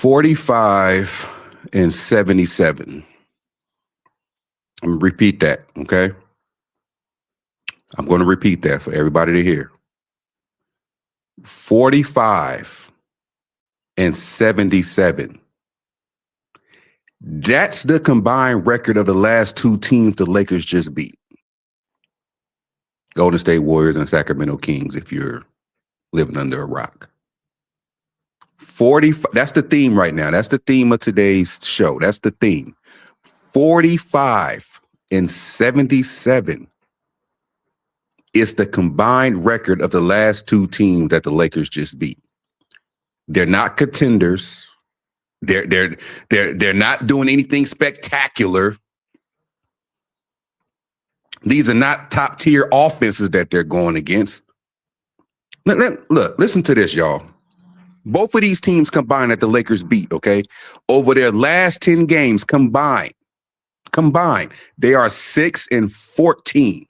45-77. I'm going to repeat that, okay? I'm going to repeat that for everybody to hear. 45-77. That's the combined record of the last two teams the Lakers just beat. Golden State Warriors and Sacramento Kings, if you're living under a rock. 45. That's the theme right now. That's the theme of today's show. That's the theme. 45-77 is the combined record of the last two teams that the Lakers just beat. They're not contenders. They're not doing anything spectacular. These are not top tier offenses that they're going against. Look, listen to this, y'all. Both of these teams combined that the Lakers beat, okay? Over their last 10 games combined, they are 6-14.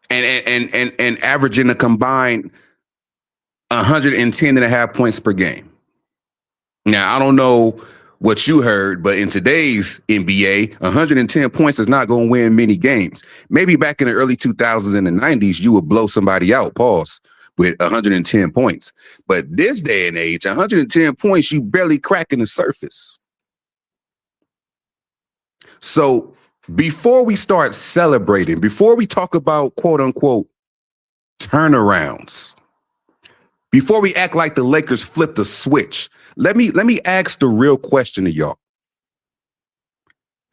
And averaging a combined 110.5 points per game. Now, I don't know what you heard, but in today's NBA, 110 points is not going to win many games. Maybe back in the early 2000s and the 90s, you would blow somebody out, with 110 points. But this day and age, 110 points, you barely cracking the surface. So before we start celebrating, before we talk about quote unquote turnarounds, before we act like the Lakers flipped a switch, let me ask the real question to y'all.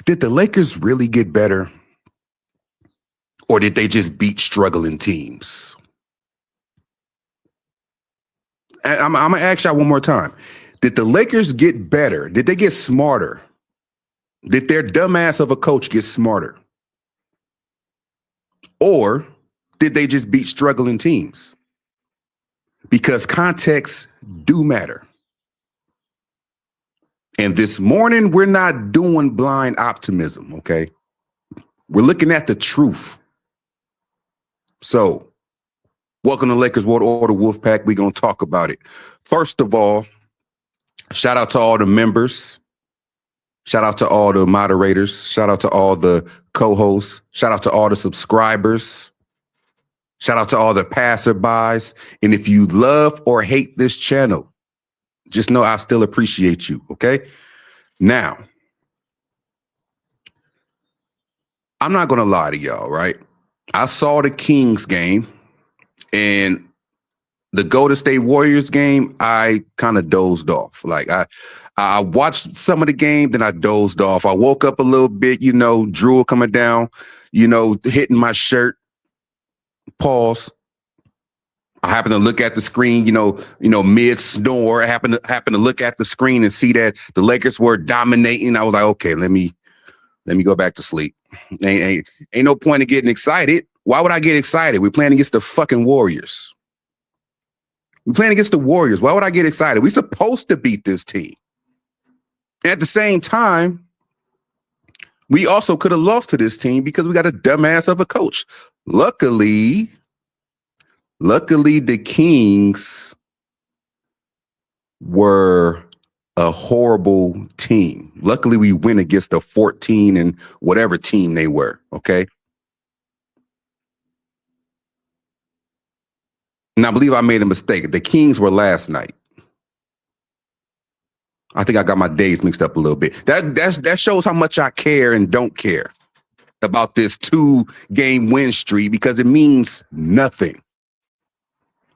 Did the Lakers really get better? Or did they just beat struggling teams? I'm going to ask y'all one more time. Did the Lakers get better? Did they get smarter? Did their dumbass of a coach get smarter? Or did they just beat struggling teams? Because context do matter. And this morning, we're not doing blind optimism, okay? We're looking at the truth. So, welcome to Lakers World Order Wolfpack. We're going to talk about it. First of all, shout out to all the members. Shout out to all the moderators. Shout out to all the co-hosts. Shout out to all the subscribers. Shout out to all the passerbys. And if you love or hate this channel, just know I still appreciate you, okay? Now, I'm not going to lie to y'all, right? I saw the Kings game and the Golden State Warriors game. I kind of dozed off. Like I watched some of the game, then I dozed off. I woke up a little bit, drool coming down, hitting my shirt. Pause. I happened to look at the screen, mid snore. I happened to look at the screen and see that the Lakers were dominating. I was like, okay, let me go back to sleep. Ain't no point in getting excited. Why would I get excited? We're playing against the fucking Warriors. We're playing against the Warriors. Why would I get excited? We're supposed to beat this team. At the same time, we also could have lost to this team because we got a dumbass of a coach. Luckily, the Kings were a horrible team. Luckily, we win against a 14 and whatever team they were, okay? And I believe I made a mistake. The Kings were last night. I think I got my days mixed up a little bit. That shows how much I care and don't care about this 2-game win streak because it means nothing.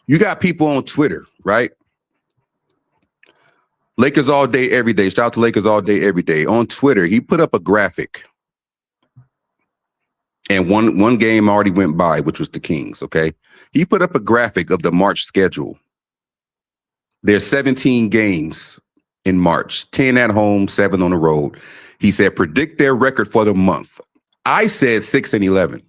You got people on Twitter, right? Lakers all day, every day. Shout out to Lakers all day, every day. On Twitter, he put up a graphic. And one game already went by, which was the Kings, okay? He put up a graphic of the March schedule. There's 17 games in March, 10 at home, 7 on the road. He said, predict their record for the month. I said 6-11.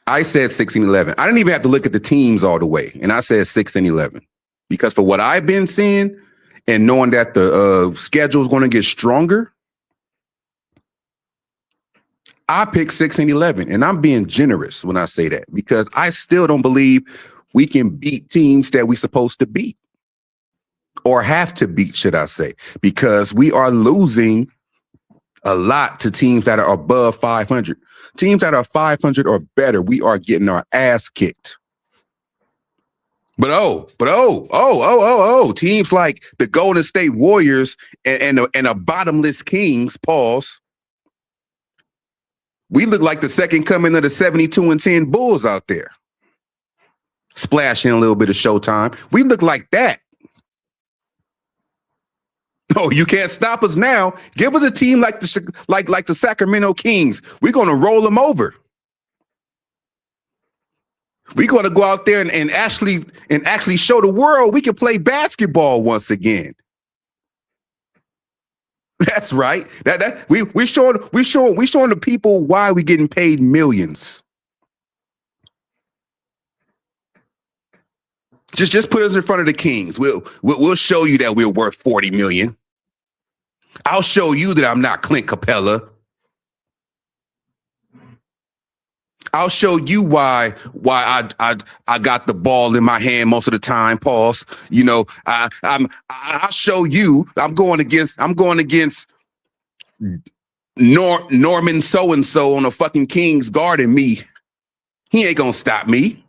I didn't even have to look at the teams all the way. And I said 6-11. Because for what I've been seeing and knowing that the schedule is going to get stronger, I picked 6-11. And I'm being generous when I say that because I still don't believe we can beat teams that we're supposed to beat or have to beat, should I say, because we are losing a lot to teams that are above 500. Teams that are 500 or better, we are getting our ass kicked. But teams like the Golden State Warriors and a bottomless Kings, pause. We look like the second coming of the 72-10 Bulls out there. Splashing a little bit of Showtime. We look like that. Oh, you can't stop us now. Give us a team like the Sacramento Kings. We're going to roll them over. We're going to go out there and actually show the world we can play basketball once again. That's right. We're showing the people why we're getting paid millions. Just put us in front of the Kings. We'll show you that we're worth 40 million. I'll show you that I'm not Clint Capella. I'll show you why I got the ball in my hand most of the time. Pause. You know, I'll show you. I'm going against Norman so and so on a fucking Kings guarding me. He ain't gonna stop me.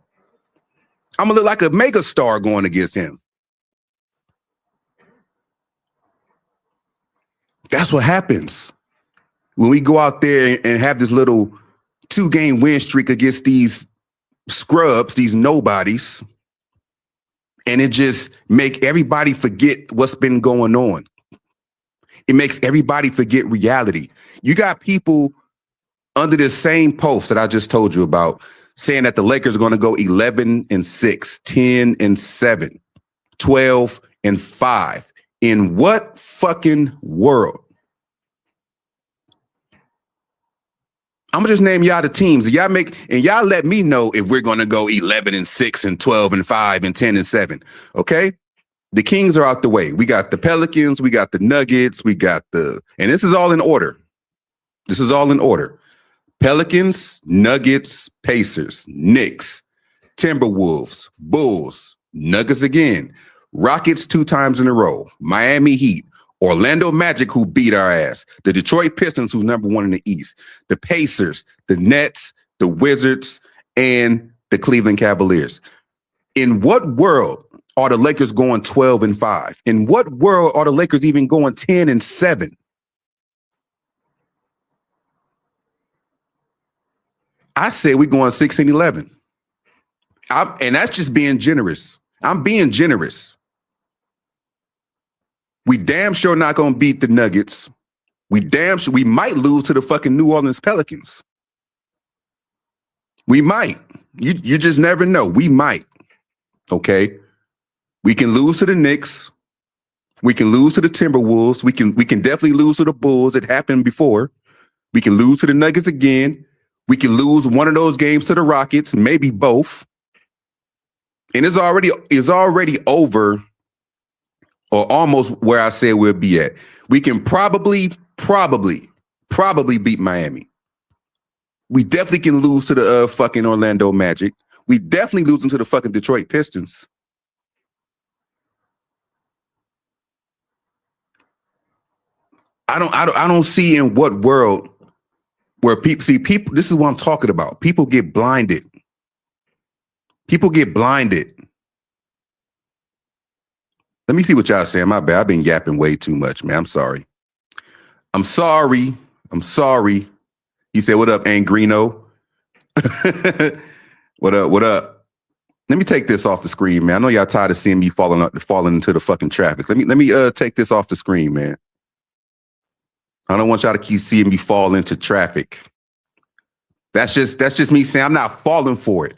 I'm gonna look like a mega star going against him. That's what happens when we go out there and have this little 2-game win streak against these scrubs, these nobodies, and it just make everybody forget what's been going on. It makes everybody forget reality. You got people under this same post that I just told you about saying that the Lakers are going to go 11-6, 10-7, 12-5. In what fucking world? I'm gonna just name y'all the teams. Y'all let me know if we're gonna go 11-6 and 12-5 and 10-7. Okay, the Kings are out the way. We got the Pelicans, we got the Nuggets, and this is all in order. This is all in order. Pelicans, Nuggets, Pacers, Knicks, Timberwolves, Bulls, Nuggets again, Rockets 2 times in a row, Miami Heat, Orlando Magic, who beat our ass, the Detroit Pistons, who's number 1 in the East, the Pacers, the Nets, the Wizards, and the Cleveland Cavaliers. In what world are the Lakers going 12-5? In what world are the Lakers even going 10-7? I say we're going 6-11. And that's just being generous. I'm being generous. We damn sure not going to beat the Nuggets. We might lose to the fucking New Orleans Pelicans. We might. You just never know. We might. Okay. We can lose to the Knicks. We can lose to the Timberwolves. We can definitely lose to the Bulls. It happened before. We can lose to the Nuggets again. We can lose one of those games to the Rockets, maybe both. And it's already over, or almost where I said we'll be at. We can probably beat Miami. We definitely can lose to the fucking Orlando Magic. We definitely losing to the fucking Detroit Pistons. I don't see in what world where people see people. This is what I'm talking about. People get blinded. People get blinded. Let me see what y'all saying. My bad. I've been yapping way too much, man. I'm sorry. I'm sorry. You said, what up, Angrino? What up? What up? Let me take this off the screen, man. I know y'all tired of seeing me falling into the fucking traffic. Let me take this off the screen, man. I don't want y'all to keep seeing me fall into traffic. That's just me saying I'm not falling for it.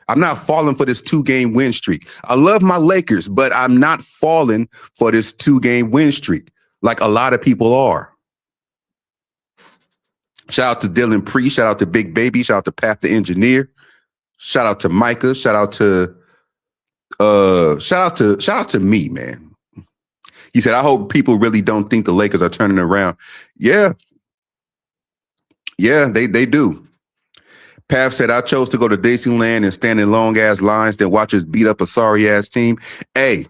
I'm not falling for this 2-game win streak. I love my Lakers, but I'm not falling for this 2-game win streak like a lot of people are. Shout out to Dylan Priest. Shout out to Big Baby. Shout out to Pat the Engineer. Shout out to Micah. Shout out to me, man. He said, I hope people really don't think the Lakers are turning around. Yeah, they do. Pav said, I chose to go to Disneyland and stand in long ass lines than watch us beat up a sorry ass team. Hey,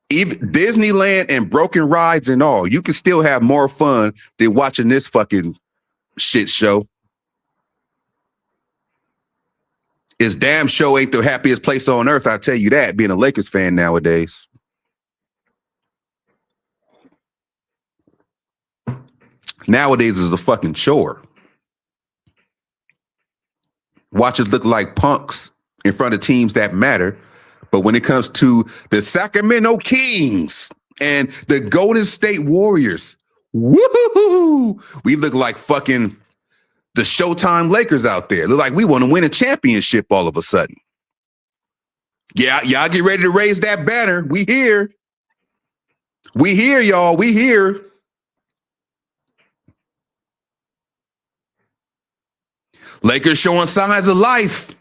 even Disneyland and broken rides and all, you can still have more fun than watching this fucking shit show. It's damn show ain't the happiest place on earth, I tell you that, being a Lakers fan nowadays. Nowadays is a fucking chore. Watchers look like punks in front of teams that matter. But when it comes to the Sacramento Kings and the Golden State Warriors, woo-hoo-hoo, we look like fucking the Showtime Lakers out there. Look like we want to win a championship all of a sudden. Yeah, y'all get ready to raise that banner. We here. We here, y'all. We here. Lakers showing signs of life.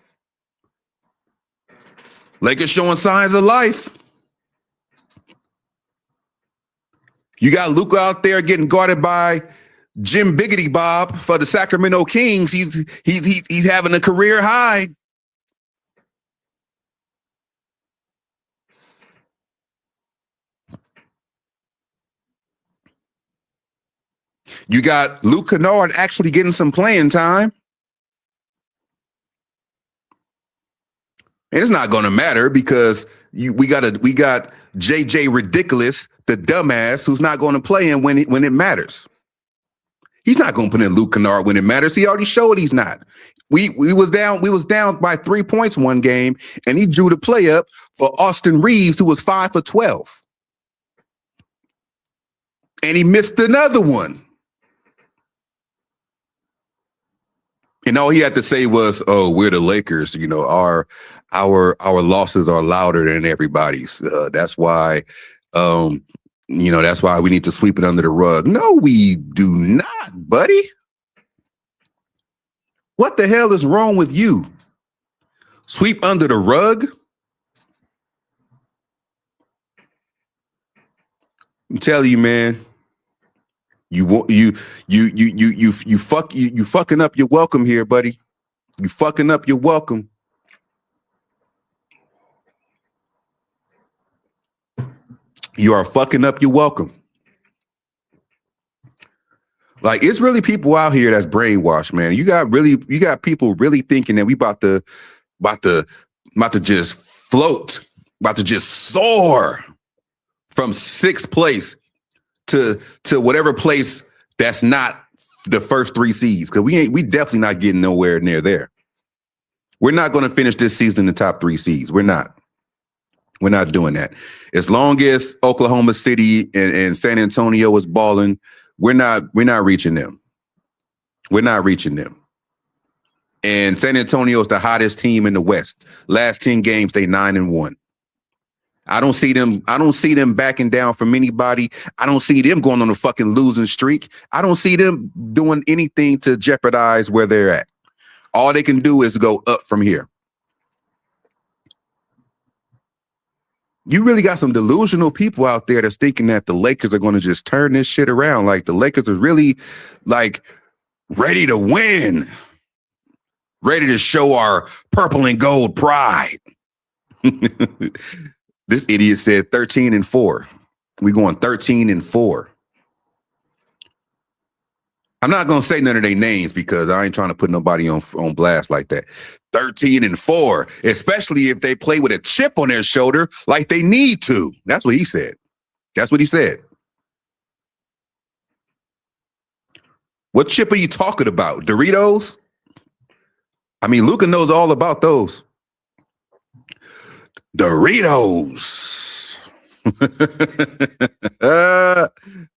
Lakers showing signs of life. You got Luka out there getting guarded by Jim Biggity Bob for the Sacramento Kings. He's having a career high. You got Luke Kennard actually getting some playing time. And it's not going to matter because we got JJ Ridiculous, the dumbass, who's not going to play in when it matters. He's not going to put in Luke Kennard when it matters. He already showed he's not. We was down by 3 points one game, and he drew the play up for Austin Reeves, who was 5 for 12. And he missed another one. And all he had to say was, "Oh, we're the Lakers. You know, our losses are louder than everybody's. That's why, that's why we need to sweep it under the rug." No, we do not, buddy. What the hell is wrong with you? Sweep under the rug? I'm telling you, man. You fucking up your welcome here, buddy. You fucking up your welcome. You are fucking up your welcome. Like, it's really people out here that's brainwashed, man. You got people really thinking that we about to just float, about to just soar from 6th place to whatever place that's not the first 3 seeds, because we definitely not getting nowhere near there. We're not going to finish this season in the top 3 seeds. We're not doing that. As long as Oklahoma City and San Antonio is balling, we're not reaching them. We're not reaching them. And San Antonio is the hottest team in the West. Last 10 games, they 9-1. I don't see them backing down from anybody. I don't see them going on a fucking losing streak. I don't see them doing anything to jeopardize where they're at. All they can do is go up from here. You really got some delusional people out there that's thinking that the Lakers are going to just turn this shit around. Like, the Lakers are really, like, ready to win. Ready to show our purple and gold pride. This idiot said 13-4. We going 13-4. I'm not going to say none of their names because I ain't trying to put nobody on blast like that. 13-4, especially if they play with a chip on their shoulder like they need to. That's what he said. That's what he said. What chip are you talking about? Doritos? I mean, Luka knows all about those. Doritos.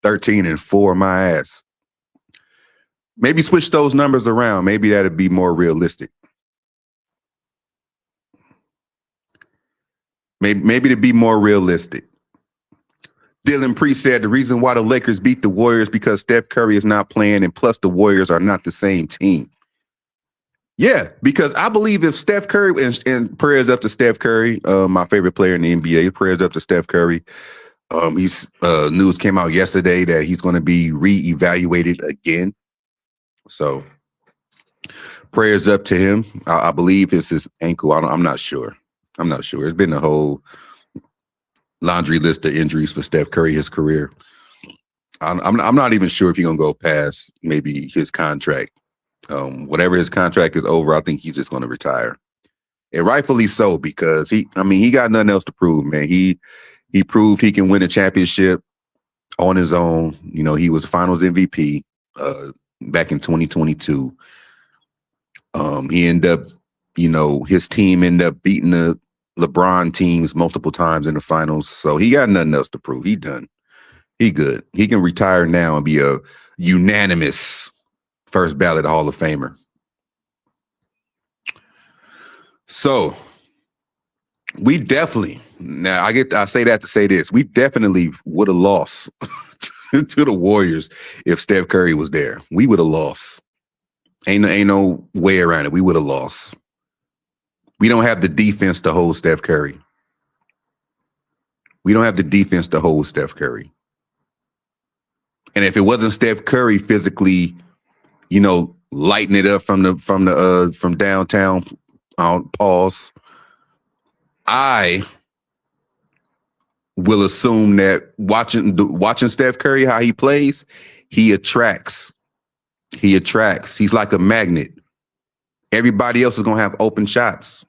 13-4, my ass. Maybe switch those numbers around. Maybe that'd be more realistic. Maybe to be more realistic. Dylan Priest said the reason why the Lakers beat the Warriors because Steph Curry is not playing, and plus the Warriors are not the same team. Yeah, because I believe if Steph Curry, and prayers up to Steph Curry, my favorite player in the NBA, prayers up to Steph Curry. News came out yesterday that he's going to be reevaluated again. So Prayers up to him. I believe it's his ankle. I'm not sure. I'm not sure. It's been a whole laundry list of injuries for Steph Curry his career. I'm not even sure if he's gonna go past maybe his contract. Whatever his contract is over, I think he's just gonna retire. And rightfully so, because he got nothing else to prove, man. He proved he can win a championship on his own. You know, he was finals MVP back in 2022. He ended up, his team ended up beating the LeBron teams multiple times in the finals. So he got nothing else to prove. He done. He good. He can retire now and be a unanimous first ballot Hall of Famer. So we definitely, now I say that to say this, we definitely would have lost to the Warriors if Steph Curry was there. We would have lost. Ain't no way around it. We would have lost. We don't have the defense to hold Steph Curry. We don't have the defense to hold Steph Curry. And if it wasn't Steph Curry physically, lighting it up from downtown, pause, I will assume that watching Steph Curry, how he plays, he attracts. He attracts. He's like a magnet. Everybody else is gonna have open shots.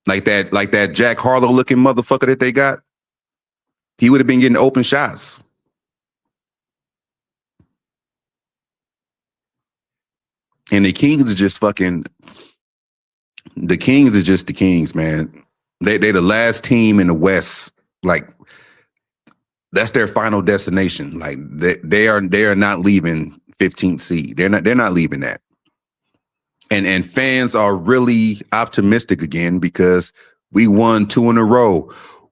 Like that Jack Harlow looking motherfucker that they got. He would have been getting open shots. And the Kings is just the Kings is just the Kings, man. They're the last team in the West. Like, that's their final destination. Like, they are not leaving 15th seed. They're not leaving that. And fans are really optimistic again because we won 2 in a row.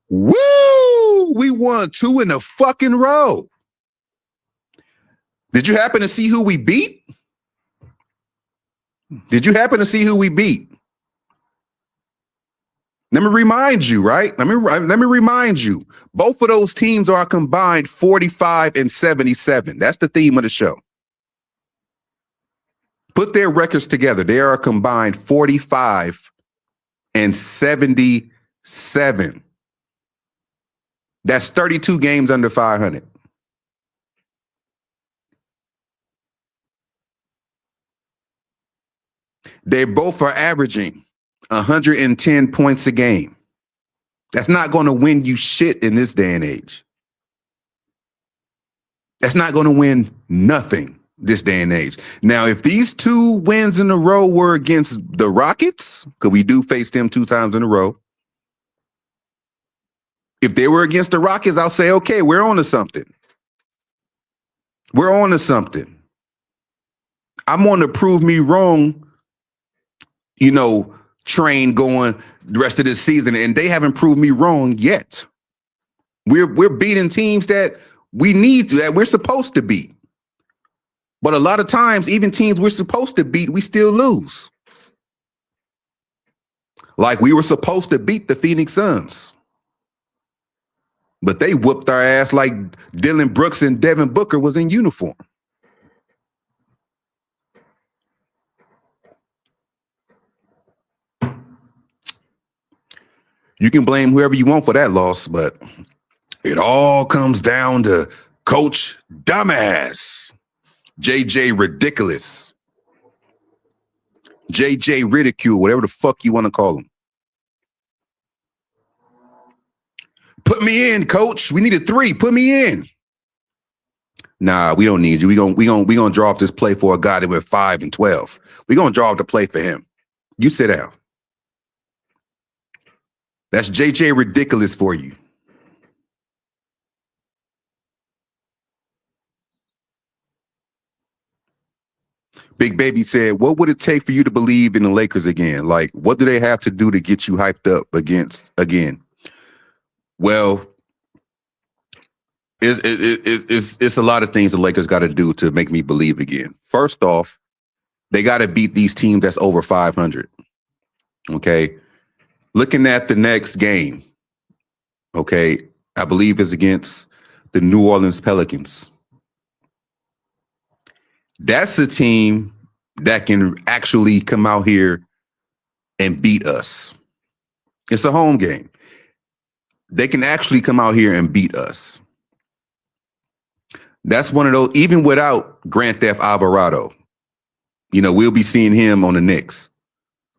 Woo! We won 2 in a fucking row. Did you happen to see who we beat? Did you happen to see who we beat? Let me remind you, right? Let me remind you. Both of those teams are combined 45 and 77. That's the theme of the show. Put their records together. They are combined 45 and 77. That's 32 games under 500. They both are averaging 110 points a game. That's not going to win you shit in this day and age. That's not going to win nothing this day and age. Now, if these 2 wins in a row were against the Rockets, because we do face them 2 times in a row. If they were against the Rockets, I'll say, okay, we're on to something. We're on to something. I'm on to prove me wrong, train going the rest of this season, and they haven't proved me wrong yet. We're beating teams that that we're supposed to beat. But a lot of times, even teams we're supposed to beat, we still lose. Like we were supposed to beat the Phoenix Suns. But they whooped our ass like Dylan Brooks and Devin Booker was in uniform. You can blame whoever you want for that loss, but it all comes down to Coach Dumbass. JJ Ridiculous. JJ Ridicule, whatever the fuck you want to call him. Put me in, coach. We needed 3. Put me in. Nah, we don't need you. We gonna draw up this play for a guy that went 5 and 12. We gonna draw up the play for him. You sit down. That's JJ Ridiculous for you. Big Baby said, what would it take for you to believe in the Lakers again? Like, what do they have to do to get you hyped up again? Well, it's a lot of things the Lakers got to do to make me believe again. First off, they got to beat these teams that's over 500. Okay. Looking at the next game, okay, I believe is against the New Orleans Pelicans. That's a team that can actually come out here and beat us. It's a home game. They can actually come out here and beat us. That's one of those, even without Grand Theft Alvarado, we'll be seeing him on the Knicks.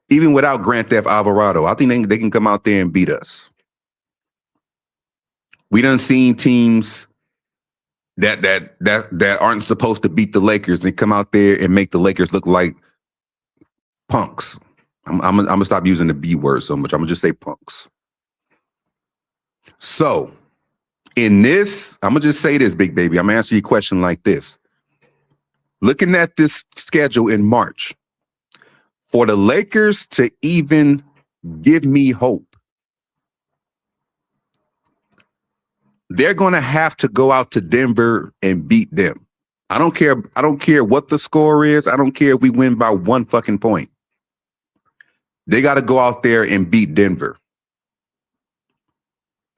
Even without Grand Theft Alvarado, I think they can come out there and beat us. We done seen teams that aren't supposed to beat the Lakers and come out there and make the Lakers look like punks. I'm gonna stop using the B word so much. I'm gonna just say punks. So in this, I'm gonna just say this, big baby. I'm gonna answer your question like this. Looking at this schedule in March, for the Lakers to even give me hope, they're going to have to go out to Denver and beat them. I don't care what the score is. I don't care if we win by 1 fucking point. They got to go out there and beat Denver.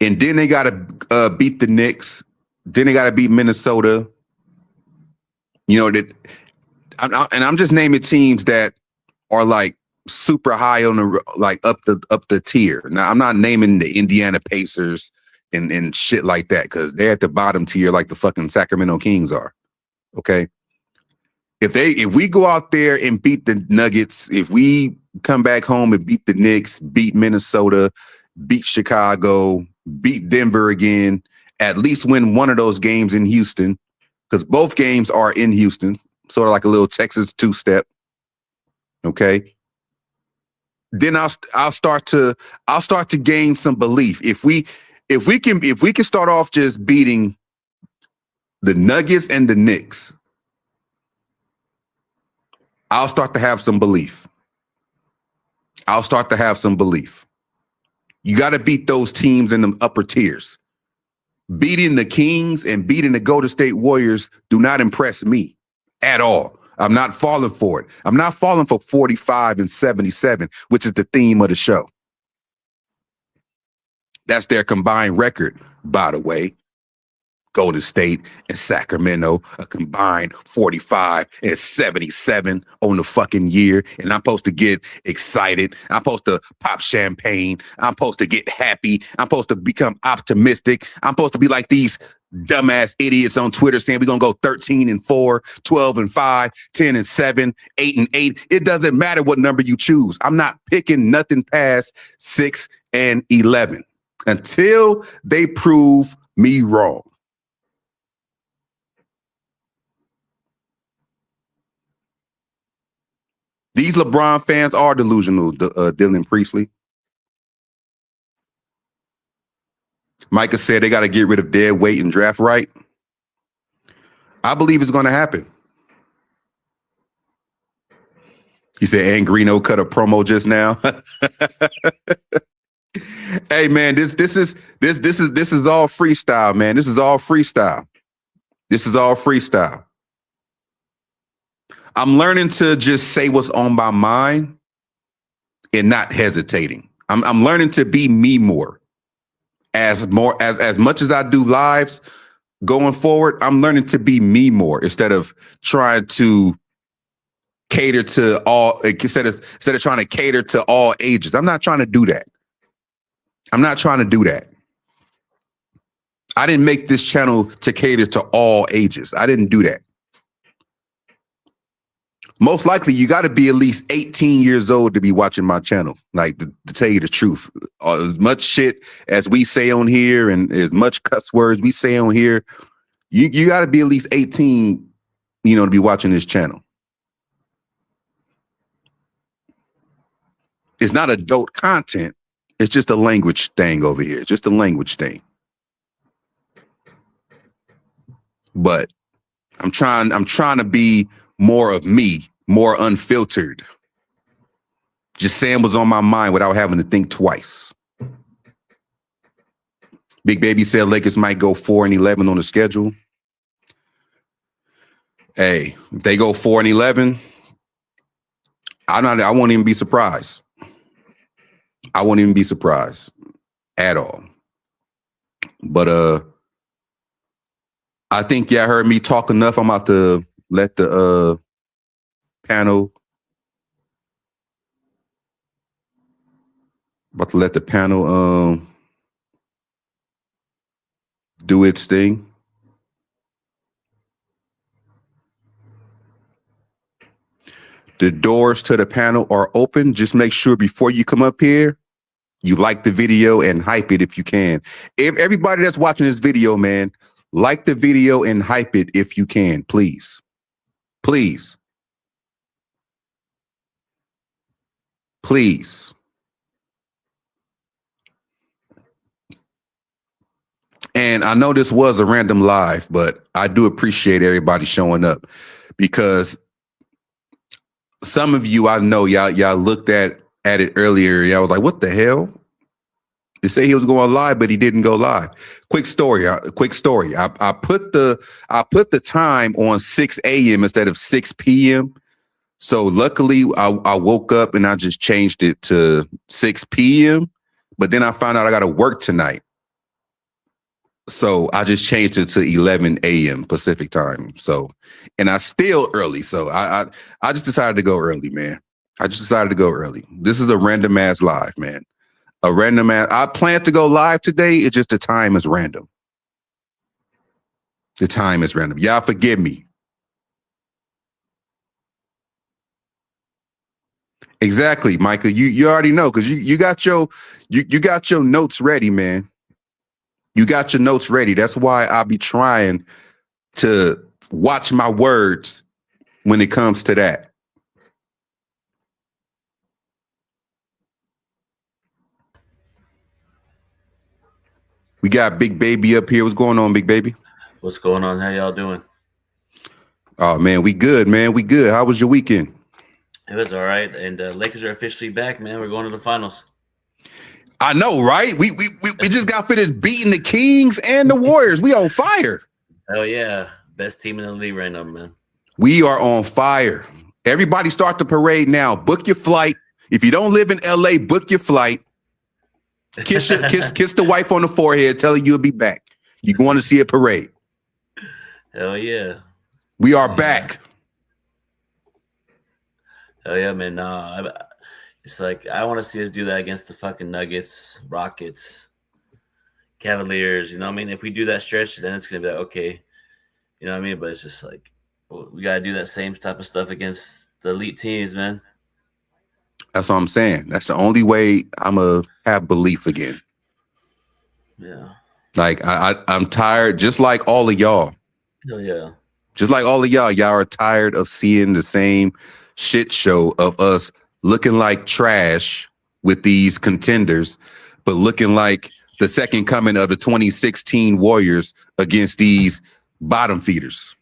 And then they got to beat the Knicks. Then they got to beat Minnesota. I'm just naming teams that are like super high on the up the tier. Now I'm not naming the Indiana Pacers and shit like that because they're at the bottom tier like the fucking Sacramento Kings are. Okay. If we go out there and beat the Nuggets, if we come back home and beat the Knicks, beat Minnesota, beat Chicago, beat Denver again, at least win one of those games in Houston, because both games are in Houston, sort of like a little Texas two-step. Okay. Then I'll start to gain some belief. If we can start off just beating the Nuggets and the Knicks, I'll start to have some belief. You got to beat those teams in the upper tiers. Beating the Kings and beating the Golden State Warriors do not impress me at all. I'm not falling for it. I'm not falling for 45 and 77, which is the theme of the show. That's their combined record, by the way. Golden State and Sacramento, a combined 45 and 77 on the fucking year. And I'm supposed to get excited. I'm supposed to pop champagne. I'm supposed to get happy. I'm supposed to become optimistic. I'm supposed to be like these dumbass idiots on Twitter saying we're going to go 13-4, 12-5, 10-7, 8-8. It doesn't matter what number you choose. I'm not picking nothing past 6 and 11 until they prove me wrong. These LeBron fans are delusional, Dylan Priestley. Micah said they got to get rid of dead weight and draft right. I believe it's going to happen. He said, and Greeno cut a promo just now. Hey man, this is all freestyle, man. This is all freestyle. I'm learning to just say what's on my mind and not hesitating. I'm learning to be me more. As much as I do lives going forward, I'm learning to be me more instead of trying to cater to all, instead of trying to cater to all ages. I'm not trying to do that. I didn't make this channel to cater to all ages. I didn't do that. Most likely, you got to be at least 18 years old to be watching my channel. Like, to tell you the truth, as much shit as we say on here and as much cuss words we say on here, you got to be at least 18, to be watching this channel. It's not adult content. It's just a language thing over here. Just a language thing. But I'm trying to be more of me, more unfiltered. Just saying what's on my mind without having to think twice. Big Baby said Lakers might go 4-11 on the schedule. Hey, if they go 4-11, I won't even be surprised. I won't even be surprised at all. But I think y'all heard me talk enough. I'm about to let the panel do its thing. The doors to the panel are open. Just make sure before you come up here, you like the video and hype it if you can. If everybody that's watching this video, man, like the video and hype it if you can, please. Please. Please. And I know this was a random live, but I do appreciate everybody showing up because some of you, I know y'all looked at it earlier. Y'all was like, what the hell? They say he was going live, but he didn't go live. Quick story. I put the time on 6 a.m. instead of 6 p.m. So luckily I woke up and I just changed it to 6 p.m. But then I found out I got to work tonight. So I just changed it to 11 a.m. Pacific time. So, and I still early. So I just decided to go early, man. I just decided to go early. This is a random ass live, man. A random ass. I plan to go live today. It's just the time is random. The time is random. Y'all forgive me. Exactly, Micah. You already know because you got your notes ready, man. You got your notes ready. That's why I'll be trying to watch my words when it comes to that. We got Big Baby up here. What's going on, Big Baby? What's going on? How y'all doing? Oh, man, we good, man. We good. How was your weekend? It was all right. And Lakers are officially back, man. We're going to the finals. I know, right? We just got finished beating the Kings and the Warriors. We on fire. Hell yeah. Best team in the league right now, man. We are on fire. Everybody start the parade now. Book your flight. If you don't live in LA, book your flight. Kiss the wife on the forehead. Tell her you'll be back. You're going to see a parade. Hell yeah. We are back. Hell yeah, man. It's like I want to see us do that against the fucking Nuggets, Rockets, Cavaliers. You know what I mean? If we do that stretch, then it's going to be like, okay. You know what I mean? But it's just like we got to do that same type of stuff against the elite teams, man. That's what I'm saying. That's the only way I'm going to have belief again. Yeah. Like, I'm tired, just like all of y'all. Oh, yeah. Just like all of y'all are tired of seeing the same shit show of us looking like trash with these contenders, but looking like the second coming of the 2016 Warriors against these bottom feeders.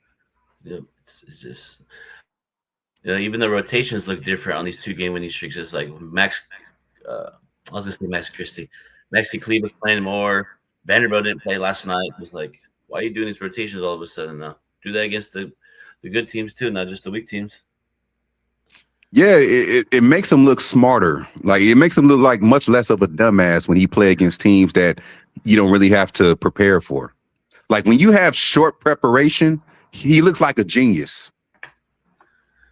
Yep. It's just, even the rotations look different on these 2 game winning streaks. It's like Max, I was going to say Max Christie. Maxi Cleve was playing more. Vanderbilt didn't play last night. It was like, why are you doing these rotations all of a sudden now? Do that against the good teams too, not just the weak teams. Yeah, it makes him look smarter. Like, it makes him look like much less of a dumbass when he play against teams that you don't really have to prepare for. Like, when you have short preparation, he looks like a genius.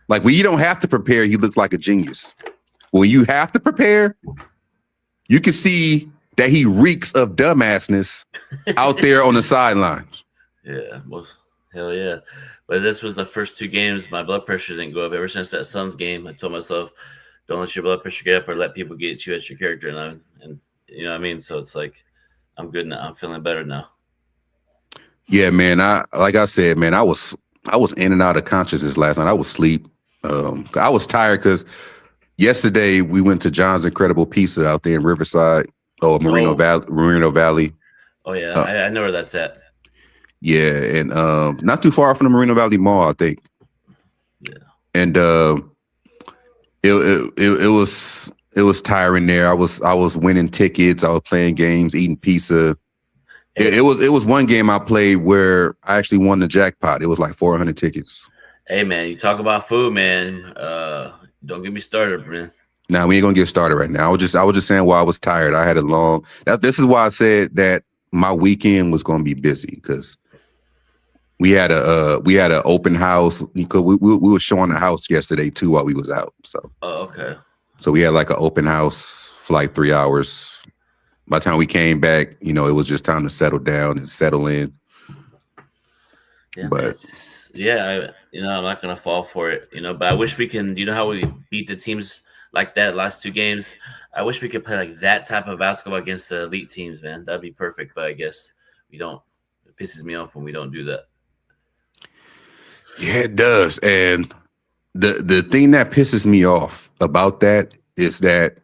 Like, when you don't have to prepare, he looks like a genius. When you have to prepare, you can see that he reeks of dumbassness out there on the sidelines. Yeah, hell yeah. But this was the first 2 games. My blood pressure didn't go up. Ever since that Suns game, I told myself, don't let your blood pressure get up or let people get you at your character. And you know what I mean? So it's like, I'm good now. I'm feeling better now. Yeah, man. Like I said, man, I was in and out of consciousness last night. I was asleep. I was tired because yesterday we went to John's Incredible Pizza out there in Riverside, Moreno Valley. Oh yeah, I know where that's at. Yeah, and not too far from the Moreno Valley Mall, I think. Yeah, and it was tiring there. I was winning tickets. I was playing games, eating pizza. It was one game I played where I actually won the jackpot. It was like 400 tickets. Hey man, you talk about food, man. Don't get me started, man. Nah, we ain't gonna get started right now. I was just saying why I was tired. I had a long. This is why I said that my weekend was gonna be busy because We had an open house because we were showing the house yesterday too while we was out. So okay. So we had like an open house for like 3 hours. By the time we came back, it was just time to settle down and settle in. Yeah, But I'm not gonna fall for it, but I wish we can. You know how we beat the teams like that last 2 games. I wish we could play like that type of basketball against the elite teams, man. That'd be perfect. But I guess we don't. It pisses me off when we don't do that. Yeah, it does. And the thing that pisses me off about that is that,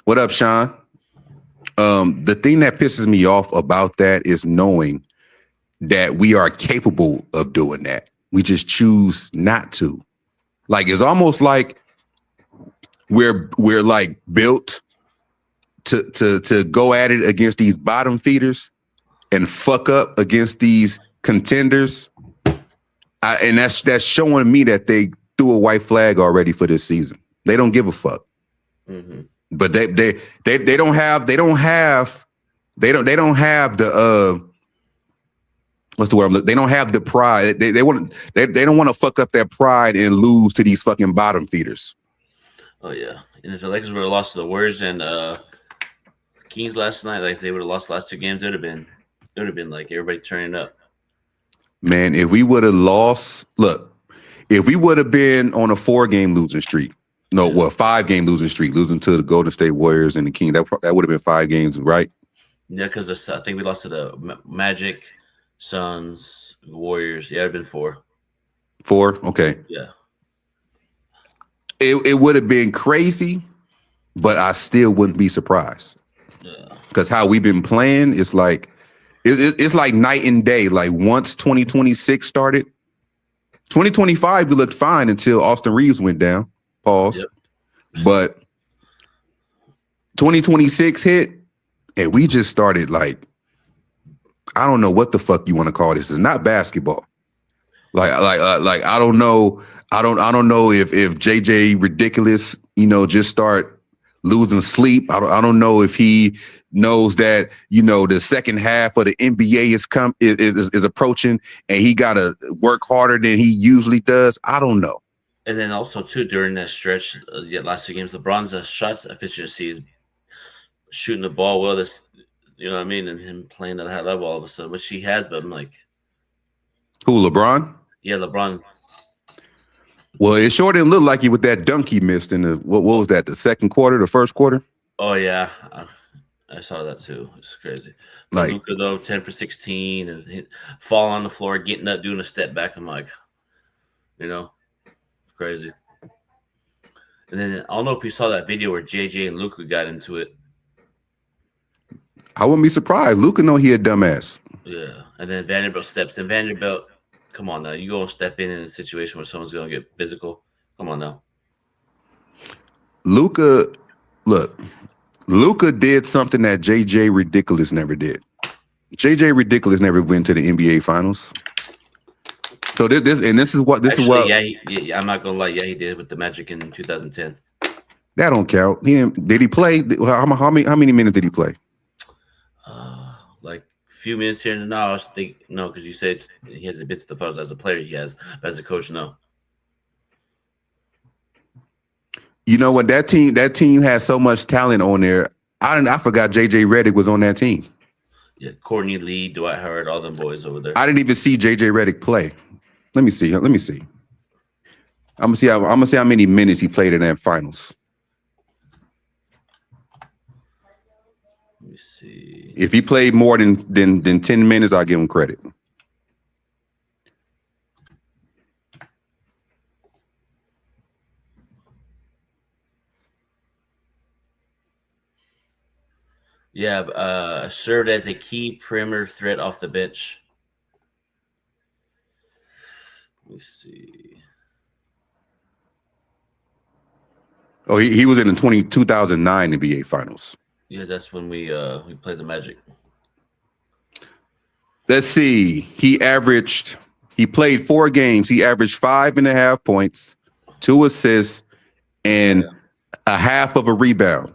what up, Sean? The thing that pisses me off about that is knowing that we are capable of doing that. We just choose not to. Like, it's almost like we're like built to go at it against these bottom feeders and fuck up against these contenders. And that's showing me that they threw a white flag already for this season. They don't give a fuck. Mm-hmm. But they don't have the what's the word? They don't have the pride. They don't want to fuck up their pride and lose to these fucking bottom feeders. Oh yeah, and if the Lakers would have lost to the Warriors and Kings last night, like if they would have lost the last 2 games, it would have been like everybody turning up. Man, if we would have lost, if we would have been on a 4-game losing streak, 5-game losing streak, losing to the Golden State Warriors and the Kings, that would have been 5 games, right? Yeah, because I think we lost to the Magic, Suns, Warriors. Yeah, it'd been 4. 4? Okay. Yeah. It would have been crazy, but I still wouldn't be surprised. Yeah. Because how we've been playing, it's like night and day. Like, once 2026 started, 2025 we looked fine until Austin Reeves went down. Pause. Yep. But 2026 hit, and we just started like, I don't know what the fuck you want to call this. It's not basketball. Like I don't know. I don't know if JJ Ridiculous, just start losing sleep. I don't know if he knows that, the second half of the NBA is approaching and he got to work harder than he usually does. I don't know. And then also too, during that stretch, last 2 games, LeBron's shots efficiency is shooting the ball well. This, you know what I mean, and him playing at a high level all of a sudden, which he has. But I'm like, who, LeBron? Yeah, LeBron. Well, it sure didn't look like he with that dunk he missed in the what was that? The second quarter, the first quarter? Oh yeah, I saw that too. It's crazy. Like Luka though, 10 for 16, and fall on the floor, getting up, doing a step back. I'm like, it's crazy. And then I don't know if you saw that video where JJ and Luka got into it. I wouldn't be surprised. Luka know he a dumbass. Yeah, and then Vanderbilt steps in. Vanderbilt, come on now. You go and step in a situation where someone's going to get physical. Come on now. Luka did something that JJ Ridiculous never did. JJ Ridiculous never went to the NBA Finals. So this is what Yeah, I'm not gonna lie. Yeah, he did with the Magic in 2010. That don't count. Did he play? How many minutes did he play? Like a few minutes here and now. I was thinking no, because you said he hasn't been to the finals as a player. He has, but as a coach, no. You know what? That team has so much talent on there. I forgot JJ Redick was on that team. Yeah, Courtney Lee, Dwight Howard, all them boys over there. I didn't even see JJ Redick play. Let me see. I'm gonna see how many minutes he played in that finals. Let me see. If he played more than 10 minutes, I'll give him credit. Yeah, served as a key perimeter threat off the bench. Let me see. Oh, he was in the 2009 NBA Finals. Yeah, that's when we played the Magic. Let's see. He played 4 games. He averaged 5.5 points, 2 assists, and a half of a rebound.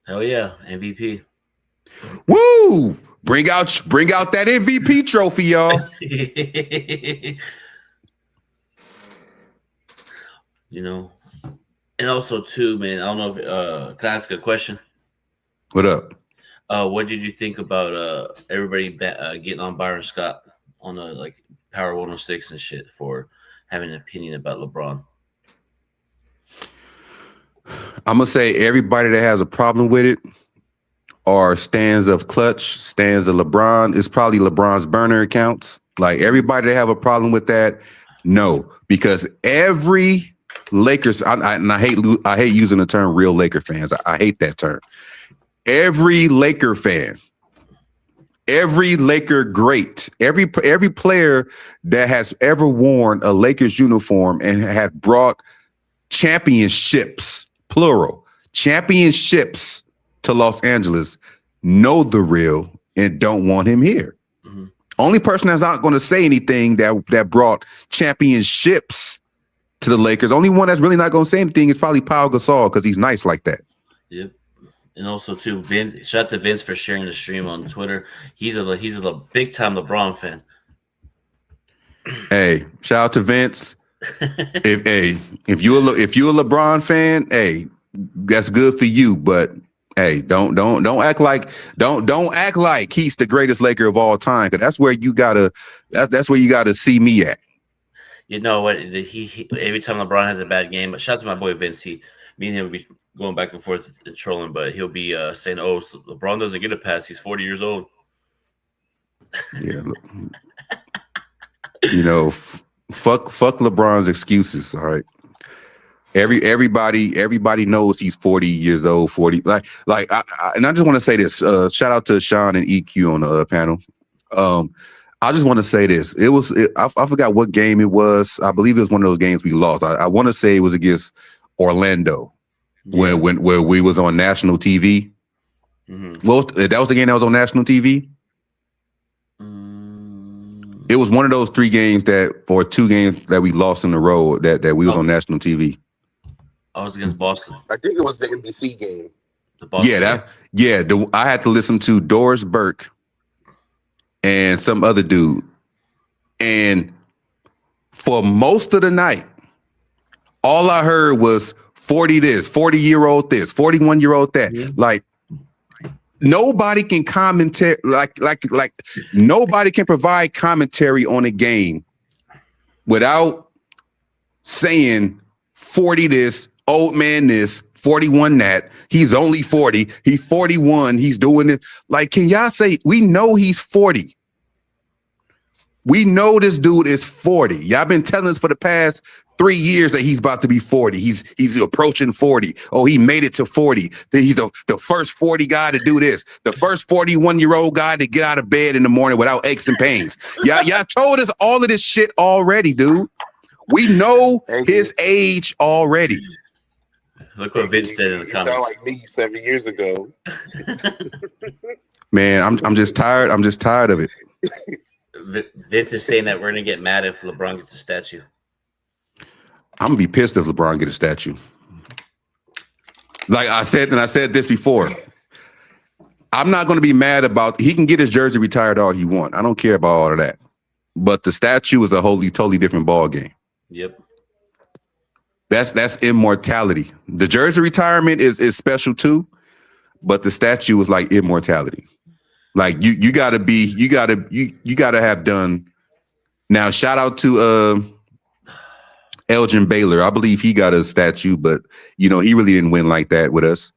Hell yeah, MVP. Woo! Bring out that MVP trophy, y'all. You know, and also too, man. I don't know if can I ask a question? What up? What did you think about everybody getting on Byron Scott on the like Power 106 and shit for having an opinion about LeBron? I'm gonna say everybody that has a problem with it are stands of Clutch, stands of LeBron. It's probably LeBron's burner accounts. Like everybody that have a problem with that, no, because every Lakers, I hate using the term real Laker fans. I hate that term. Every Laker fan, every Laker great, every player that has ever worn a Lakers uniform and has brought championships, plural, championships to Los Angeles, know the real and don't want him here. Mm-hmm. Only person that's not going to say anything that brought championships to the Lakers, only one that's really not going to say anything is probably Pau Gasol because he's nice like that. Yep. And also too, Vince. Shout out to Vince for sharing the stream on Twitter. He's a big time LeBron fan. Hey, shout out to Vince. if you're a LeBron fan, hey, that's good for you. But hey, don't act like he's the greatest Laker of all time. Because that's where you gotta see me at. You know what? He every time LeBron has a bad game, but shout out to my boy Vince. Me and him will be going back and forth and trolling, but he'll be saying, "Oh, so LeBron doesn't get a pass. He's 40 years old." Yeah, you know, fuck LeBron's excuses. All right, everybody knows he's 40 years old. 40, and I just want to say this. Shout out to Sean and EQ on the panel. I just want to say this. I forgot what game it was. I believe it was one of those games we lost. I want to say it was against Orlando, when we was on national TV. Mm-hmm. Well, that was the game that was on national TV. It was one of those 3 games or 2 games that we lost in a row that we was on national TV. I was against Boston. I think it was the NBC game. I had to listen to Doris Burke and some other dude. And for most of the night, all I heard was 40 this, 40-year-old this, 41-year-old that. Mm-hmm. Like, nobody can commentary, like nobody can provide commentary on a game without saying 40 this, old man this, 41 that. He's only 40. He's 41. He's doing it. Like, can y'all say, we know he's 40. We know this dude is 40. Y'all been telling us for the past 3 years that he's about to be 40. He's approaching 40. Oh, he made it to 40. He's the first 40 guy to do this. The first 41-year-old guy to get out of bed in the morning without aches and pains. Y'all told us all of this shit already, dude. We know his age already. Look what Vince said in the comments. You sound like me 7 years ago. Man, I'm just tired. I'm just tired of it. Vince is saying that we're gonna get mad if LeBron gets a statue. I'm gonna be pissed if LeBron get a statue. Like I said, and I said this before. I'm not gonna be mad about. He can get his jersey retired all he want. I don't care about all of that. But the statue is a totally different ball game. Yep. That's immortality. The jersey retirement is special too, but the statue is like immortality. Like you gotta have done. Now shout out to Elgin Baylor. I believe he got a statue, but he really didn't win like that with us.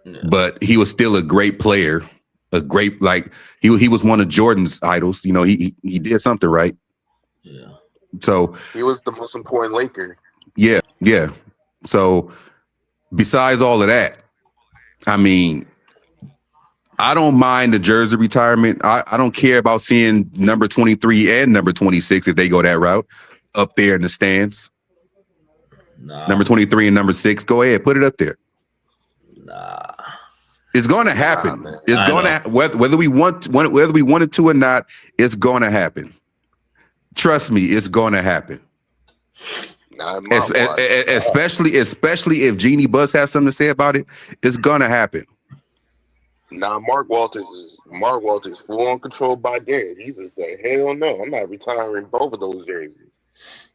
No. But he was still a great player, he was one of Jordan's idols. He did something right. Yeah. So he was the most important Laker. Yeah. So besides all of that, I mean, I don't mind the jersey retirement. I don't care about seeing number 23 and number 26 if they go that route up there in the stands. Nah. Number 23 and number 6, go ahead, put it up there. Nah. It's going to happen. It's going to whether we wanted to or not, it's going to happen. Trust me, it's going to happen. Especially if Jeannie Buss has something to say about it, it's going to happen. Nah, Mark Walters full on controlled by Garrett. He's just like, hell no, I'm not retiring both of those jerseys.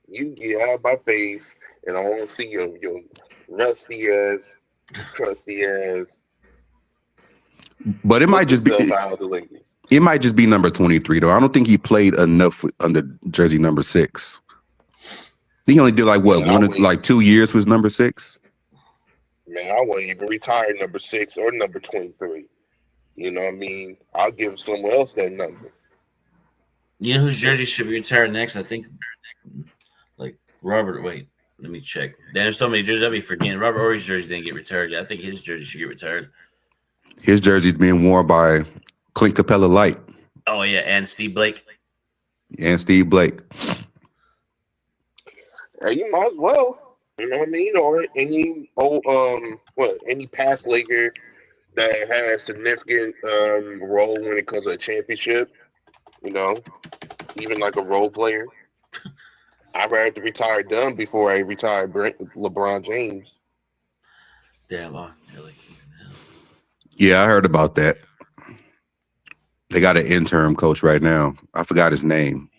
You get out of my face, and I want to see your rusty ass, crusty ass. But it might just be out of the Lakers. it might just be number 23 though. I don't think he played enough under jersey number 6. He only did like what, like 2 years with number 6. Man, I wouldn't even retire number 6 or number 23. You know what I mean? I'll give someone else that number. You know whose jersey should be retired next? I think, like Robert. Wait, let me check. There's so many jerseys I'll be forgetting. Robert Horry's jersey didn't get retired yet. I think his jersey should get retired. His jersey's being worn by Clint Capella Light. Oh yeah, and Steve Blake. And Steve Blake. Hey, you might as well. You know what I mean? Or any any past Laker that had a significant role when it comes to a championship. You know, even like a role player. I'd rather retire them before I retire LeBron James. Damn, yeah, I heard about that. They got an interim coach right now. I forgot his name.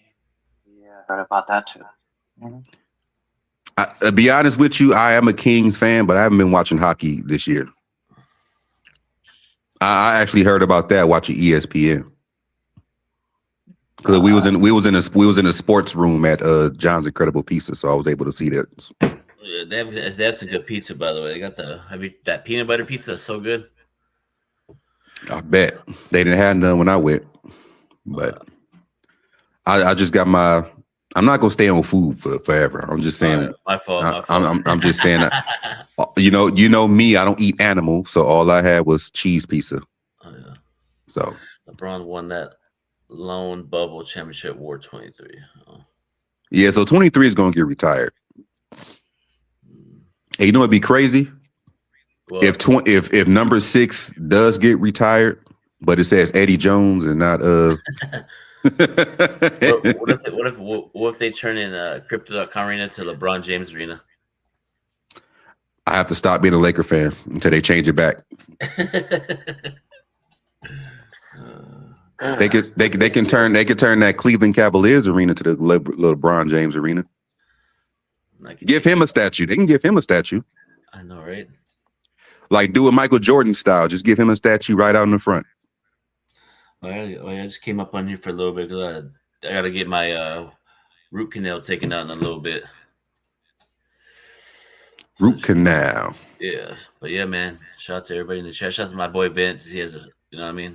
Yeah, I heard about that too. To be honest with you, I am a Kings fan, but I haven't been watching hockey this year. I actually heard about that watching ESPN. Because we was in a sports room at John's Incredible Pizza, so I was able to see that. Yeah, they have some good pizza, by the way. They got that peanut butter pizza is so good. I bet they didn't have none when I went, but I just got my. I'm not gonna stay on food forever. I'm just saying. My fault. I'm just saying. You know me. I don't eat animal, so all I had was cheese pizza. Oh yeah. So LeBron won that lone bubble championship war 23. Oh. Yeah, so 23 is gonna get retired. Hey, you know what'd be crazy? Well, if number 6 does get retired, but it says Eddie Jones and not what if they turn in Crypto.com Arena to LeBron James Arena? I have to stop being a Laker fan until they change it back. They can turn that Cleveland Cavaliers arena to the LeBron James Arena. Give him a statue. They can give him a statue. I know, right? Like do a Michael Jordan style. Just give him a statue right out in the front. I just came up on here for a little bit because I got to get my root canal taken out in a little bit. Root canal. Yeah, but yeah, man. Shout out to everybody in the chat. Shout out to my boy Vince. He has you know what I mean?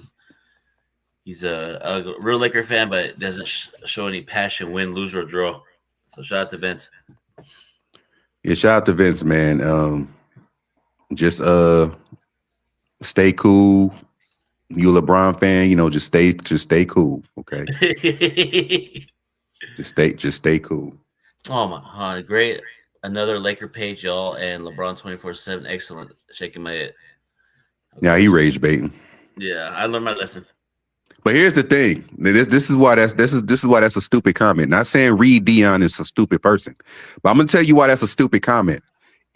He's a real Laker fan, but doesn't show any passion, win, lose, or draw. So shout out to Vince. Yeah, shout out to Vince, man. Just stay cool. You a LeBron fan, you know, just stay cool, okay? just stay cool. Oh my great. Another Laker page, y'all, and LeBron 24/7. Excellent. Shaking my head. Okay. Yeah, he rage baiting. Yeah, I learned my lesson. But here's the thing. This is why that's a stupid comment. Not saying Reed Dion is a stupid person, but I'm gonna tell you why that's a stupid comment.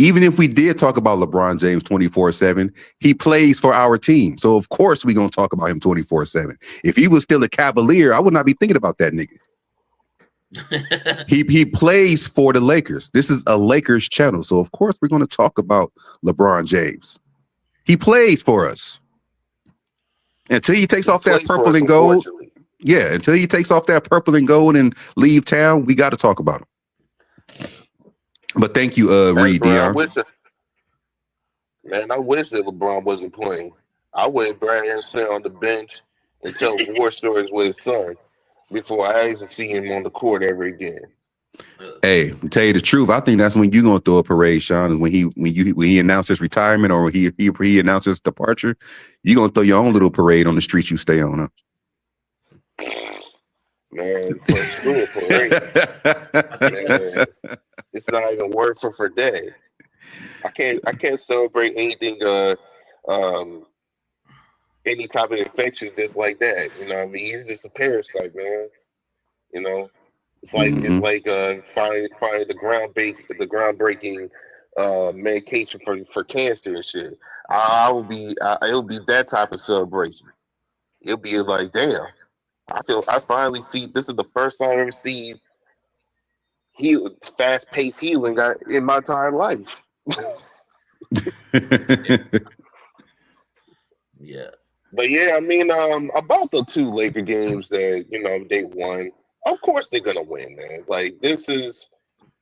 Even if we did talk about LeBron James 24/7, he plays for our team. So of course we're gonna talk about him 24/7. If he was still a Cavalier, I would not be thinking about that nigga. He plays for the Lakers. This is a Lakers channel. So of course we're gonna talk about LeBron James. He plays for us. Until he takes off that purple and gold. Yeah, until he takes off that purple and gold and leave town, we got to talk about him. But thank you, Reed Dion. Man, I wish that LeBron wasn't playing. I wouldn't Brad and sit on the bench and tell war stories with his son before I actually see him on the court ever again. Hey, to tell you the truth, I think that's when you're gonna throw a parade, Sean. Is when he announced his retirement or he announced his departure, you're gonna throw your own little parade on the streets you stay on, huh? Man, for parade. Man, it's not even worth for day. I can't celebrate anything any type of infection just like that. You know what I mean? He's just a parasite, man. You know? It's like finding the groundbreaking medication for cancer and shit. I would be it would be that type of celebration. It'll be like, damn, I finally see. This is the first time I've ever seen fast paced healing in my entire life. Yeah. But yeah, I mean, about the two Laker games that they won. Of course they're gonna win, man. Like this is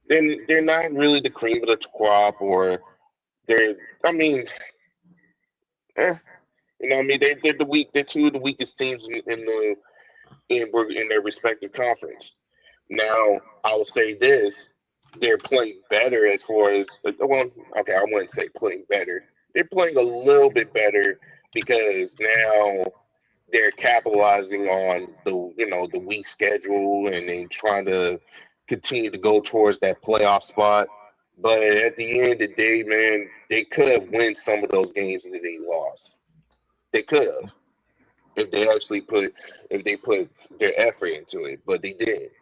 they're not really the cream of the crop, or they're. I mean, I mean they're two of the weakest teams in their respective conference. Now I will say this: they're playing better as far as well. Okay, I wouldn't say playing better. They're playing a little bit better because now they're capitalizing on the weak schedule and then trying to continue to go towards that playoff spot. But at the end of the day, man, they could have won some of those games that they lost. They could have if they put their effort into it, but they didn't.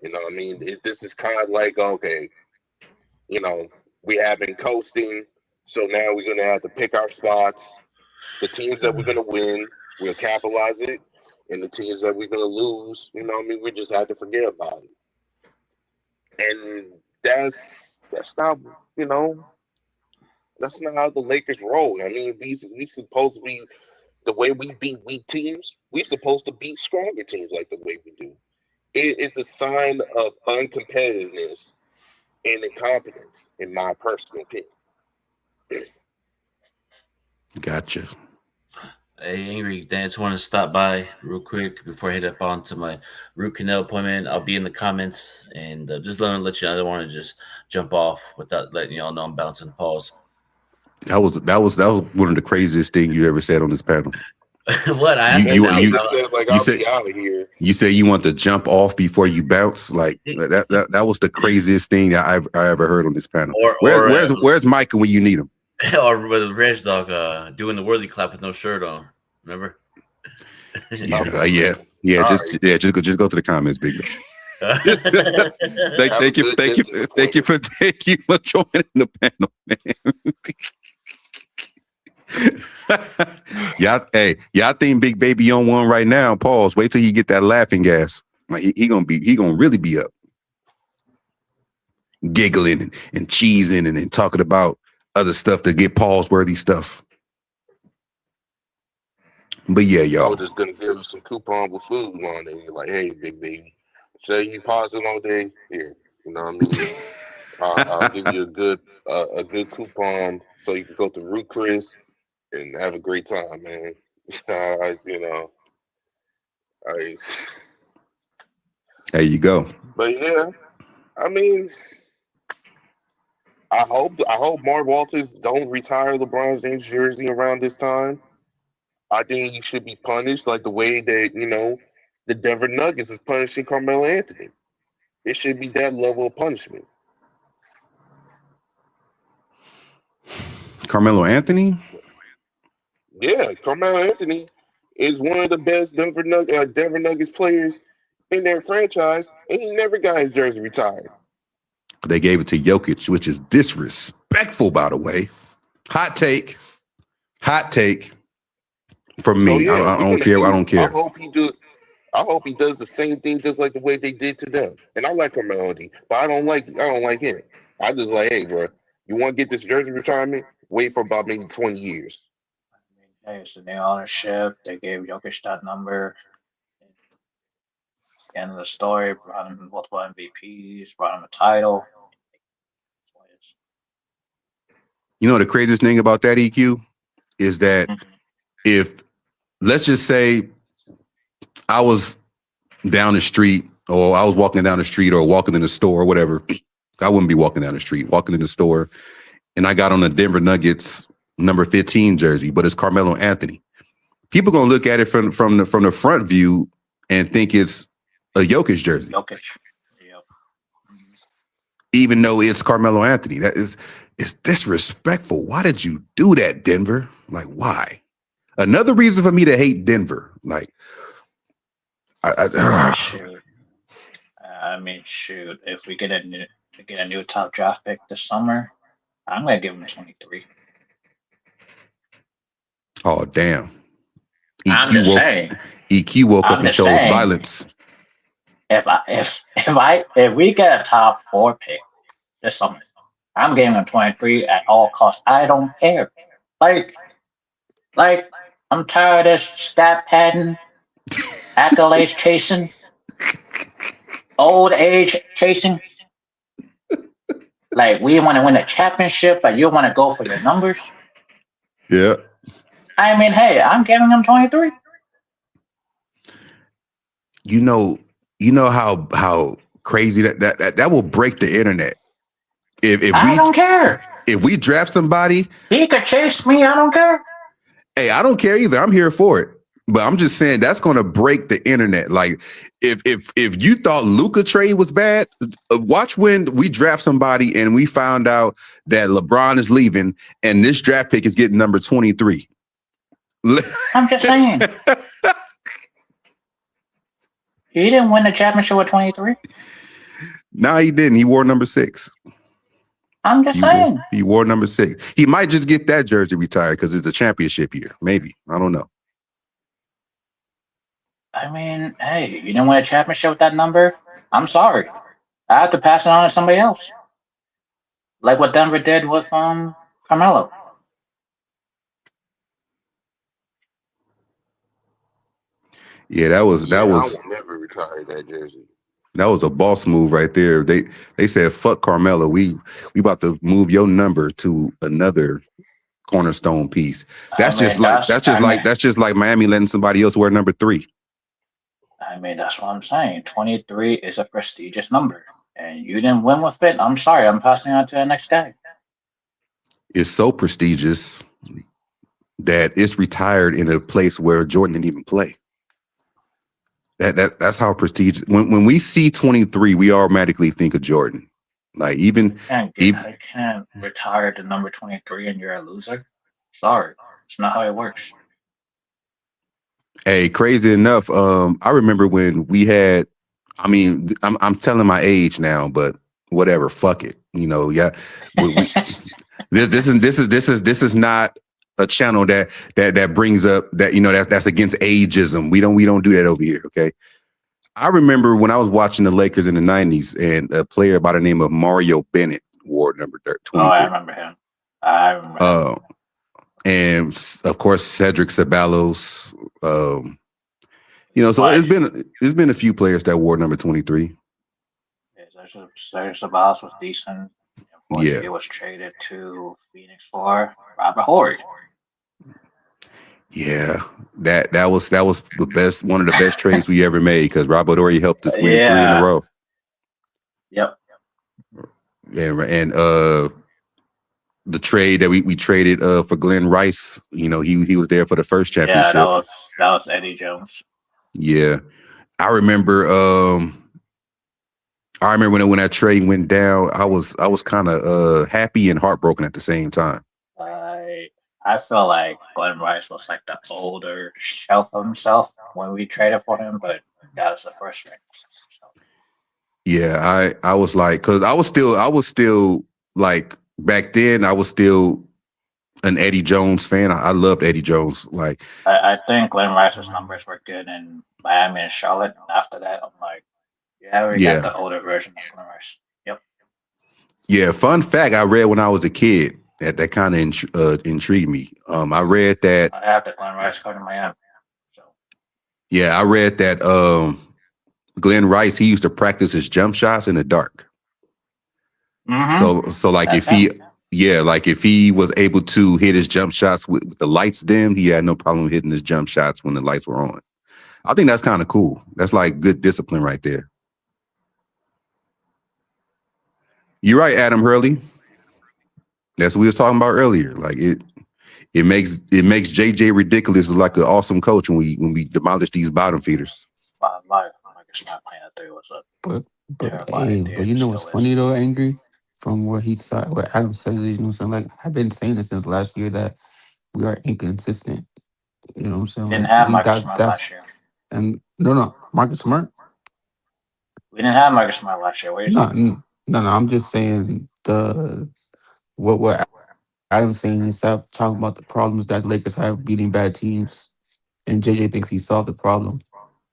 You know what I mean? This is kind of like, okay, we have been coasting, so now we're gonna have to pick our spots. The teams that we're gonna win, we'll capitalize it, and the teams that we're gonna lose, what I mean, we just have to forget about it. And that's not that's not how the Lakers roll. I mean, we supposed to be the way we beat weak teams. We supposed to beat stronger teams like the way we do. It's a sign of uncompetitiveness and incompetence, in my personal opinion. Gotcha. Hey, Angry, Dan, just want to stop by real quick before I head up on to my root canal appointment. I'll be in the comments and just let you know. I don't want to just jump off without letting y'all know I'm bouncing pause. That was one of the craziest things you ever said on this panel. What I said out of here. You say you want to jump off before you bounce. Like that was the craziest thing that I ever heard on this panel. Where's Micah when you need him? Or with Reg Dog doing the whirly clap with no shirt on. Remember? Yeah. Just go to the comments, big man. Thank you for joining the panel, man. y'all think Big Baby on one right now? Pause. Wait till you get that laughing gas. Like he gonna really be up, giggling and cheesing and then talking about other stuff to get pause worthy stuff. But yeah, y'all. I was just gonna give you some coupon with food on it. You're like, hey, Big Baby, say you pausing all day here. You know what I mean? I'll give you a good coupon so you can go to Root Chris and have a great time, man. There you go. But yeah, I mean, I hope Mark Walters don't retire LeBron James jersey around this time. I think he should be punished like the way that the Denver Nuggets is punishing Carmelo Anthony. It should be that level of punishment. Carmelo Anthony? Yeah, Carmelo Anthony is one of the best Denver Nuggets players in their franchise, and he never got his jersey retired. They gave it to Jokic, which is disrespectful, by the way. Hot take from me. So, I don't care. I don't care. I hope he does the same thing, just like the way they did to them. And I like Carmelo Anthony, but I don't like him. I just like, hey, bro, you want to get this jersey retirement? Wait for about maybe 20 years. Hey, it's the new ownership. They gave Jokic that number. At the end of the story, brought him multiple MVPs, brought him a title. You know the craziest thing about that, EQ, is that if, let's just say, I was down the street, or I was walking down the street, or walking in the store, or whatever. I wouldn't be walking down the street, walking in the store, and I got on the Denver Nuggets number 15 jersey, but it's Carmelo Anthony. People gonna look at it from the front view and think it's a Jokic jersey. Jokic. Yep. Even though it's Carmelo Anthony. It's disrespectful. Why did you do that, Denver? Like, why? Another reason for me to hate Denver. Like, Shoot. If we get a to get a new top draft pick this summer, I'm gonna give him 23. Oh damn. I'm just saying. EQ woke up I'm and just chose saying. violence. If we get a top 4 pick this summer, I'm giving him 23 at all costs. I don't care. Like I'm tired of this stat padding, accolades chasing, old age chasing. Like we want to win a championship, but you want to go for your numbers. Yeah. I mean, hey, I'm giving him 23. You know how crazy that will break the internet. If I don't care. If we draft somebody, He could chase me. I don't care. hey, I don't care either. I'm here for it. But I'm just saying that's going to break the internet. Like if you thought Luka trade was bad, watch when we draft somebody and we found out that LeBron is leaving and this draft pick is getting number 23. I'm just saying. He didn't win the championship with 23. No, he didn't. He wore number 6. I'm just saying. He wore number 6. He might just get that jersey retired because it's a championship year. Maybe. I don't know. I mean, hey, you didn't win a championship with that number? I'm sorry. I have to pass it on to somebody else. Like what Denver did with Carmelo. Yeah, that was I will never retire that jersey. That was a boss move right there. They said, fuck Carmelo. We about to move your number to another cornerstone piece. That's just like Miami letting somebody else wear number 3. I mean, that's what I'm saying. 23 is a prestigious number. And you didn't win with it. I'm sorry. I'm passing it on to the next guy. It's so prestigious that it's retired in a place where Jordan didn't even play. That's how prestigious. When we see 23, we automatically think of Jordan. Like I can't retire the number 23 and you're a loser. Sorry, it's not how it works. Hey, crazy enough, I remember when we had. I mean, I'm telling my age now, but whatever, fuck it. You know, yeah. This is not a channel that brings up that, you know, that's against ageism. We don't do that over here. Okay. I remember when I was watching the Lakers in the 90s and a player by the name of Mario Bennett wore number 23. Oh, I remember him. And of course Cedric Ceballos. You know, so it's been a few players that wore number 23. Cedric Ceballos was decent. Yeah. It was traded to Phoenix for Robert Horry. Yeah, that was the best, one of the best trades we ever made because Robert Horry helped us win 3 in a row. Yep. And the trade that we traded for Glenn Rice, you know, he was there for the first championship. Yeah, that was Eddie Jones. Yeah, I remember when that trade went down, I was kind of happy and heartbroken at the same time. I feel like Glenn Rice was like the older shelf of himself when we traded for him, but that was the first ring. So. Yeah, I was like, because I was still like back then, I was still an Eddie Jones fan. I loved Eddie Jones. Like, I think Glenn Rice's numbers were good in Miami and Charlotte. And after that, I'm like, we got the older version of Glenn Rice. Yep. Yeah. Fun fact: I read when I was a kid. That kind of intrigued me. I read that. I have the Glenn Rice card in Miami. So. Yeah, I read that Glenn Rice, he used to practice his jump shots in the dark. Mm-hmm. So like if he was able to hit his jump shots with the lights dimmed, he had no problem hitting his jump shots when the lights were on. I think that's kind of cool. That's like good discipline right there. You're right, Adam Hurley. That's what we was talking about earlier. Like it makes JJ ridiculous like an awesome coach when we demolish these bottom feeders. My guess not playing that 3 was up. But you know what's funny though, Angry? From what he said, what Adam said, you know what I'm saying? Like I've been saying this since last year that we are inconsistent. You know what I'm saying? Didn't have Marcus Smart last year. And no, Marcus Smart. We didn't have Marcus Smart last year. What are you saying? No, I'm just saying what Adam's saying is stop talking about the problems that Lakers have beating bad teams, and JJ thinks he solved the problem.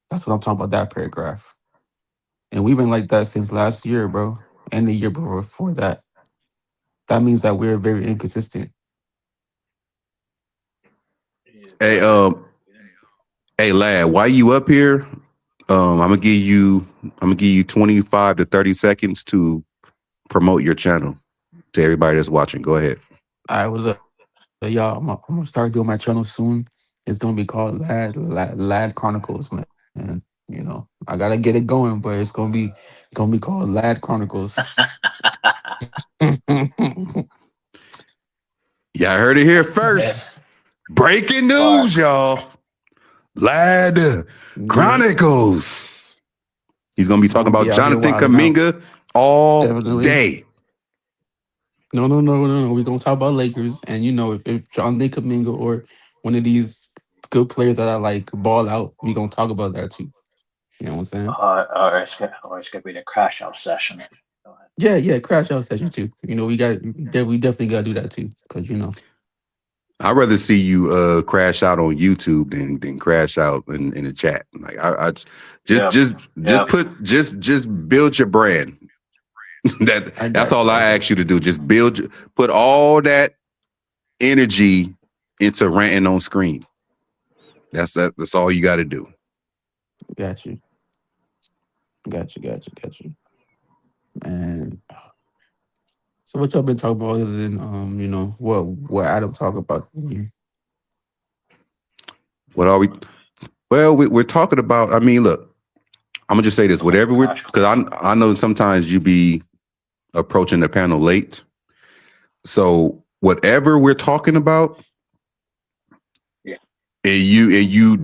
That's what I'm talking about. That paragraph, and we've been like that since last year, bro, and the year before that. That means that we're very inconsistent. Hey, hey, lad, why you up here? I'm gonna give you 25 to 30 seconds to promote your channel to everybody that's watching. Go ahead. I was y'all. I'm gonna start doing my channel soon. It's gonna be called Lad Chronicles, man. And I gotta get it going, but it's gonna be called Lad Chronicles. Y'all heard it here first. Breaking news, y'all. Lad Chronicles. He's gonna be talking Gonna about be out here Jonathan wilding out. Kuminga all Definitely. day. No. We're gonna talk about Lakers, and if Jonathan Kuminga or one of these good players that I like ball out, we gonna talk about that too. You know what I'm saying? Or it's gonna be the crash out session. Go ahead. Yeah, crash out session too. We definitely gotta do that too, because I'd rather see you crash out on YouTube than crash out in the chat. Like I just build your brand. That's all I ask you to do. Just put all that energy into ranting on screen. That's all you got to do. Got you. And so what y'all been talking about other than what Adam talk about here? What are we? Well, we're talking about. I mean, look, I'm gonna just say this. Whatever because I know sometimes you be approaching the panel late. So whatever we're talking about, and you're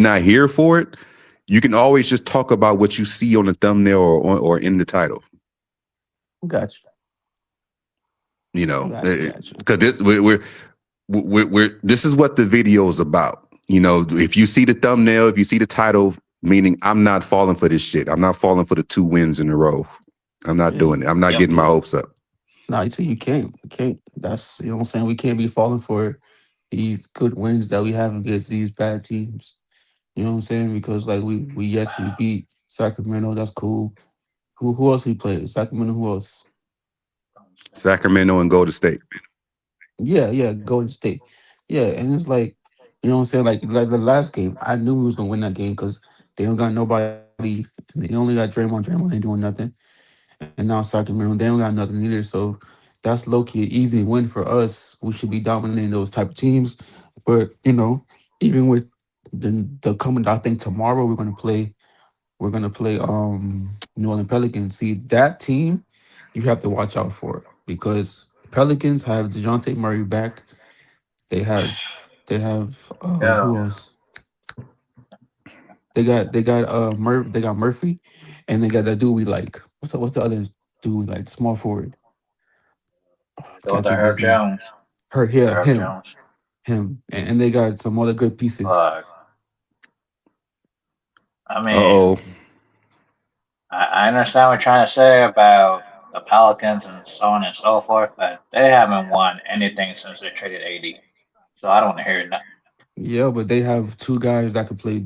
not here for it, you can always just talk about what you see on the thumbnail or in the title. Gotcha. Because this is what the video is about. If you see the thumbnail, if you see the title, meaning I'm not falling for this shit. I'm not falling for the 2 wins in a row. I'm not doing it. I'm not getting my hopes up. No, you see, you can't. That's what I'm saying. We can't be falling for these good wins that we have against these bad teams. You know what I'm saying? Because like we beat Sacramento. That's cool. Who else we played? Sacramento. Who else? Sacramento and Golden State. Yeah, Golden State. Yeah, and it's like, you know what I'm saying? Like the last game, I knew we was gonna win that game because they don't got nobody. They only got Draymond. Draymond ain't doing nothing. And now Sacramento, they don't got nothing either. So that's low key an easy win for us. We should be dominating those type of teams. But even with the coming, I think tomorrow we're gonna play New Orleans Pelicans. See, that team you have to watch out for because Pelicans have DeJounte Murray back. They have who else? They got Murphy, and they got that dude we like. What's the other dude like? Small forward. Can't think of his name. Him, and they got some other good pieces. I mean, I understand what you're trying to say about the Pelicans and so on and so forth, but they haven't won anything since they traded AD. So I don't want to hear nothing. Yeah, but they have 3 guys that can play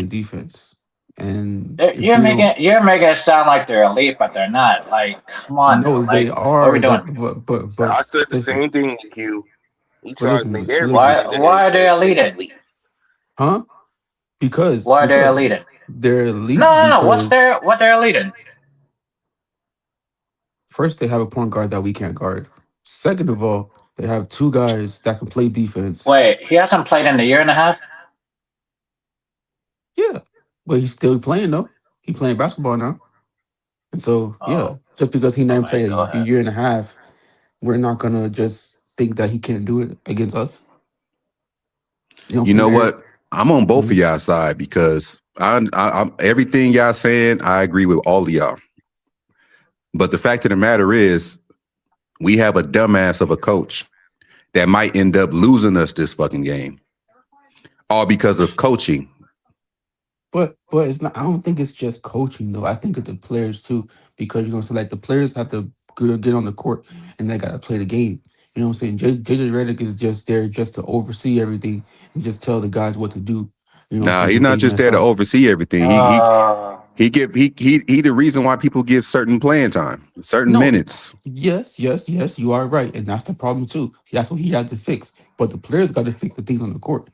defense. And you're making it sound like they're elite, but they're not. Like, come on. No, like, they are. What are we doing? But I said the same thing to you. He tried to make everybody. Why are they elite? Huh? Because why are they elite? They're elite. No. What they're elite in? First, they have a point guard that we can't guard. Second of all, they have 2 guys that can play defense. Wait, he hasn't played in a year and a half? Yeah, but he's still playing though. He's playing basketball now. And so, just because he didn't play a year and a half, we're not gonna just think that he can't do it against us. You know what? I'm on both of y'all side because I'm everything y'all saying, I agree with all of y'all. But the fact of the matter is, we have a dumbass of a coach that might end up losing us this fucking game, all because of coaching. but it's not. I don't think it's just coaching though. I think it's the players too, because so like the players have to get on the court and they got to play the game. You know what I'm saying? JJ Redick is just there just to oversee everything and just tell the guys what to do. You know what I'm Nah, saying? he's If not they just mess there to up. oversee everything. Uh, He the reason why people get certain playing time, certain No, minutes. yes, you are right, and that's the problem too. That's what he had to fix. But the players got to fix the things on the court.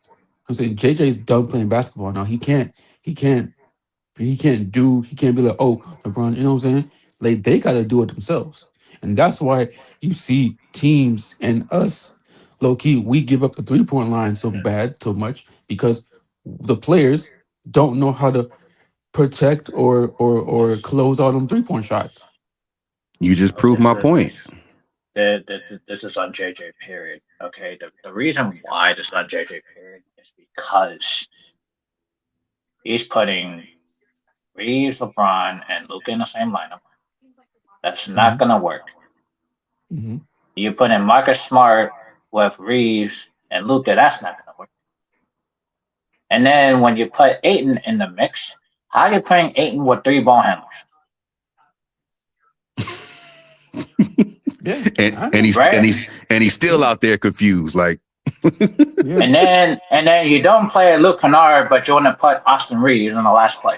I'm saying JJ's done playing basketball now. He can't, he can't be like, oh, LeBron. You know what I'm saying? Like they got to do it themselves, and that's why you see teams and us, low key, we give up the 3-point line so bad, so much because the players don't know how to protect or this, close out them 3-point shots. You just proved this my is point. this is on JJ period. Okay, the reason why this is on JJ period is because he's putting Reeves, LeBron, and Luka in the same lineup. That's not Hmm. gonna work. Hmm. You put in Marcus Smart with Reeves and Luka, that's not gonna work. And then when you put Aiton in the mix, how are you putting Aiton with three ball handlers? Yeah, and I and know. he's and Right? he's and he's still Yeah, out there confused. Like, yeah, And then you don't play Luke Kennard, but you want to put Austin Reeves in the last play.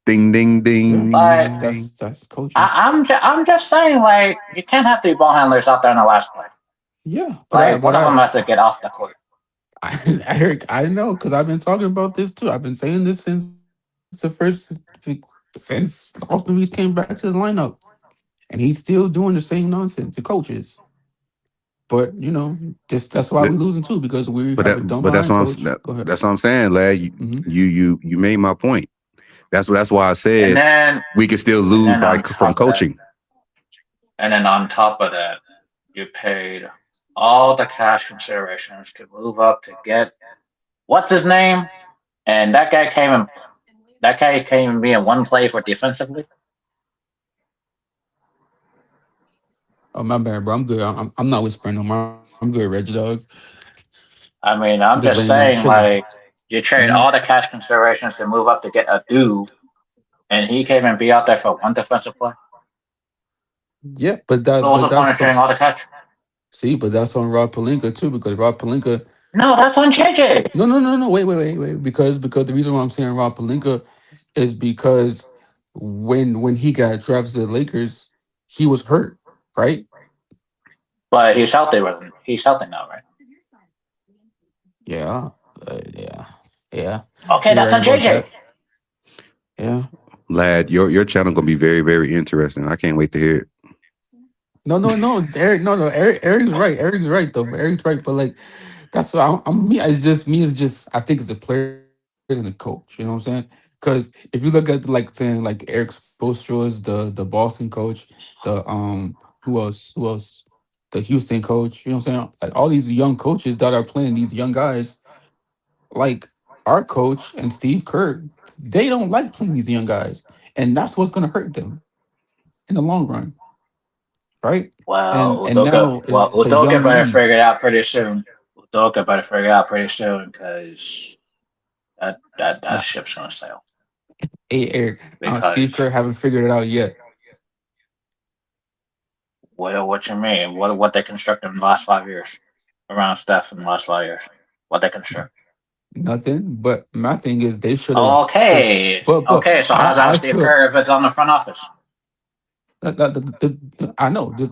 ding, ding, yeah. Like ding. That's coaching. I'm just saying, like you can't have three ball handlers out there in the last play. Yeah, but Like one of them has to get off the court. Eric, I know because I've been talking about this too. I've been saying this since Austin Reeves came back to the lineup, and he's still doing the same nonsense to coaches. But that's why we losing too because we But have that, a dumb but that's line what coach. Go ahead. that's what I'm saying, lad. Hmm. You made my point. That's why I And said then we can still and lose then by on from top of that, coaching. and then on top of that, you paid all the cash considerations to move up to get what's his name, and that guy came and be in one play for defensively. Oh my bad, bro. I'm good. I'm not whispering no more. I'm good, Reggie dog. I mean, I'm I'm just laying just down saying, chilling. like, you trade Hmm. all the cash considerations to move up to get a do, and he came and be out there for one defensive play. Yeah, What was the point of trading all the cash? but that's on Rob Palinka too because Rob Palinka. No, that's on JJ. No. Wait. Because the reason why I'm saying Rob Palinka is because when he got drafted to the Lakers, he was hurt, right? But he's healthy now, right? Yeah, yeah, yeah. Okay, You're that's right on about JJ. that. Yeah. Lad, your channel gonna be very, very interesting. I can't wait to hear No. Eric, no. Eric's right. Eric's right though. But Eric's right. But like, that's what I'm me. It's just me. It's just I think it's the players and the coach. You know what I'm saying? Because if you look at like Eric Spoelstra is the Boston coach, who else? The Houston coach. You know what I'm saying? Like all these young coaches that are playing these young guys, like our coach and Steve Kerr, they don't like playing these young guys, and that's what's going to hurt them in the long run, right? And now it's a Udoka young better league. figure it out pretty soon. Udoka better figure it out pretty soon because that Nah, ship's gonna sail. hey Eric, Steve Because Kerr haven't figured it out yet. what you mean? What they constructed in the last 5 years around Steph in the last 5 years? What they construct? Nothing. But my thing is they should have should. Okay, But okay. So how's that with I Steve feel Kerr if it's on the front office? I know this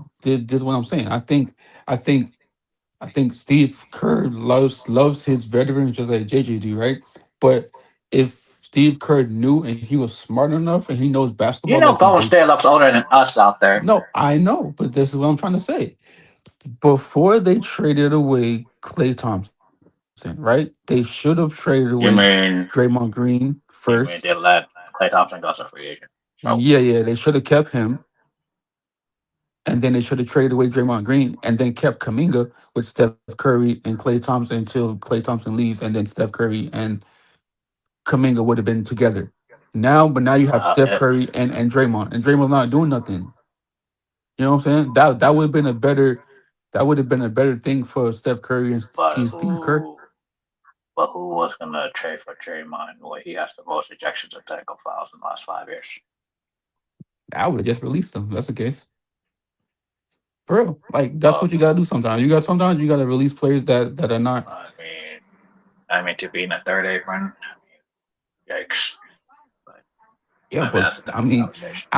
is what I'm saying. I think I think Steve Kerr loves his veterans just like JJ do, right? But if Steve Kerr knew and he was smart enough and he knows basketball You like know, he Golden does. State looks older than us out there. No, I know, but this is what I'm trying to say. Before they traded away Clay Thompson, right? They should have traded away You Draymond mean Green you first. mean they let Clay Thompson go as a free agent? So Yeah, they should have kept him, and then they should have traded away Draymond Green, and then kept Kaminga with Steph Curry and Clay Thompson until Clay Thompson leaves, and then Steph Curry and Kaminga would have been together. But now you have uh, Steph it, Curry and Draymond, and Draymond's not doing nothing. You know what I'm saying? That would have been a better thing for Steph Curry and but Steve Kerr. But who was gonna trade for Draymond when he has the most ejections and technical fouls in the last 5 years? I would have just released them. If that's the case. For real. Like that's Well, what you gotta do sometimes. Sometimes you gotta release players that are not. I mean to be in a third apron. Yikes. But Yeah, I mean but that's a I different mean, conversation.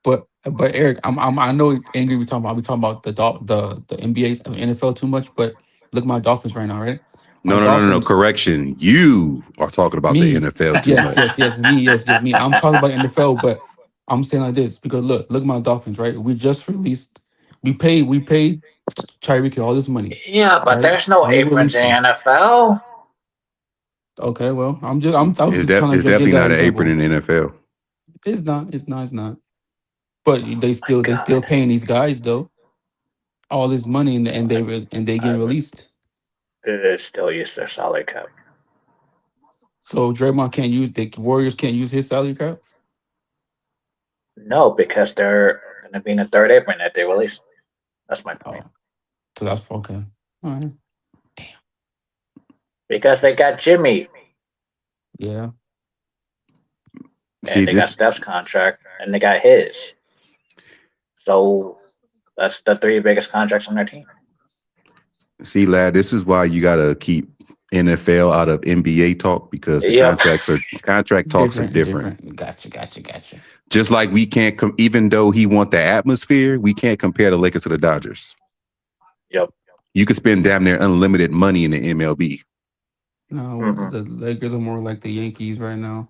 but Eric, I know angry. We talking about the NBA NFL too much, but look at my Dolphins right now, right? My No. Dolphins, Correction. You are talking about the me, NFL too yes, much. me. I'm talking about NFL, but I'm saying like this because look at my Dolphins, right? We paid Tyreek Hill all this money, Yeah, but right? there's no We aprons released in him. the NFL. Okay, well, I was It's, just trying it's to give definitely that not an apron example. in the NFL. It's not. But they still paying these guys though all this money and they getting released. It's still use their salary cap. So Draymond can't use the Warriors can't use his salary cap. No, because they're gonna be in a third apron that they release. That's my point. Oh, so that's okay. All right. Because they got Jimmy Yeah. See and they got this. Steph's contract and they got his. So that's the three biggest contracts on their team. See, lad, this is why you gotta keep NFL out of NBA talk because the Yep. contract talks are different. Gotcha. Just like we can't even though he want the atmosphere, we can't compare the Lakers to the Dodgers. Yep. You could spend damn near unlimited money in the MLB. No, the Lakers are more like the Yankees right now.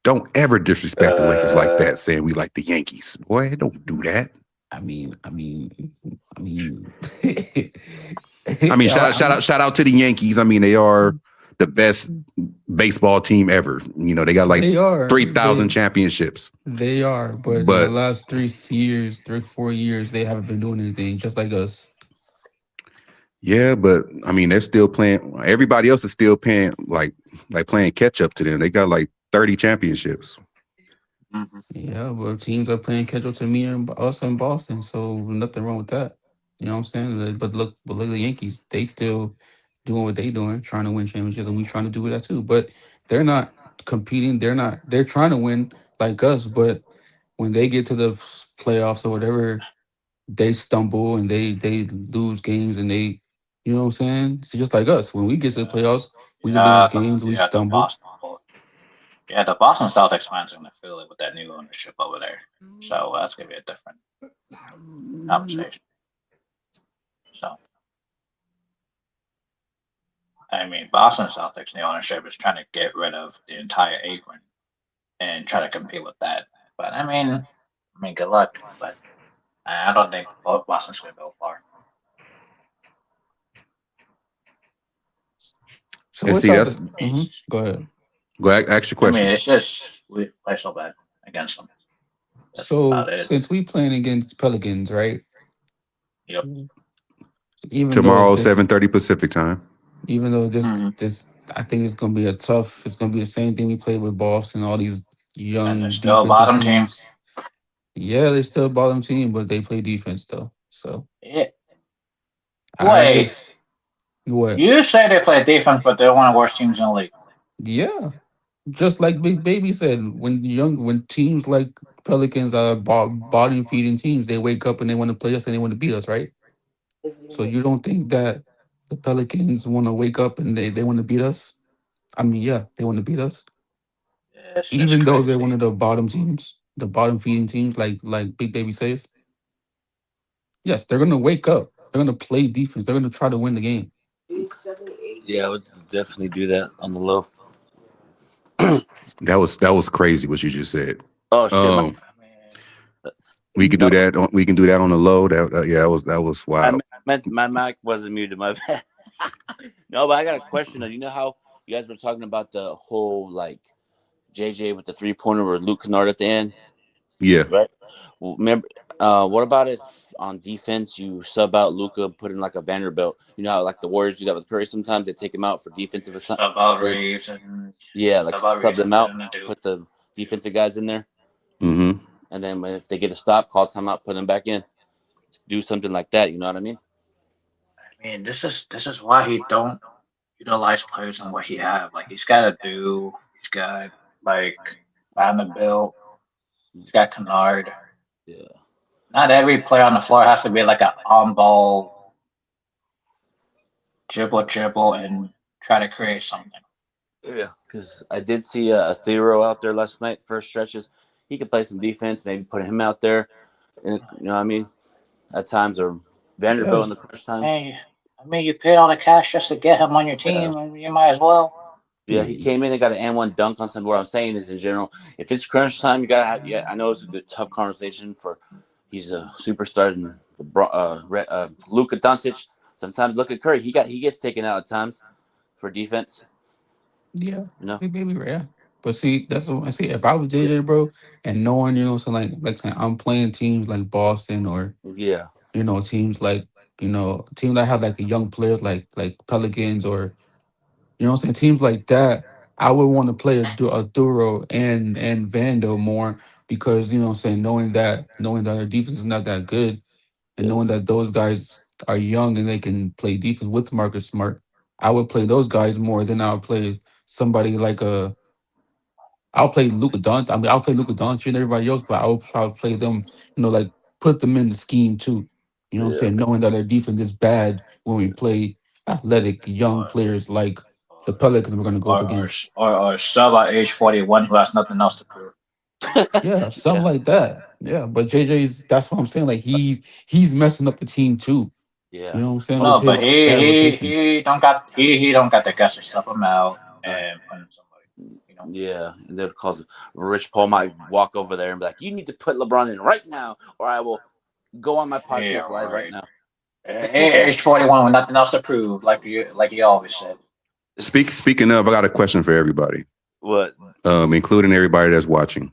Don't ever disrespect the Lakers like that, saying we like the Yankees. Boy, don't do that. I mean. Shout out to the Yankees. I mean, they are the best baseball team ever. You know, they got like They are 3,000 championships. They are, but in the last 4 years, they haven't been doing anything, just like us. Yeah, but I mean, they're still playing. Everybody else is still paying like playing catch up to them. They got like 30 championships. Mm-hmm. Yeah, but teams are playing catch up to me and us in Boston, so nothing wrong with that. You know what I'm saying? But look at the Yankees. They still doing what they doing, trying to win championships, and we trying to do that too. But they're not competing. They're trying to win like us, but when they get to the playoffs or whatever, they stumble and they lose games and they, you know what I'm saying? It's just like us. When we get to the playoffs, we lose games, we stumble. The Boston Celtics fans are gonna feel it with that new ownership over there. So that's gonna be a different conversation. So I mean, Boston Celtics new ownership is trying to get rid of the entire apron and try to compete with that. But I mean, good luck. But I don't think Boston's gonna go far. So And see, that's go ahead. Go ahead, ask your question. I mean, it's just we play so bad against them. That's so since we playing against Pelicans, right? Yep. Even tomorrow, 7:30 Pacific time. Even though this, I think it's gonna be it's gonna be the same thing we played with Boston, all these young defensive teams. Yeah, they're still a bottom team, but they play defense though. So yeah. What? You say they play defense, but they're one of the worst teams in the league. Yeah. Just like Big Baby said, when teams like Pelicans are bottom feeding teams, they wake up and they want to play us and they want to beat us, right? So you don't think that the Pelicans want to wake up and they want to beat us? I mean, yeah, they want to beat us. Even though they're one of the bottom teams, the bottom feeding teams, like Big Baby says. Yes, they're gonna wake up. They're gonna play defense. They're gonna try to win the game. Yeah, I would definitely do that on the low. That was crazy what you just said. Oh shit! We could do that. We can do that on the low. That was wild. I meant my mic wasn't muted. My bad. No, but I got a question. You know how you guys were talking about the whole like JJ with the 3-pointer or Luke Kennard at the end? Yeah. Right. Well, remember, what about if on defense you sub out Luka, put in like a Vanderbilt? You know how like the Warriors do that with Curry sometimes they take him out for defensive assignment. Sub them out, put the defensive guys in there. Mm-hmm. And then if they get a stop, call timeout, put them back in. Do something like that. You know what I mean? I mean, this is why he don't utilize players on what he have. Like he's got a do. He's got like Vanderbilt. He's got Kennard. Yeah. Not every player on the floor has to be like an on-ball dribble and try to create something. Yeah, because I did see a Thero out there last night. First stretches, he could play some defense. Maybe put him out there. And, you know what I mean? At times, or Vanderbilt in the first time. Hey, I mean, you paid all the cash just to get him on your team. Yeah. I mean, you might as well. Yeah, he came in and got an and-one dunk on something. What I'm saying is, in general, if it's crunch time, you gotta have. Yeah, I know it's a good, tough conversation for. He's a superstar and Luka Doncic. Sometimes look at Curry. He gets taken out at times for defense. Yeah, You know? maybe yeah. But see, that's what I see. If I was JJ, bro, and knowing, so like saying I'm playing teams like Boston or Yeah. Teams like teams that have like young players like Pelicans or teams like that. I would want to play a Duro and Vando more because knowing that our defense is not that good and knowing that those guys are young and they can play defense with Marcus Smart, I would play those guys more than I would play somebody like I'll play Luka Doncic. I mean, I'll play Luka Doncic and everybody else, but I'll probably play them, like put them in the scheme too. You know what I'm saying? Knowing that our defense is bad when we play athletic young players like the Pelicans we're going to go up against. Or sub at age 41 who has nothing else to prove. Yeah, something like that. Yeah, but that's what I'm saying. Like he's messing up the team too. Yeah. You know what I'm saying? No, With but his bad rotations. he don't got the guts to sub him out and put him somebody. Yeah, and that cause Rich Paul might walk over there and be like, "You need to put LeBron in right now, or I will go on my podcast live right now." Age 41 with nothing else to prove, like you always said. Speaking of, I got a question for everybody. What? Including everybody that's watching.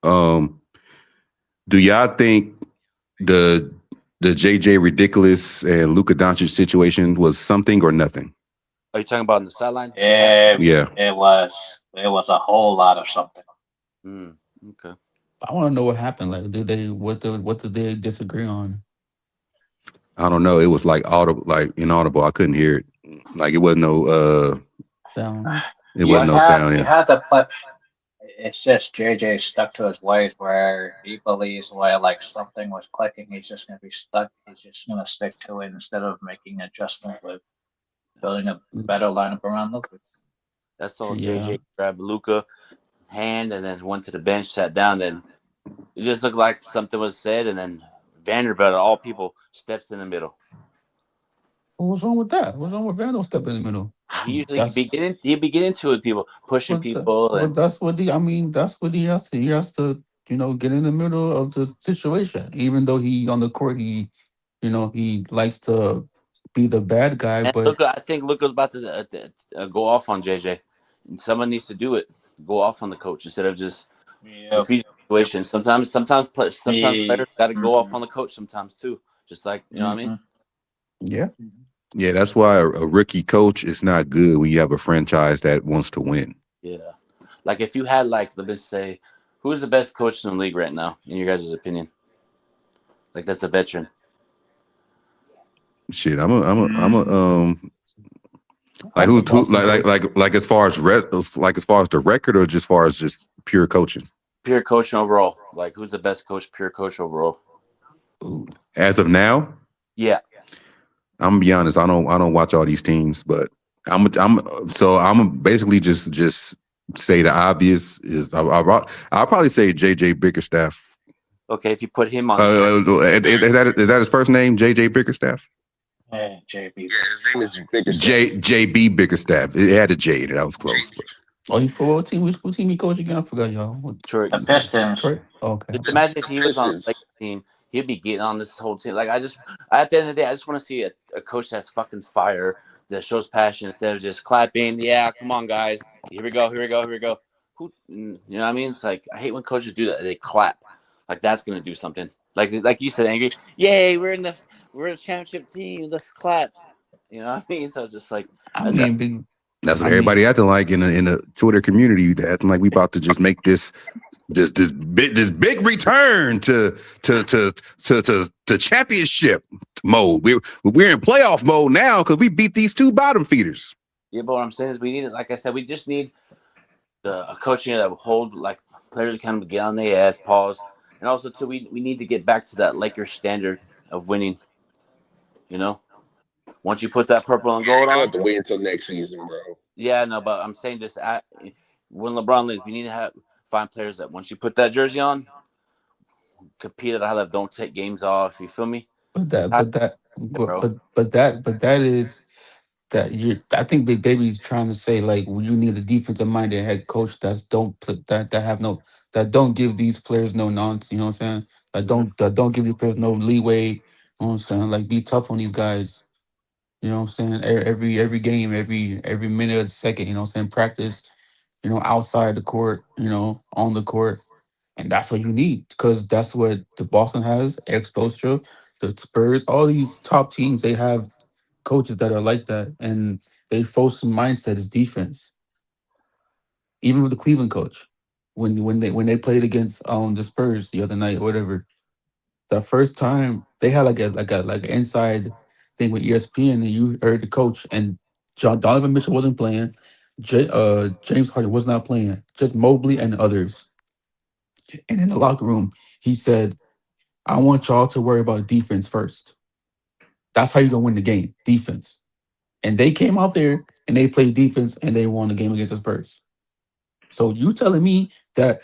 Do y'all think the JJ Ridiculous and Luka Doncic situation was something or nothing? Are you talking about on the sideline? Yeah. It was a whole lot of something. Okay. I want to know what happened. Like, what did they disagree on? I don't know. It was like inaudible. I couldn't hear it. Like it wasn't no sound. It wasn't no sound. You had to put. It's just JJ stuck to his ways where he believes where like something was clicking. He's just gonna be stuck. He's just gonna stick to it instead of making adjustments with building a better lineup around Luka. That's all. JJ grabbed Luka hand and then went to the bench, sat down. Then it just looked like something was said, and then Vanderbilt, of all people, steps in the middle. What's wrong with that? What's wrong with Vandal stepping in the middle? He usually he'd be getting into it, people pushing people. But that's what that's what he has to. He has to, get in the middle of the situation. Even though he on the court, he likes to be the bad guy. And but I think Luka's about to go off on JJ, and someone needs to do it. Go off on the coach instead of just defeat situation. Sometimes players got to go off on the coach. Sometimes too, just like what I mean. Yeah. Yeah, that's why a rookie coach is not good when you have a franchise that wants to win. Yeah. Like if you had let's say, who's the best coach in the league right now, in your guys' opinion? Like that's a veteran. Shit, I'm like who like as far as the record or just as far as just pure coaching? Pure coaching overall. Like who's the best coach, pure coach overall? Ooh. As of now? Yeah. I'm gonna be honest. I don't watch all these teams, but I'm basically just say the obvious is I'll probably say JJ Bickerstaff. Okay, if you put him on, is that his first name? JJ Bickerstaff. Yeah, JB. Yeah, his name is Bickerstaff. JB Bickerstaff. It had a J in it. That was close. Oh, you for what team? Which team he coach again? I forgot, y'all. Detroit. The Pistons. Detroit? Okay. Just imagine if he was on the team. He'd be getting on this whole team. Like at the end of the day, I just want to see a coach that's fucking fire, that shows passion instead of just clapping. Yeah, come on, guys. Here we go. Who, you know what I mean? It's like I hate when coaches do that. They clap. Like that's gonna do something. Like you said, Angry. Yay, we're a championship team. Let's clap. You know what I mean? So just like that's what everybody acting like in the Twitter community. Acting like we about to just make this big return to championship mode. We're in playoff mode now because we beat these two bottom feeders. Yeah, but what I'm saying is we need, like I said, we just need a coaching that will hold like players kind of get on their ass, pause, and also too we need to get back to that Lakers standard of winning. You know, once you put that purple and Yeah, gold you're gonna on, have to wait until next season, bro. yeah, no, but I'm saying just when LeBron leaves, we need to find players that once you put that jersey on, compete at a high level, don't take games off. You feel me? But that, That's but that, it, bro. but that is that you. I think Big Baby's trying to say like you need a defensive minded head coach that have no that don't give these players no nonsense. You know what I'm saying? That don't give these players no leeway. You know what I'm saying? Like be tough on these guys. You know what I'm saying? Every game, every minute of the second. You know what I'm saying? Practice. You know, outside the court. You know, on the court. And that's what you need because that's what the Boston has, exposed to the Spurs, all these top teams, they have coaches that are like that. And they force some mindset is defense. Even with the Cleveland coach. When they played against the Spurs the other night or whatever, the first time they had like an inside thing with ESPN and you heard the coach and Donovan Mitchell wasn't playing. James Harden was not playing, just Mobley and others. And in the locker room, he said, I want y'all to worry about defense first. That's how you're gonna win the game. Defense. And they came out there and they played defense and they won the game against the Spurs. So you telling me that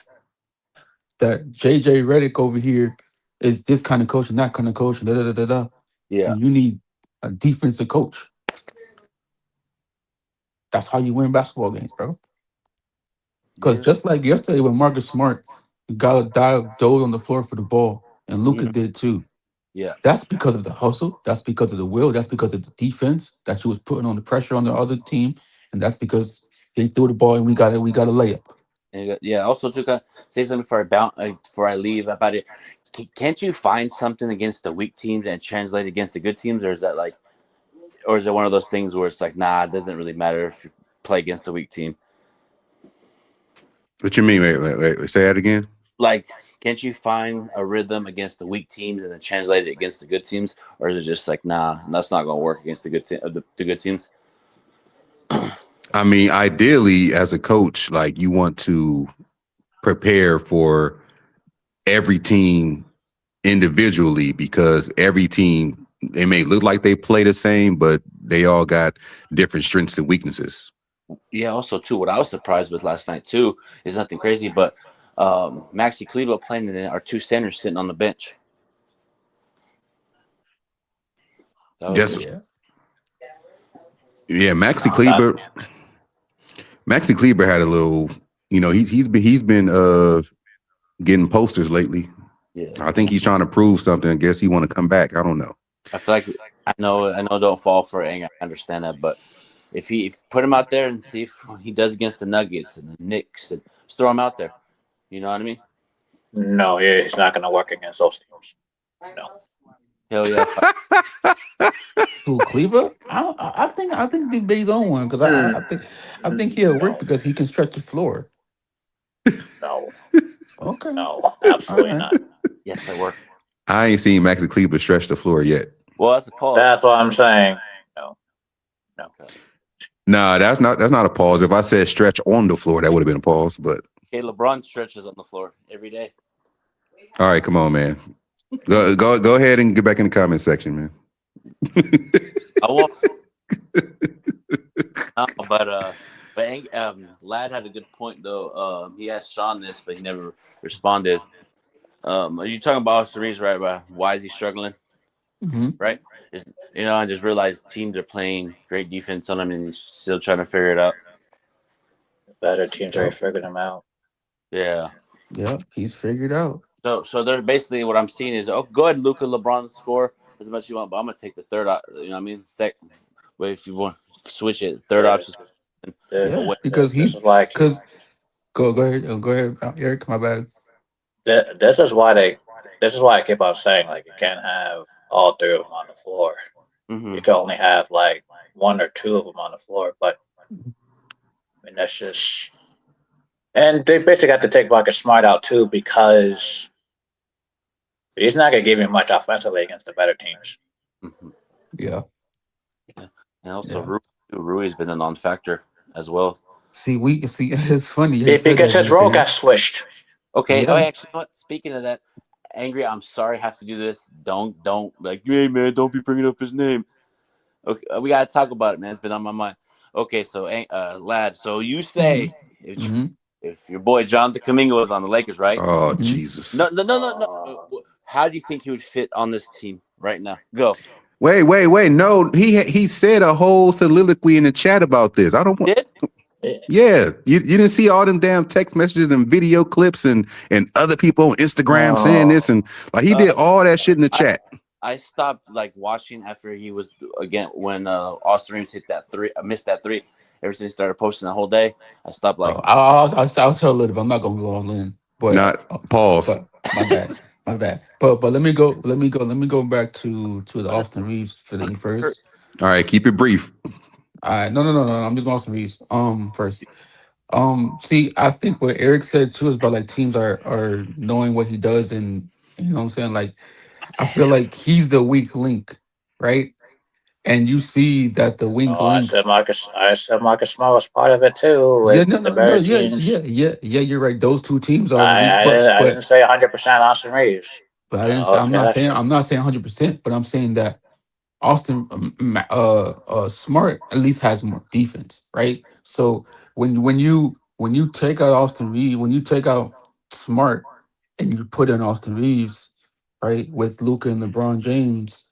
JJ Redick over here is this kind of coach and that kind of coach, and da. And Yeah, you need a defensive coach. That's how you win basketball games, bro. Because yeah, just like yesterday when Marcus Smart dove on the floor for the ball, and Luca mhm, did too. yeah. That's because of the hustle. That's because of the will. That's because of the defense that you was putting on the pressure on the other team, and that's because they threw the ball and we got a layup. Yeah. Also, to say something before I leave about it. Can't you find something against the weak teams and translate against the good teams, or is that like, or is it one of those things where it's like, nah, it doesn't really matter if you play against a weak team? What you mean? Wait. Say that again. Like, can't you find a rhythm against the weak teams and then translate it against the good teams, or is it just like, nah, that's not going to work against the good teams? I mean, ideally, as a coach, like you want to prepare for every team individually because every team they may look like they play the same, but they all got different strengths and weaknesses. Yeah. Also, too, what I was surprised with last night too is nothing crazy, but Maxi Kleber playing and then our two centers sitting on the bench. That was Just interesting. Yeah. yeah, No, that Maxi Kleber had a little, he's been getting posters lately. Yeah. I think he's trying to prove something. I guess he want to come back. I don't know. I feel like I know, don't fall for it. I understand that, but if put him out there and see if he does against the Nuggets and the Knicks, and just throw him out there. You know what I mean? no, it's not going to work against those teams. No, Hell yeah! Who Cleaver? I think Big Bay's on one because Mm, I think he'll work no, because he can stretch the floor. no, Okay. no, All absolutely right. not. Yes, I work. I ain't seen Maxi Kleber stretch the floor yet. Well, that's a pause. That's what I'm saying. No, no. Nah, that's not a pause. If I said stretch on the floor, that would have been a pause. But Okay, LeBron stretches on the floor every day. all right, come on, man. Go ahead and get back in the comment section, man. I won't. Lad had a good point though. He asked Sean this, but he never responded. Are you talking about Serene's right? About why is he struggling? Hmm. Right? Just, I just realized teams are playing great defense on him, and he's still trying to figure it out. Better teams already Yep. figured them out. Yeah. Yep. He's figured out. So they're basically what I'm seeing is, oh, go ahead, Luka, LeBron score as much as you want, but I'm gonna take the third. You know what I mean? Second, wait, if you want switch it, third Yeah, option. Yeah. Away. Because this he's is why. because go ahead, Eric. My bad. This is why they. This is why I keep on saying like you can't have all three of them on the floor. Mm-hmm. You can only have like one or two of them on the floor. But Mhm. I mean that's just. And they basically got to take Marcus Smart out too because he's not gonna give you much offensively against the better teams. Mm-hmm. Yeah. And also Yeah. Rube Rui's been a non-factor as well. See, we see. It's funny you said Because that, his role got BK. switched. Okay. Oh, Yeah. actually, you know what? Speaking of that, Angry, I'm sorry I have to do this. Don't like, hey man, don't be bringing up his name. Okay, we gotta talk about it, man. It's been on my mind. Okay, so lad, so you Mm-hmm. say Mm-hmm. if your boy Jonathan Kaminga was on the Lakers, right? Oh Mm-hmm. Jesus! No. How do you think he would fit on this team right now? Go. Wait! No, he said a whole soliloquy in the chat about this. I don't want. Did Yeah, you didn't see all them damn text messages and video clips and other people on Instagram saying this Oh, and like he uh, did all that shit in the I chat. I stopped like watching after he was again when Austin Reeves hit that three. I missed that three. Ever since he started posting the whole day, I stopped Oh, like. I'll tell a little bit. I'm not gonna go all in, but Not pause. but my bad, my bad. But let me go back to the But Austin Reeves thing first. All right, keep it brief. All right, no. I'm just going Austin Reeves. First. See, I think what Eric said too is about like teams are knowing what he does, and you know what I'm saying. Like, I feel like he's the weak link, right? And you see that the weak oh, I link. said Marcus. I said Marcus Smart was part of it too Yeah, with no, the no, no, better yeah, teams. yeah. You're right. Those two teams are the I, weak, I but didn't. I didn't but say 100% Austin Reeves. but I didn't say. I'm Okay, not that's saying. true. I'm not saying 100%, but I'm saying that Austin, Smart at least has more defense, right? So when you take out Austin Reeves, when you take out Smart and you put in Austin Reeves, right, with Luca and LeBron James,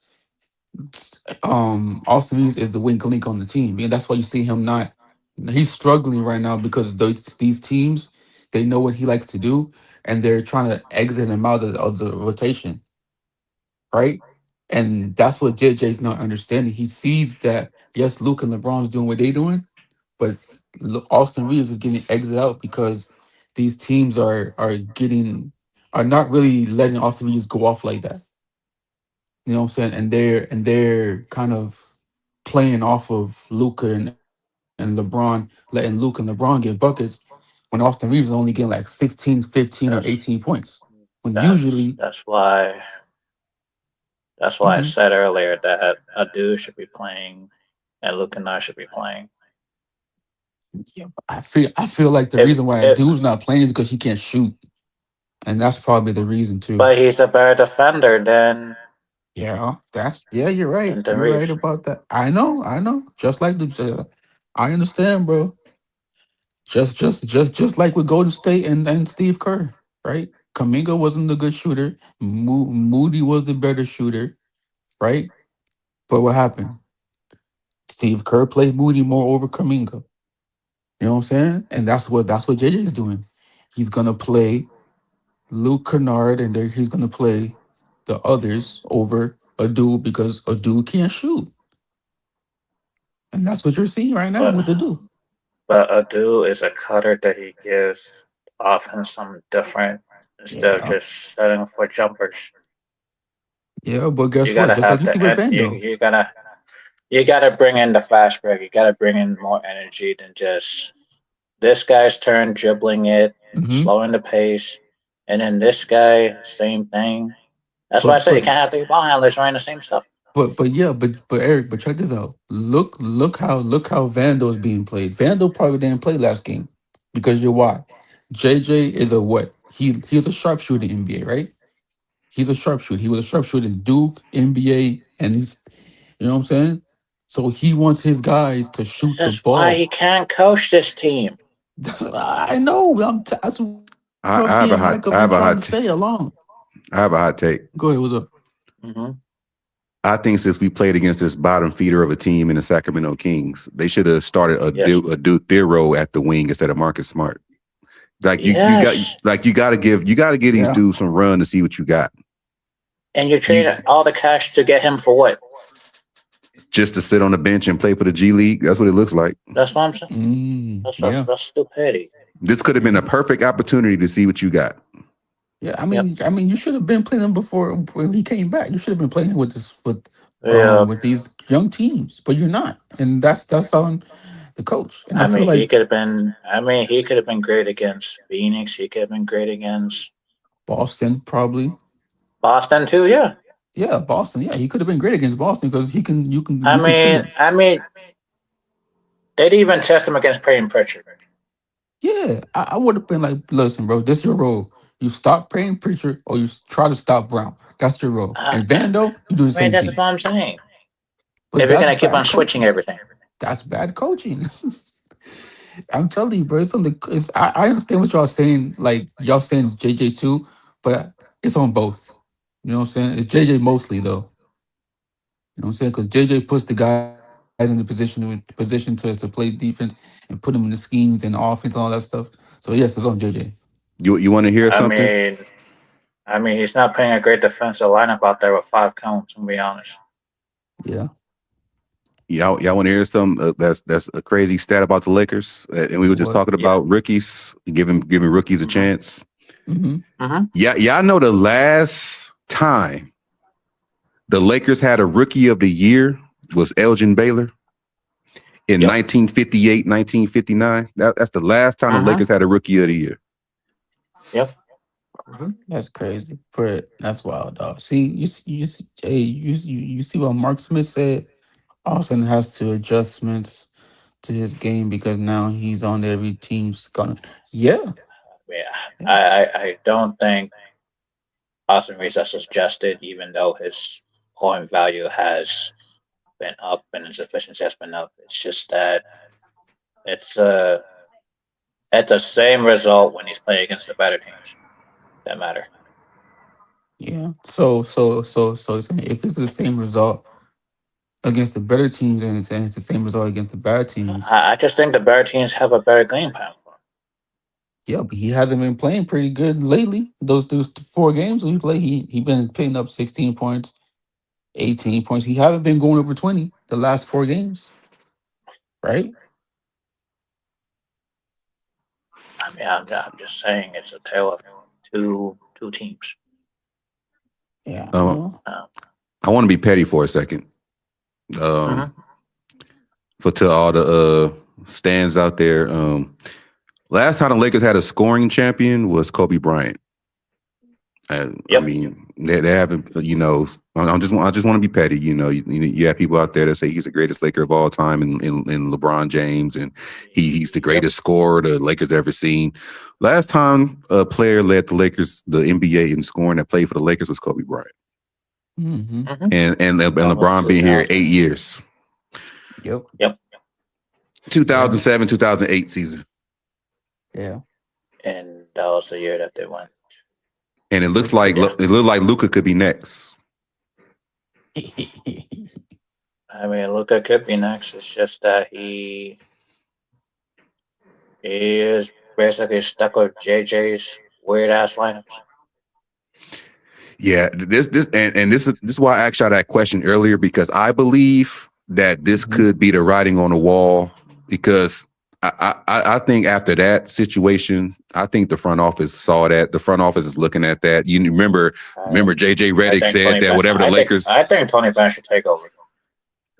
Austin Reeves is the weak link on the team, and that's why you see him not. He's struggling right now because these teams they know what he likes to do, and they're trying to exit him out of the rotation, right? And that's what JJ's not understanding. He sees that yes, Luke and LeBron's doing what they doing, but Austin Reeves is getting exit out because these teams are not really letting Austin Reeves go off like that. You know what I'm saying? And they're kind of playing off of Luca and LeBron, letting Luke and LeBron get buckets when Austin Reeves is only getting like 16, 15, or That's 18 points. When that's usually, that's why that's why I mhm, said earlier that a dude should be playing and Luke and I should be playing. yeah, I feel like the If reason why it, dude's not playing is because he can't shoot, and that's probably the reason too. but he's a better defender Yeah, you're right. than You're right Reeves. about that. I know. Just like I understand, bro. Just like with Golden State and Steve Kerr, right? Kaminga wasn't the good shooter. Moody was the better shooter, right? But what happened? Steve Kerr played Moody more over Kaminga. You know what I'm saying? And that's what JJ is doing. He's gonna play Luke Kennard, and then he's gonna play the others over a dude because a dude can't shoot, and that's what you're seeing right now But with the dude. but a dude is a cutter that he gives offense something different instead of Yeah, just setting for jumpers. yeah, but You guess what? gotta Just like have you see the with and Vando. you gotta bring in the fast break. You gotta bring in more energy than just this guy's turn dribbling it, Hmm. slowing the pace, and then this guy same thing. That's why I But said you but can't have three ball handlers running the same stuff. but yeah, but Eric, but check this out. Look how Vando is being played. Vando probably didn't play last game because you're why. JJ is a what? He's a sharpshooter in NBA, right? He's a sharpshooter. He was a sharpshooter in Duke, NBA, and he's, you know what I'm saying? So he wants his guys to This shoot the is why ball. he can't coach this team. That's what I know. That's what I'm I have being a like hot. I've I been have a trying to hot. say along. I have a hot take. Go ahead. What's up? Hmm. I think since we played against this bottom feeder of a team in the Sacramento Kings, they should have started Yes. a Duke Thero at the wing instead of Marcus Smart. Like Yes. you got to give these Yeah. dudes some run to see what you got. And you You trade all the cash to get him for what? just to sit on the bench and play for the G League. That's what it looks like. That's what I'm saying. Yeah. That's stupidity. This could have been a perfect opportunity to see what you got. Yeah. I Yep. mean, I mean, you should have been playing him before when he came back. You should have been playing with this Yeah. with these young teams, but you're not, and that's on the coach. And I I feel mean, he like could have been. I mean, he could have been great against Phoenix. He could have been great against Boston probably. Boston too. Yeah. Yeah, Boston. Yeah, he could have been great against Boston because he can. You can. I You can mean, figure. I mean, They'd even test him against Peyton Pritchard. Yeah, I would have been like, listen, bro, this is your role. You stop praying preacher or try to stop Brown. That's your role. I And Vando, you do the same that's thing. what I'm saying. But If you're that's gonna keep on bad switching coaching. everything, That's bad coaching. I'm telling you, bro. I understand what y'all saying. Like y'all saying it's JJ too, but it's on both. You know what I'm saying? It's JJ mostly though. You know what I'm saying? Because JJ puts the guys in the position to play defense and put them in the schemes and the offense and all that stuff. So yes, it's on JJ. You want to hear I something? mean, he's not playing a great defensive lineup out there with 5 counts. To be honest, Yeah. Y'all want to hear something? That's a crazy stat about the Lakers, and we were just What? talking yeah. about rookies, giving rookies a Mm-hmm. chance. Mm-hmm. Mm-hmm. Yeah, y'all know the last time the Lakers had a rookie of the year was Elgin Baylor in Yep. 1958, 1959. That's the last time the Mm-hmm. Lakers had a rookie of the year. Yep. Mm-hmm. That's crazy. But that's wild, dog. See, you see what Mark Smith said. Austin has to adjustments to his game because now he's on every team's gonna. Yeah. Yeah, Yeah. I don't think Austin Reeves has adjusted, even though his point value has been up and his efficiency has been up. It's just that it's at the same result when he's playing against the better teams that matter. Yeah. So if it's the same result against the better teams and it's the same result against the bad teams, I just think the better teams have a better game plan for him. yeah, but he hasn't been playing pretty good lately. Those 4 games we played, he been picking up 16 points, 18 points. He haven't been going over 20 the last 4 games, right? I mean, I'm just saying it's a tale of two teams. Yeah. Um, Uh, I want to be petty for a second. mhm. To all the stands out there. Last time the Lakers had a scoring champion was Kobe Bryant. And I Yep. mean, they haven't. I just want to be petty. You have people out there that say he's the greatest Laker of all time, in LeBron James, and he's the greatest scorer the Lakers ever seen. Last time a player led the Lakers, the NBA, in scoring that played for the Lakers was Kobe Bryant, Mm-hmm. Mhm. and Almost LeBron being here 2000. 8 years, Yep. Yep. 2007, 2008 season, Yeah. And that was the year that they won. and it looks like Yeah. Luka could be next. I mean, Luka could be next. It's just that he is basically stuck with JJ's weird ass lineups. Yeah, this is why I asked y'all that question earlier, because I believe that this Mhm. could be the writing on the wall, because I think after that situation, I think the front office saw that. The front office is looking at that. You remember JJ Redick said that whatever the Lakers. I think Tony Benn should take over.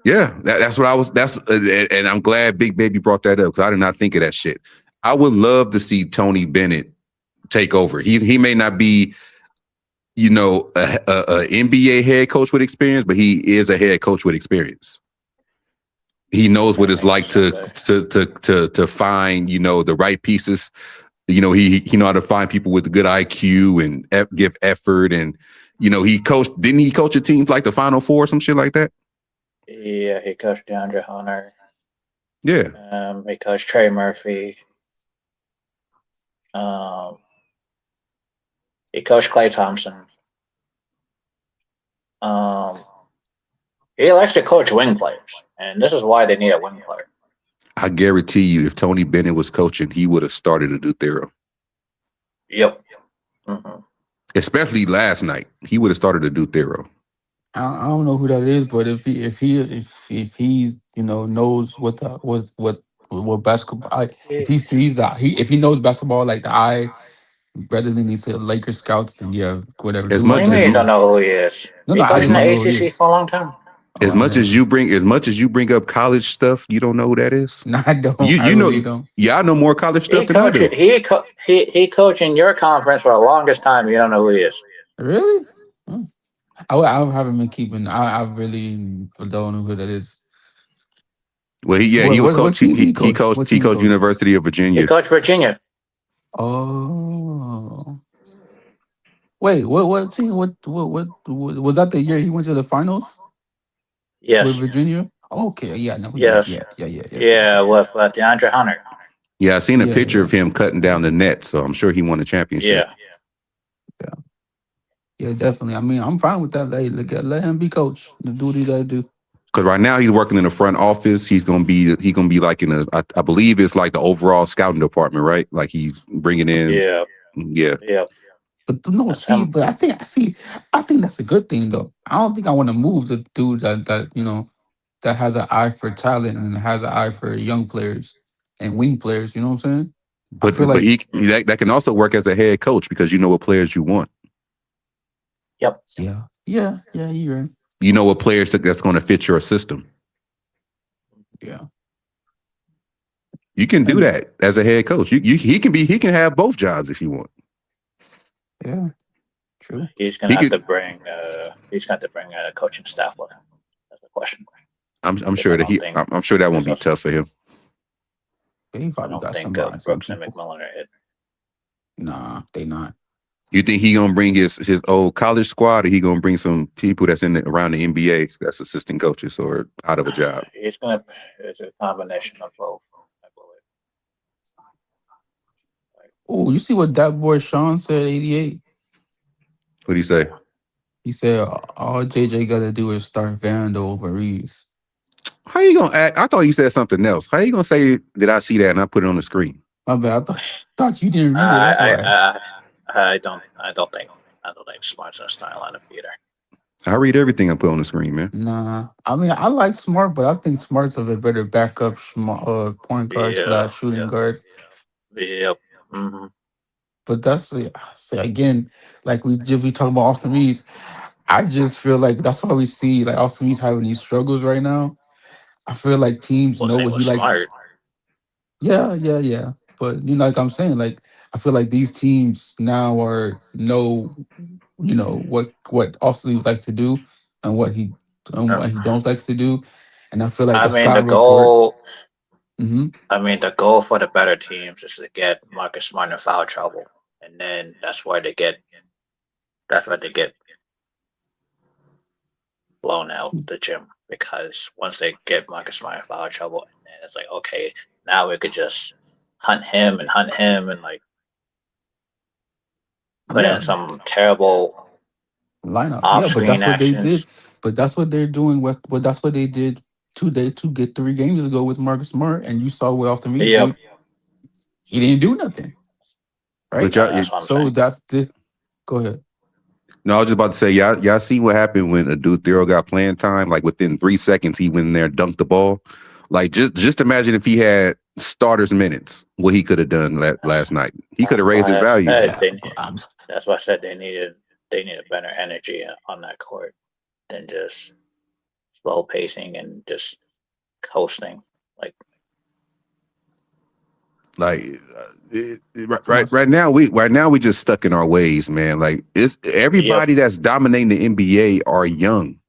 Yeah, that's what I was. And I'm glad Big Baby brought that up, because I did not think of that shit. I would love to see Tony Bennett take over. He may not be, a NBA head coach with experience, but he is a head coach with experience. He knows what it's like to find, the right pieces. He know how to find people with good IQ and give effort. And, didn't he coach a team like the Final Four or some shit like that? Yeah, he coached DeAndre Hunter. Yeah. He coached Trey Murphy. He coached Klay Thompson. He likes to coach wing players, and this is why they need a wing player. I guarantee you, if Tony Bennett was coaching, he would have started a Duthero. Yep. Mm-hmm. Especially last night, he would have started a Duthero. I don't know who that is, but if he knows what basketball, if he sees that, if he knows basketball like the eye rather than these Lakers scouts, then yeah, whatever. As Do What do much you mean as you don't know who he is? No, He I coached just in the don't know who he ACC is. for a long time. As much as you bring up college stuff, you don't know who that is. No, I don't. You I know, really don't. yeah, I know more college stuff than I do. He coached in your conference for the longest time. You don't know who he is. Really? Hmm. I haven't been keeping. I really don't know who that is. Well, he was What coach. team he He coached? coached What he team he coached coached? University of He Virginia. coached Virginia. Oh, wait, what team? What was that the year he went to the finals with Yes, Virginia? Okay, yeah, no, yeah, yes, yeah, yes. with DeAndre Hunter. Yeah, I seen a Yeah, picture yeah, of him cutting down the net, so I'm sure he won a championship. Yeah, yeah, yeah, definitely. I mean, I'm fine with that. Let him be coach. The do what he gotta do. Because right now he's working in the front office. He's gonna be like in a I believe it's like the overall scouting department, right? Like he's bringing in, yeah, yeah. yeah. But no, That's see, him. but I think that's a good thing though. I don't think I want to move the dude that that has an eye for talent and has an eye for young players and wing players. You know what I'm saying? I But feel but like that can also work as a head coach because you know what players you want. Yep. yeah, you're right. You know what players that's going to fit your system. Yeah, You can do and that as a head coach. He can have both jobs if you want. yeah, true. He's gonna He have could. to bring. He's gonna have to bring a coaching staff with him. That's the question. I'm Because I sure that don't think. I'm sure that won't Because be tough for him. He I probably don't got think somebody, some Brooks and people. McMillan are it. Nah, they not. You think he gonna bring his old college squad, or he gonna bring some people that's around the NBA that's assistant coaches or out of a job? He's gonna. It's a combination of both. I believe. Like, Oh, you see what that boy Sean said? 88. What do you say? He said all JJ got to do is start Vando over Reeves. How you gonna act? I thought you said something else. How you gonna say did I see that and I put it on the screen? My bad. Thought you didn't read it. That's I, why. I, I don't. I don't think Smart's gonna start lineup either. I read everything I put on the screen, man. Nah, I mean I like Smart, but I think Smart's of a better backup point guard Yeah. slash shooting Yeah. guard. Yep. Hmm. But that's say again, like we talk about Austin Reeves. I just feel like that's why we see like Austin Reeves having these struggles right now. I feel like teams Well, know same what with he like. Smart. Yeah. But like I'm saying, like I feel like these teams now are know what Austin Reeves likes to do and Uh, what he don't likes to do. And I feel like I the mean, the scout report. goal. Hmm. I mean, the goal for the better teams is to get Marcus Smart in foul trouble, and then that's why they get. That's why they get blown out the gym because once they get Marcus Smart in foul trouble, and then it's like, okay, now we could just hunt him and like put Yeah, in some terrible lineup. off Yeah, but screen that's what they actions. did. But that's what they're doing. But that's what they did 2 get 3 games ago with Marcus Smart, and you saw what Austin Reeves Yep. did. He didn't do nothing, But right? y'all, That's what I'm So saying. that's the. Go ahead. no, I was just about to say, y'all see what happened when a dude Thero got playing time? Like within 3 seconds, he went in there and dunked the ball. Like just imagine if he had starters minutes, what he could have done last night. He could have raised his Like I value. said, Yeah, they, but that's why I said they needed better energy on that court than just slow pacing and just coasting. Like, Like come on. right now we just stuck in our ways, man. Like it's yep, everybody that's dominating the NBA are young.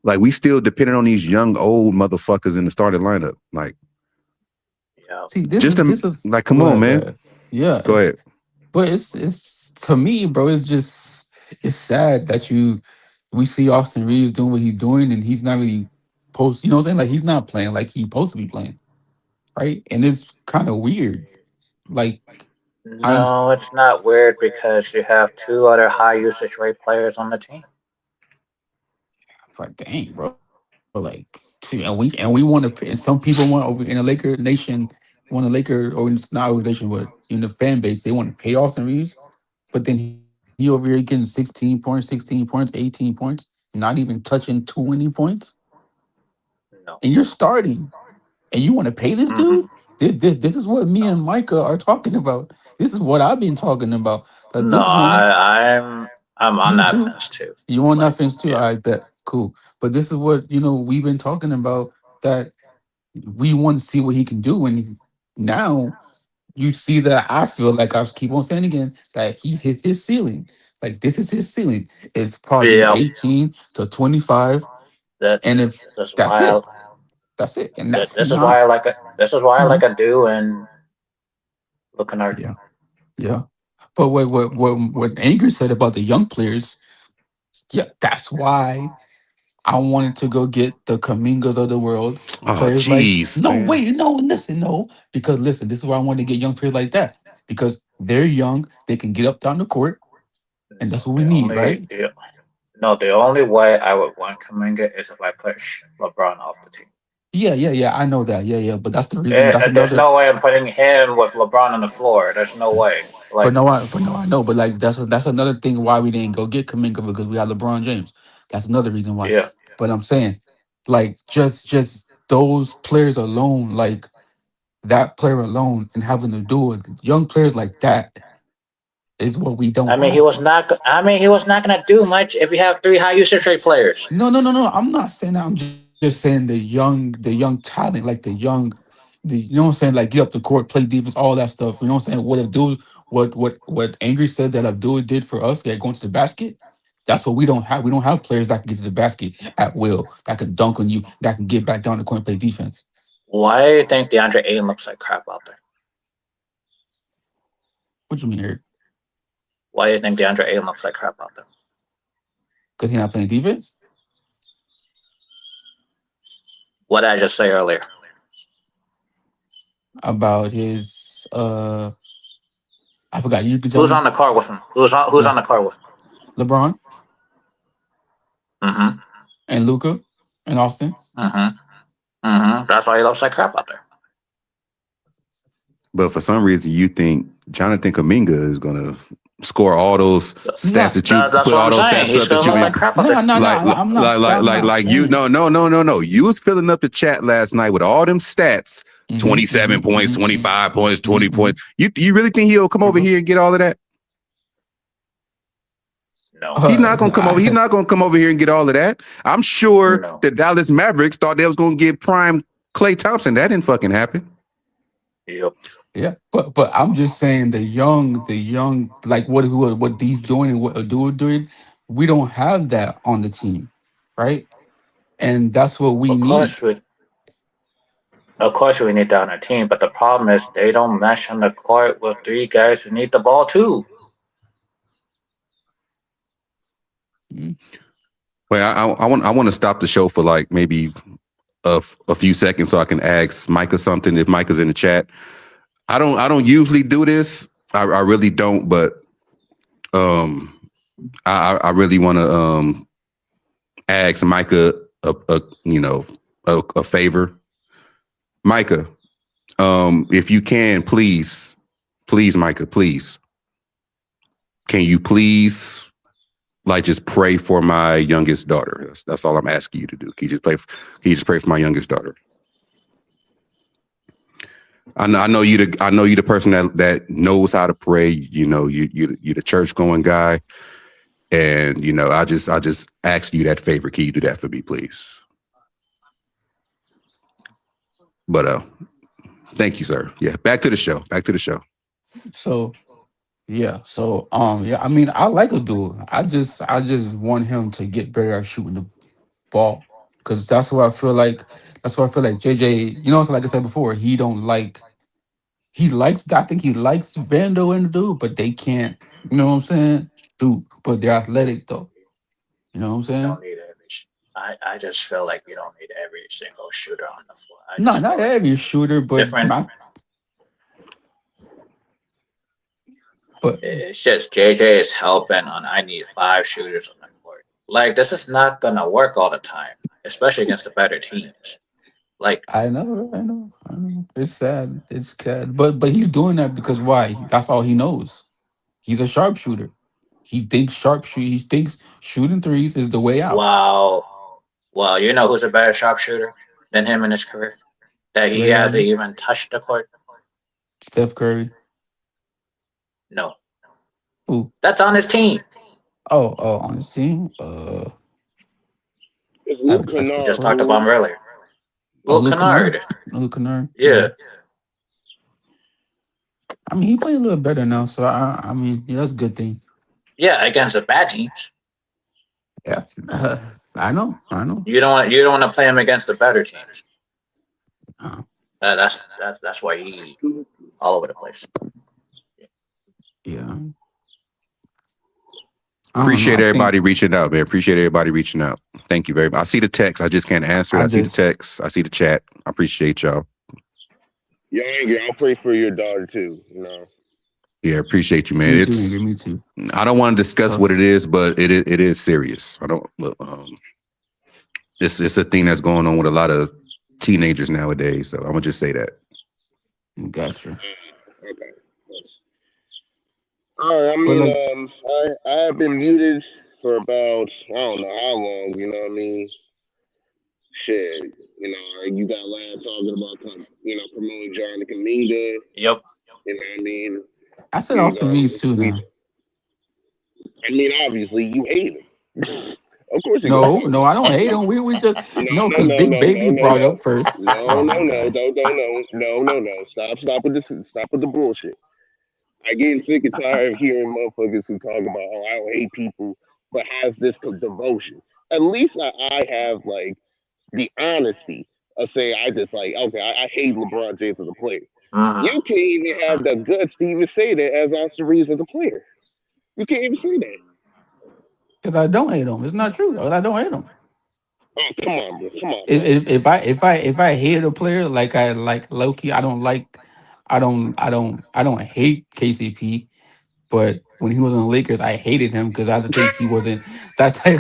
Like we still depending on these young old motherfuckers in the starting lineup. Like yeah, See, just this is. like Oh, come go on, ahead. Go man. ahead. Yeah, Go ahead. but it's to me, bro. It's sad that we see Austin Reeves doing what he's doing, and he's not really post. You know what I'm saying? Like he's not playing like he's supposed to be playing, right? And it's kind of weird. Like I understand, no, it's not weird because you have two other high usage rate players on the team. like dang, bro. Like, see, and we want to, and some people want over in the Laker nation, want a Laker or it's not organization, but in the fan base, they want to pay Austin Reeves, but then he over here getting 16 points, 18 points, not even touching 20 points, No. and you're starting, and you want to pay this Hmm. dude? This is what me No. and Micah are talking about. This is what I've been talking about. That No, this man, I'm on you that too, fence too. you want Like, nothing too. yeah, I bet, cool. But this is what we've been talking about. That we want to see what he can do. And now you see that I feel like I keep on saying again that he hit his ceiling. Like this is his ceiling. It's probably yeah, 18 to 25. that's And if that's that's it, wild. That's it, and that's This is not. why I like it. This is why I like Mhm. a do and Lucanard. Yeah, yeah. But what Anger said about the young players, yeah, that's why I wanted to go get the Kamingas of the world. Oh, Players like jeez, no, man. wait, no, listen, no, because listen, this is why I wanted to get young players like that because they're young, they can get up down the court, and that's No, what we need, right? the only way I would want Kaminga is if I push LeBron off the team. Yeah, yeah, yeah. I know that. Yeah, yeah. But that's the reason. That's There's another. no way I'm putting him with LeBron on the floor. There's no way. But Like, no, I know. But like that's another thing why we didn't go get Kaminga because we had LeBron James. That's another reason why. yeah. But I'm saying, like, just those players alone, like that player alone, and having to do it, young players like that is what we don't I mean, he have. was not. He was not gonna do much if you have three high usage rate players. No, no, no, no. I'm not saying that. I'm just saying the young talent, like the you know what I'm saying, like get up the court, play defense, all that stuff. You know what I'm saying? What Abdul, what Angry said that Abdul did for us, like going to the basket. That's what we don't have. We don't have players that can get to the basket at will, that can dunk on you, that can get back down the court and play defense. Why do you think DeAndre Ayton looks like crap out there? What you mean, Eric? Why do you think DeAndre Ayton looks like crap out there? Because he's not playing defense What did I just say earlier? about his. I forgot. You can tell Who's me. on the court with him? Who's on the court with him? LeBron Mm-hmm. and Luca and Austin. Mm-hmm. Mm-hmm. That's why he looks like crap out there. But for some reason, you think Jonathan Kaminga is gonna score all those stats that you That's put what all I'm those saying. stats He's up that gonna you look been like crap out No, there. no, no. I'm not. I'm not like you saying. no. You was filling up the chat last night with all them stats. Mhm, 27 mhm, points, mhm, 25 points, 20 mhm, points. You really think he'll come over mhm. here and get all of that? No, He's not gonna come over. He's I, not gonna come over here and get all of that. I'm sure no. the Dallas Mavericks thought they was gonna get prime Klay Thompson. That didn't fucking happen. Yep. yeah, but I'm just saying the young, like what he's doing and what Abdul doing, we don't have that on the team, right? And that's what we Of need. course we need that on our team, but the problem is they don't mesh on the court with three guys who need the ball too. Mhm. Well, I want to stop the show for like maybe a few seconds so I can ask Micah something if Micah's in the chat. I don't usually do this. I really don't, but I really want to ask Micah a favor. Micah, if you can, please, Micah, please, can you please like just pray for my youngest daughter? That's all I'm asking you to do. Can you just pray for my youngest daughter? I know you the person that knows how to pray. You know, you the church going guy, and you know I just ask you that favor. Can you do that for me, please? But thank you, sir. Yeah, back to the show. So yeah, so yeah, I mean, I like Abdul. I just want him to get better at shooting the ball because that's what I feel like. That's what I feel like JJ. You know, so like I said before, he don't like. He likes. I think he likes Vando and Abdul, but they can't. You know what I'm saying? Shoot, but they're athletic though. You know what I'm You saying? don't need every. I just feel like you don't need every single shooter on the floor. I No, just feel not like every shooter, but different. not. But It's just JJ is hell-bent on I need 5 shooters on the court. Like this is not gonna work all the time, especially against the better teams. Like I know. It's sad. It's sad. But he's doing that because why? That's all he knows. He's a sharpshooter. He thinks shooting threes is the way out. wow, well, you know who's a better sharpshooter than him in his career? That he Ray hasn't Allen, even touched the court. Steph Curry. No, Who? that's on his team. On the team. It's I Luke haven't touched We the Kennard, just court. talked about fool. him earlier. Oh, Will Kennard. Luke Kennard. Yeah. Yeah. I mean, he played a little better now, so I mean, yeah, that's a good thing. Yeah, against the bad teams. Yeah. I know. You don't want to play him against the better teams. Uh, That's why he all over the place. yeah. I don't know. Appreciate I think everybody reaching out, man. Appreciate everybody reaching out. Thank you very much. I see the text. I just can't answer it. I I see the just text. I see the chat. I appreciate y'all. Yo, Angry, I'll pray for your daughter too. You know. Yeah, appreciate you, man. me too, Ingrid, me too. I don't want to discuss what Tough. it is, but it is serious. I don't. It's a thing that's going on with a lot of teenagers nowadays. So I'm gonna just say that. Gotcha. Okay. All right. I But like, mean, I have been muted for about I don't know how long. You know what I mean? Shit. You know, you got Lad talking about promoting John Kaminga. Yep. You know what I mean? I said You Austin Reeves know, too now. I mean, obviously you hate him. Of course you're gonna No, hate him. no, I don't hate him. We just No, no, no, because no, Big no, Baby no, no, brought up no. first. No, Oh no, my no, god. no. Stop with this. Stop with the bullshit. I getting sick and tired of hearing motherfuckers who talk about, oh, I don't hate people, but has this devotion. At least I have like the honesty of saying I just like, okay, I hate LeBron James as a player. Mm-hmm. You can't even have the guts to even say that as Austin Reeves as a player. You can't even say that. Because I don't hate him. It's not true. I don't hate him. Oh, come on, bro. Come on, If bro. if I hated a player like I like Loki, I don't hate KCP. But when he was on the Lakers, I hated him because I think he wasn't that type.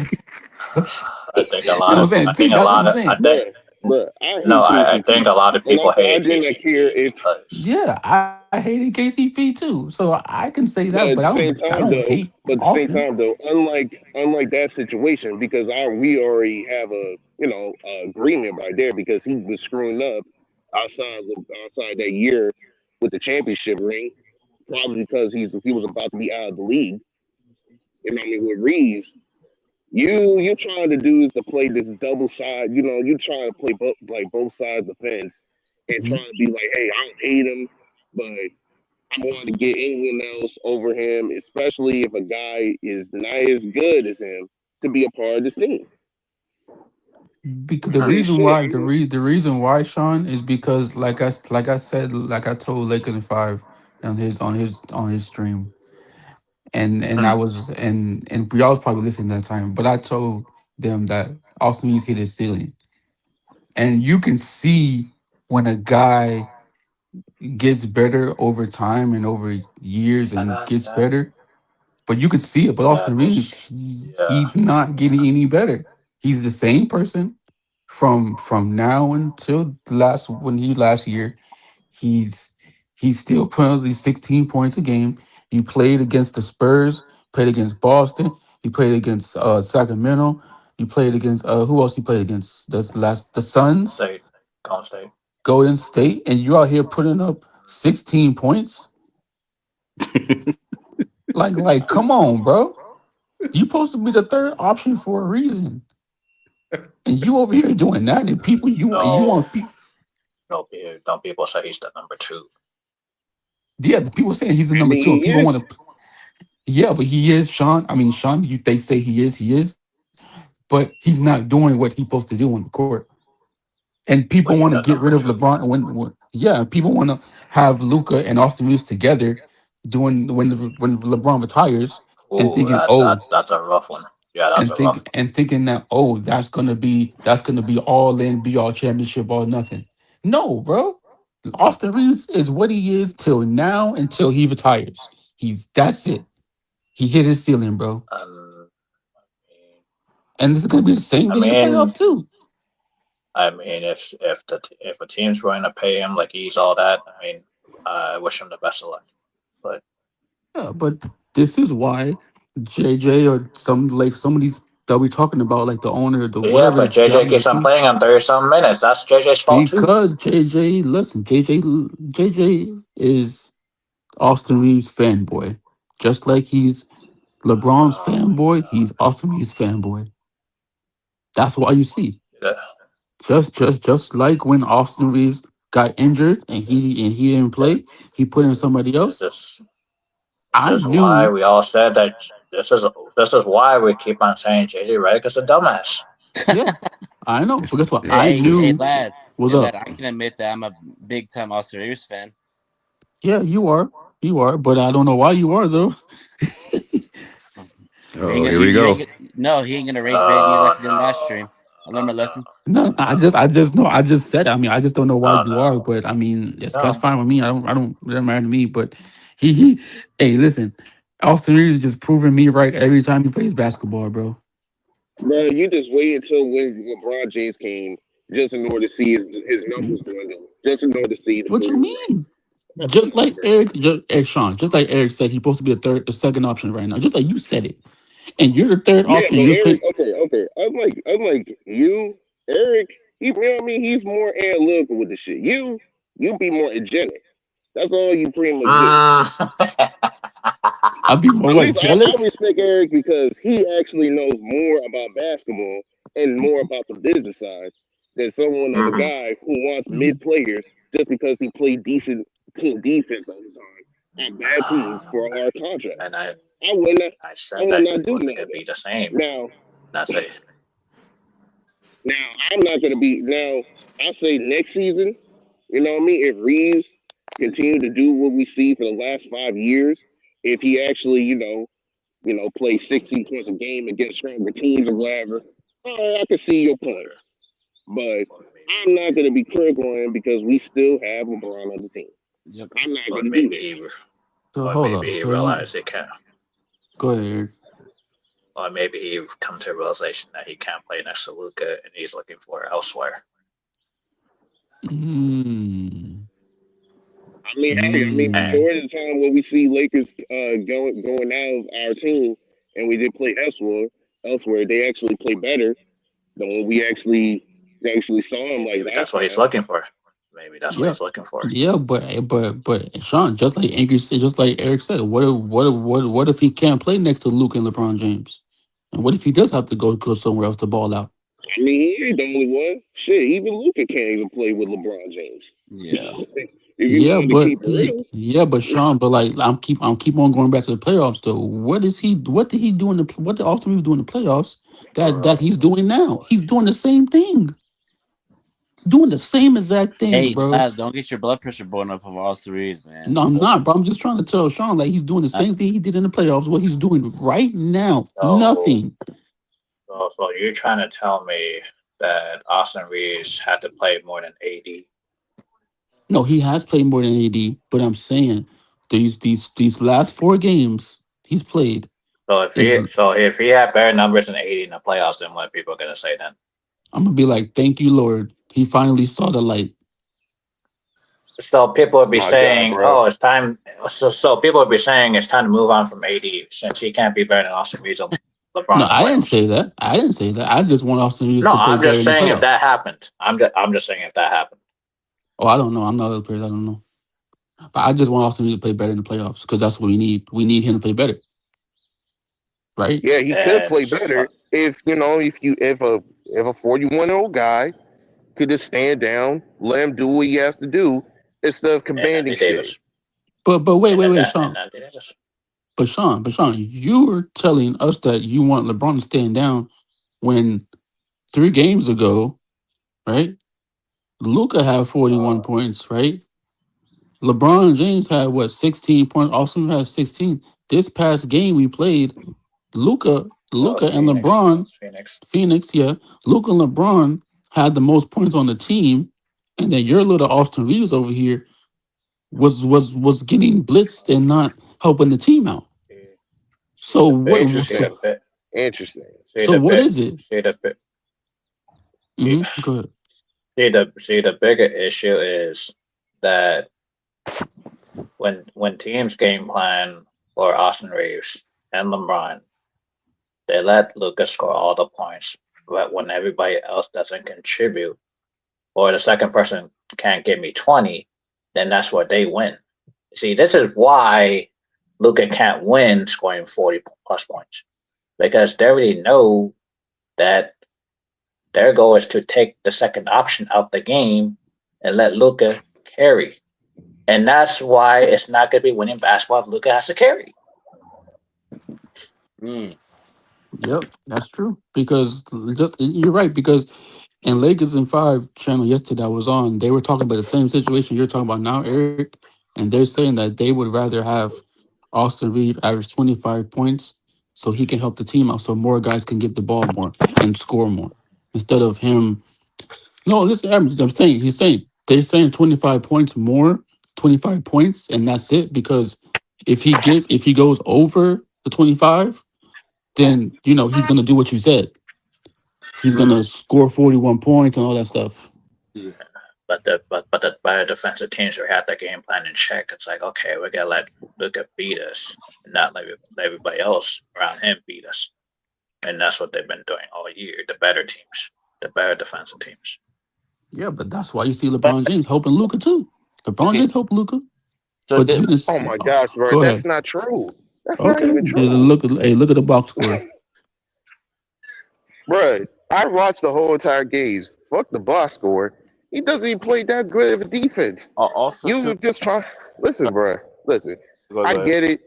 I think a You know lot what I'm of saying? I think See, a that's what lot I'm of I saying. think Bruh, I no, hate I think KCP. a lot of And people I hated did not care KCP if because Yeah, I hated KCP too, so I can say but that. at But the same I time don't though, hate Austin unlike that situation, because we already have a agreement right there because he was screwing up outside that year with the championship ring, probably because he was about to be out of the league. You know what I mean? With Reeves, you trying to do is to play this double side. You know, you trying to play both sides of the fence and Mhm. trying to be like, hey, I don't hate him, but I want to get anyone else over him, especially if a guy is not as good as him to be a part of this team. because I mean, shit. I mean, the reason why Sean is because like I said like I told Lakers and Five on his stream and I was and y'all was probably listening that time, but I told them that Austin Reeves hit his ceiling, and you can see when a guy gets better over time and over years and that gets better. But you could see it. But Austin that Reeves, is yeah. he's not getting any better. He's the same person from now until last year. He's he's still putting up these 16 points a game. He played against the Spurs, played against Boston, he played against Sacramento, he played against who else he played against? The Suns, State, Golden State. Golden State, and you out here putting up 16 points. Like, come on, bro. You supposed to be the third option for a reason, and you over here doing that, and people you No, want people. no, don't people say he's the number two? Yeah, the people saying he's the I number mean, two, and he people is. want to. Yeah, but he is Sean. I mean, Sean. They say he is, but he's not doing what he's supposed to do on the court. And people But he's want to the get rid number of two. LeBron. Yeah, people want to have Luca and Austin Reeves together, doing when LeBron retires, and Ooh, thinking, oh, that's a rough one. Yeah, that's a rough one. and thinking that that's gonna be all in, be all championship, all nothing. No, bro. Austin Reeves is what he is till now until he retires. That's it. He hit his ceiling, bro. Um, And this is gonna be the same I thing in the mean, playoffs too. if a team's going to pay him like he's all that, I mean, I wish him the best of luck. But Yeah, but this is why JJ or some of these that we're talking about, like the owner, the yeah, whatever, but the JJ Seattle, the keeps on team, playing him 30 some minutes. That's JJ's fault too. because JJ, listen, JJ is Austin Reeves fanboy. Just like he's LeBron's Oh my fanboy, he's god. Austin Reeves fanboy. That's why you see. Yeah, Just like when Austin Reeves got injured and this, he didn't this, play, he put in somebody else. this, this I is why knew, we all said that. This is why we keep on saying JJ Redick is a dumbass. yeah, I know. But guess what? Yeah. I Hey, knew lad. What's and that up? I can admit that I'm a big time Austin Rivers fan. Yeah, you are. You are, but I don't know why you are though. You ain't Oh, gonna, here we you ain't go. gonna, no, he ain't gonna rage bait me Oh like he did last no. stream. I learned Oh my no. lesson. No, Oh I no. just know, I just said. I mean, I just don't know why Oh you are, no. but I mean, that's No. fine with me. It doesn't matter to me. But he, hey, listen, Austin Reeves is just proving me right every time he plays basketball, bro. Bro, you just wait until when LeBron James came just in order to see his numbers dwindle, just in order to see the What you boom. mean? Like, come Just on, like bro. Sean, just like Eric said, he's supposed to be the second option right now. Just like you said it, and you're the third Yeah, option. but You're Eric, playing. okay. Unlike you, Eric, you know what I mean? He's more analytical with the shit. You be more agenic. That's all you pretty much do. Mm. I'd be more At what least I jealous. respect Eric because he actually knows more about basketball and more about the business side than someone of a Mhm. guy who wants Mhm. mid players just because he played decent team defense all the time on bad teams for a hard contract. And I would not I I said would that he not do wasn't none gonna of be that. the same. Now That's it. now I'm not gonna be now I say next season, you know what I mean? If Reeves continue to do what we see for the last 5 years, if he actually, play 60 points a game against stronger teams or whatever, I can see your point. Or, But or maybe, I'm not going to be critical on him because we still have LeBron on the team. Yep. I'm not or going to do maybe that. So or hold maybe up. he So you realized he can't. go ahead, Eric. Or maybe he come to a realization that he can't play next to Luca, and he's looking for it elsewhere. Mm, And mm. Majority of the time when we see Lakers going out of our team and we did play elsewhere, they actually play better than when we actually saw him like maybe that's last what he's time. looking for. Maybe that's what Yeah, he's looking for. yeah, but Sean, just like Angry said, just like Eric said, what if he can't play next to Luke and LeBron James, and what if he does have to go somewhere else to ball out? I mean, he ain't the only one. Shit, even Luca can't even play with LeBron James. Yeah. If you Yeah, wanted to but keep it real. yeah, but Sean, but like I'm keep on going back to the playoffs though. What did he do in what did Austin Reeves do in the playoffs that he's doing now? He's doing the same thing, doing the same exact thing, Hey, bro. lad, don't get your blood pressure going up over Austin Reeves, man. No, I'm So, not, bro. I'm just trying to tell Sean like he's doing the uh, same thing he did in the playoffs. What he's doing right now, So, nothing. so you're trying to tell me that Austin Reeves had to play more than AD? No, he has played more than AD, but I'm saying these last 4 games he's played So if is he had better numbers than AD in the playoffs, then what are people gonna say then? I'm gonna be like, thank you, Lord. He finally saw the light. So people would be My God, saying, bro. "Oh, it's time." So people would be saying it's time to move on from AD since he can't be better than Austin Reeves or LeBron No, in the I didn't playoffs. say that. I didn't say that. I just want Austin Reeves No, to play I'm better just in the saying if that playoffs. happened. I'm just saying if that happened. Oh, I don't know. I'm not a player. I don't know. But I just want Austin Reeves to play better in the playoffs because that's what we need. We need him to play better, right? Yeah, he could And play so, better if a 41-year-old guy could just stand down, let him do what he has to do instead of and commanding Anthony shit. Davis, But wait, and Sean. Anthony Davis. But Sean, you were telling us that you want LeBron to stand down when 3 games ago, right? Luca had 41 Uh, points, right? LeBron James had what 16 points. Austin had 16. This past game we played, Luca, that was Luca and Phoenix. That LeBron, was Phoenix. Phoenix, yeah. Luca and LeBron had the most points on the team, and then your little Austin Reeves over here was getting blitzed and not helping the team out. See So the what? big, see Interesting. the bit, Interesting. see So the what bit, is it? see the bit. Go ahead. See the bigger issue is that when teams game plan for Austin Reeves and LeBron, they let Lucas score all the points. But when everybody else doesn't contribute, or the second person can't give me 20, then that's where they win. See, this is why Luca can't win scoring 40 plus points. Because they already know that their goal is to take the second option out the game and let Luca carry. And that's why it's not going to be winning basketball if Luca has to carry. mm, Yep, that's true. Because just you're right. Because And Lakers in 5 channel yesterday I was on, they were talking about the same situation you're talking about now, Eric. And they're saying that they would rather have Austin Reeves average 25 points so he can help the team out so more guys can get the ball more and score more. Instead of him. No, listen, I'm saying they're saying 25 points more, 25 points, and that's it. Because if he goes over the 25, then he's gonna do what you said. He's gonna score 41 points and all that stuff. But the better defensive teams who have the game plan in check, it's like, okay, we're gonna let Luka beat us, not let everybody else around him beat us. And that's what they've been doing all year. The better teams, the better defensive teams. Yeah, but that's why you see LeBron James helping Luca too. LeBron James helped Luca. So But did, you didn't Oh see, my gosh, bro, go that's ahead. not true. That's not Okay, even true. look at the box score. Bruh, I watched the whole entire games. Fuck the box score. He doesn't even play that good of a defense. also You too, just try. Listen, bruh. Listen. go I ahead. get it.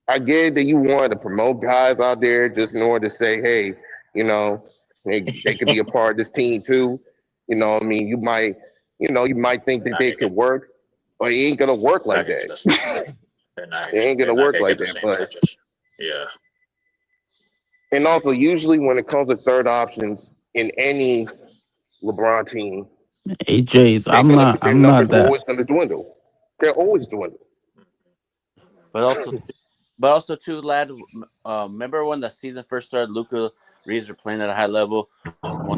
I get it that you want to promote guys out there just in order to say, hey, they could be a part of this team too. I mean, you might think that they could work, but it ain't gonna work like that. They're not. It ain't gonna work like that. But Yeah. and also, usually when it comes to third options in any LeBron team, AJ's. their I'm not numbers are that. always gonna dwindle. They're always dwindle. But also too, lad. Remember when the season first started? Luka Reeves were playing at a high level.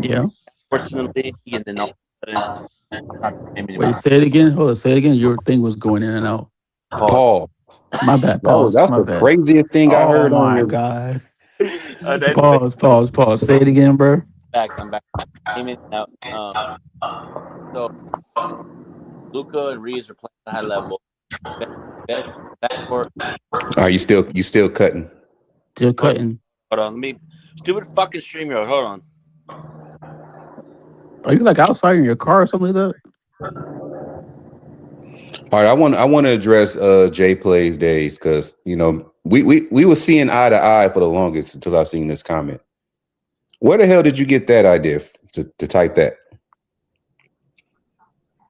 Yeah. Unfortunately, and then all of a sudden, not the same anymore. Wait, say it again. Hold on, say it again. Your thing was going in and out. Paul. My bad. That's My the bad. craziest thing I Oh heard on my your. god. Anyway, Pause. Say it again, bro. I'm back. Came in and out. So Luka and Reeves were playing at a high level. Backcourt. Are you still cutting? Still cutting. Hold on, let me. Stupid fucking StreamYard. Hold on. Are you like outside in your car or something like that? All right, I want to address Jay Plays days because we were seeing eye to eye for the longest until I seen this comment. Where the hell did you get that idea to type that?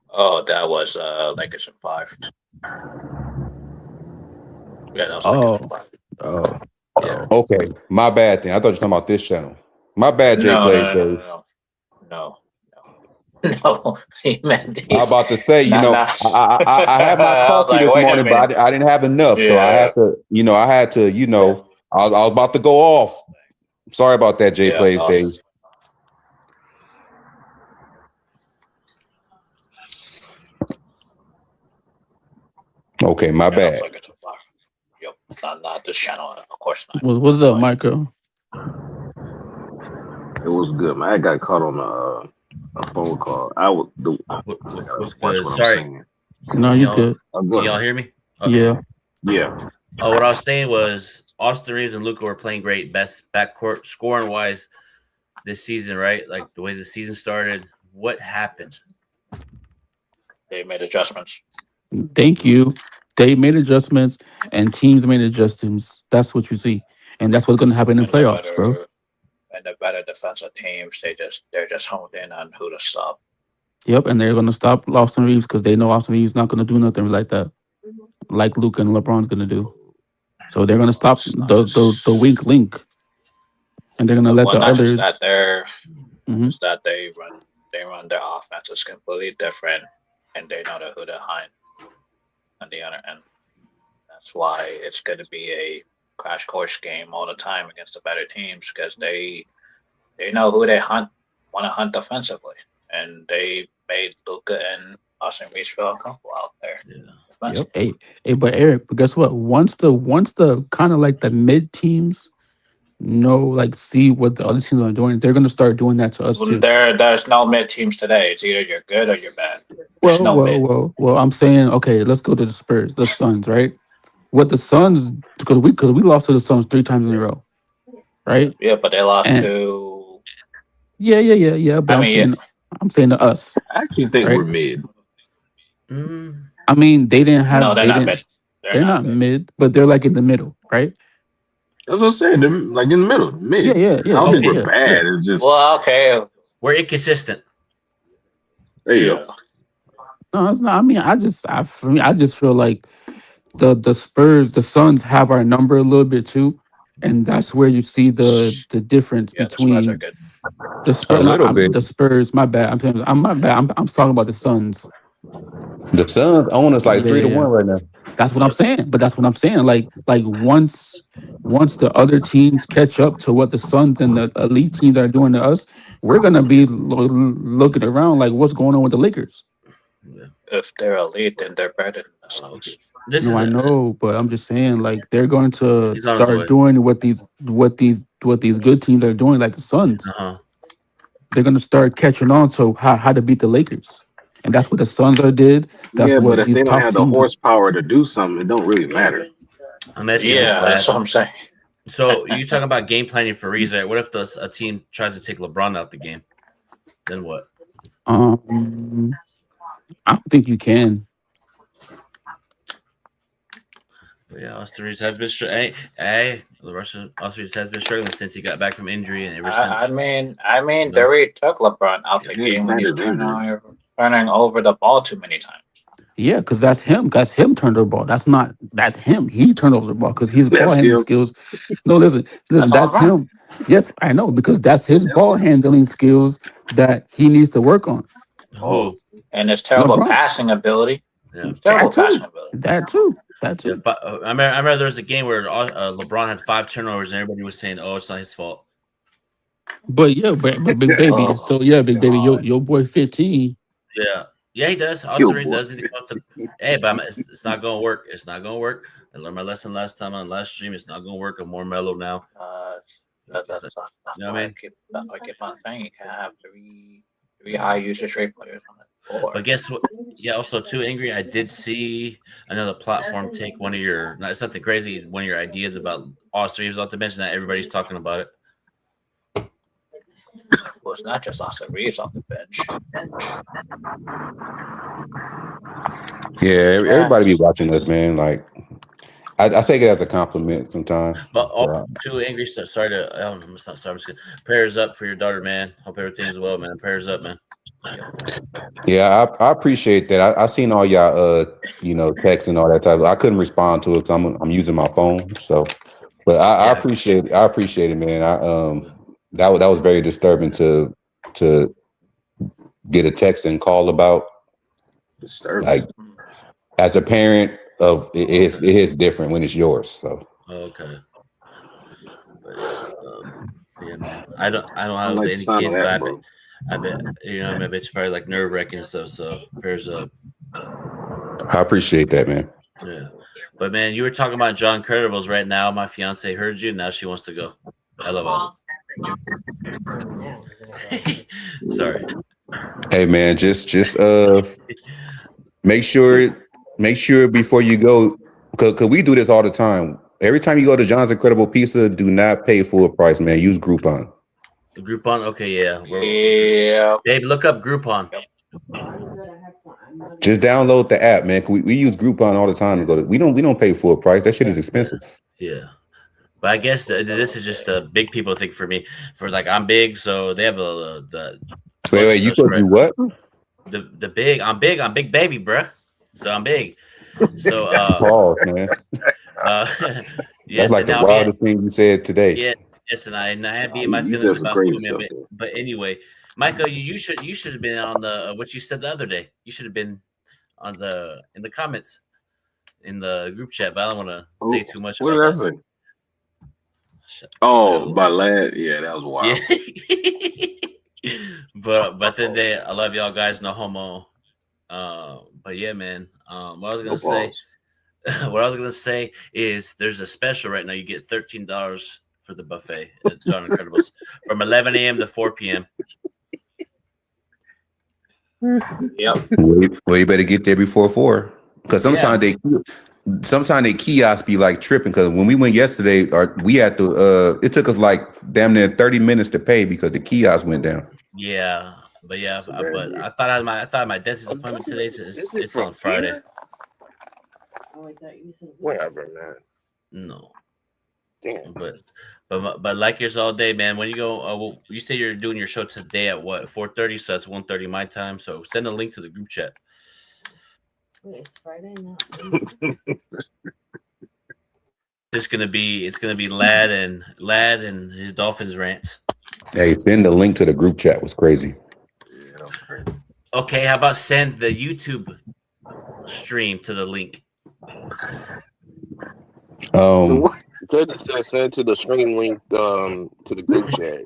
Oh, that was Lakers in 5. Yeah, that was Lakers in 5. Oh. Yeah. Okay, my bad thing. I thought you were talking about this channel. My bad, Jay Plays days. No. He meant I was about to say, I had my I was coffee like, this wait a morning, but minute. I didn't have enough, so I had to, I was about to go off. Sorry about that, Jay Plays days. Okay, my bad. Yep, not this channel, of course not. What's up, Michael? It was good, man. I got caught on a phone call. I would do. What's watch good? what Sorry. I'm saying. No, you good. Can y'all hear me? Okay. Yeah. Oh, what I was saying was Austin Reeves and Luka were playing great, best backcourt scoring wise this season, right? Like the way the season started. What happened? They made adjustments. Thank you. They made adjustments and teams made adjustments. That's what you see. And that's what's going to happen in playoffs, bro. And the better defensive teams, they're just honed in on who to stop. Yep, and they're going to stop Austin Reeves because they know Austin Reeves not going to do nothing like that, like Luka and LeBron's going to do. So they're going to stop the weak link, and they're going to let the others. Just that they run their offenses completely different, and they know who to hunt on the other end. That's why it's going to be a crash course game all the time against the better teams because they know who they want to hunt defensively, and they made Luka and Austin Reeves feel comfortable out there. Yeah. Yep. Hey, but Eric, but guess what? Once the kind of like the mid teams see what the other teams are doing, they're gonna start doing that to us too. There's no mid teams today. It's either you're good or you're bad. Well, I'm saying, okay, let's go to the Spurs, the Suns, right? What the Suns, because we lost to the Suns 3 times in a row, right? Yeah, but they lost to. Yeah. But I'm saying to us. I actually think we're mid. I mean, they didn't have. No, they're not mid. They're not mid, but they're like in the middle, right? That's what I'm saying. They're like in the middle, mid. Yeah. I don't think we're bad. It's just okay. We're inconsistent. There you go. No, it's not. I mean, for me, I just feel like the Spurs, the Suns have our number a little bit too, and that's where you see the difference Yeah, the Spurs are between good. the A Spurs. little bit. The Spurs. My bad. I'm my bad. I'm talking about the Suns. The Suns own us like Yeah, yeah, 3-1 yeah. right now. That's what I'm saying. But that's what I'm saying. Like once the other teams catch up to what the Suns and the elite teams are doing to us, we're gonna be looking around like what's going on with the Lakers. Yeah. If they're elite, then they're better than the Suns. Okay. This No, is I know, but I'm just saying, like they're going to He's on his way. start doing what these good teams are doing, like the Suns. Uh-huh. They're going to start catching on to how to beat the Lakers, and that's what the Suns are did. That's Yeah, but what if these they don't top have the teams. horsepower to do something, it don't really matter. I'm asking you this, Yeah, that's lad. what I'm saying. So you talking about game planning for Reeves, right? What if a team tries to take LeBron out the game? Then what? I don't think you can. But yeah, Austin Reeves has been struggling. Hey, Austin Reeves has been struggling since he got back from injury, and ever since. I mean, they already took LeBron out the Yeah, game when he's he's injured. turning over the ball too many times. Yeah, because that's him. That's him turned over the ball. That's him. He turned over the ball because his ball That's handling him. skills. No, listen, That's that's LeBron. him. Yes, I know because that's his ball handling skills that he needs to work on. Who? And his terrible LeBron. passing ability. Yeah. Terrible That too. passing ability. That too. Yeah, I remember there was a game where LeBron had 5 turnovers, and everybody was saying, "Oh, it's not his fault." But yeah, but big baby. Oh, So yeah, big baby. God. Your boy 15. Yeah, he does. Austin Reeves does. Hey, but it's not gonna work. It's not gonna work. I learned my lesson last time on last stream. It's not gonna work. I'm more mellow now. That's You know what I mean? That's why I keep on saying you can't have three high usage rate players on the floor. But guess what? Yeah, also too, Angry. I did see another platform take one of your. It's nothing crazy. One of your ideas about Austin Reeves off the bench. That everybody's talking about it. Well, it's not just Austin Reeves off the bench. Yeah, everybody be watching us, man. Like, I take it as a compliment sometimes. But too, Angry. Sorry to. I'm not sorry. I'm just kidding. Prayers up for your daughter, man. Hope everything's well, man. Prayers up, man. Yeah, I appreciate that. I seen all y'all, texts and all that type. I couldn't respond to it because I'm using my phone. So, but I appreciate it, man. That was very disturbing to get a text and call about. Disturbing. Like, as a parent of it is different when it's yours. So. Okay. But, yeah, man. I don't have like any the sound kids, of that, but bro. I bet I bet it's probably like nerve wracking and stuff. So prayers up. I appreciate that, man. Yeah, but man, you were talking about John Credibles right now. My fiance heard you. Now she wants to go. I love it. Sorry. Hey, man, just make sure before you go, cause we do this all the time. Every time you go to John's Incredible Pizza, do not pay full price, man. Use Groupon. The Groupon, okay, yeah. Yeah. Babe, look up Groupon. Just download the app, man. We use Groupon all the time to go to. We don't pay full price. That shit is expensive. Yeah. But I guess this is just a big people thing for me. For like, I'm big, so they have the. Wait, you said you what? The big. I'm big baby, bruh. So I'm big. So Pause, man. Yes, That's like the wildest thing you said today. Yeah, yes, and I had be in my You feelings said some about crazy food, stuff, man. though. But anyway, Michael, you should have been on the what you said the other day. You should have been in the comments in the group chat. But I don't want to say too much. What about did I that. say? Oh, my lad. Yeah, that was wild. Yeah. but then I love y'all guys, no homo. But yeah, man. What I was gonna say. What I was gonna say is there's a special right now. You get $13 for the buffet at John Incredibles from 11 a.m. to 4 p.m. Yep. Well, you better get there before 4, because sometimes they kiosks be like tripping. Because when we went yesterday, we had to. It took us like damn near 30 minutes to pay because the kiosk went down. Yeah, but I thought I had my dentist appointment today. It's on Friday. Whatever, man. No. Damn. But Lakers all day, man. When you go, well, you say you're doing your show today at what 4:30, so that's 1:30 my time. So send a link to the group chat. Wait, it's Friday now. It's gonna be Lad and his Dolphins rants. Hey, send the link to the group chat. Was crazy. Okay, how about send the YouTube stream to the link? Judge said send to the screen link to the group chat.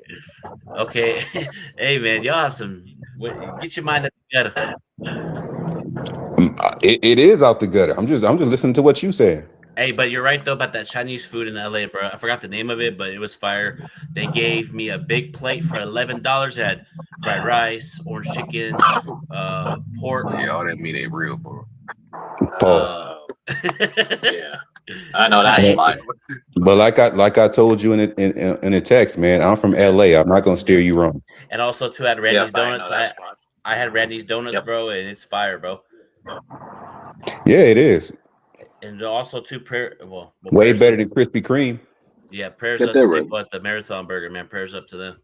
Okay, hey man, y'all have some. Get your mind up together. It is out the gutter. I'm just listening to what you said. Hey, but you're right though about that Chinese food in LA, bro. I forgot the name of it, but it was fire. They gave me a big plate for $11. It had fried rice, orange chicken, pork. Yeah, all that meat ain't real, bro. Pause. Yeah, I know that's like. But like I told you in the text, man, I'm from LA. I'm not gonna steer you wrong. And also too, I had Randy's Yeah, Donuts. I I had Randy's Donuts, bro, and it's fire, bro. Yeah, it is. And also too, Way better than Krispy Kreme. Yeah, prayers Get up that to right. people at the Marathon Burger, man. Prayers up to them.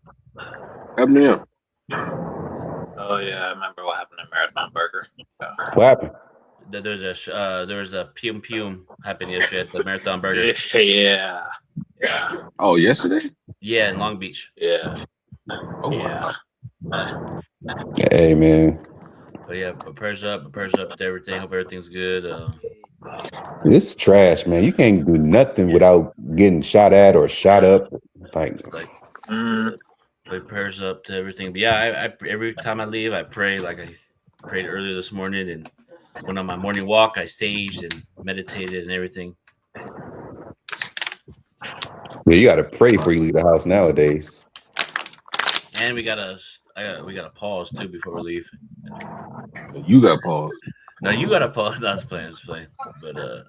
Up now. Oh yeah, I remember what happened to Marathon Burger. What happened? There was a pium happening yesterday at the Marathon Burger. Yeah. Oh, yesterday? Yeah, in Long Beach. Yeah. Oh, Yeah. Hey, man. But yeah, but prayers up to everything. Hope everything's good. This trash, man. You can't do nothing without getting shot at or shot up. Like But prayers up to everything. But yeah, I every time I leave, I pray. Like I prayed earlier this morning, and went on my morning walk. I saged and meditated and everything. yeah, you gotta pray before you leave the house nowadays. And we gotta pause too before we leave. you got paused. No, you gotta pause. No, I was playing. But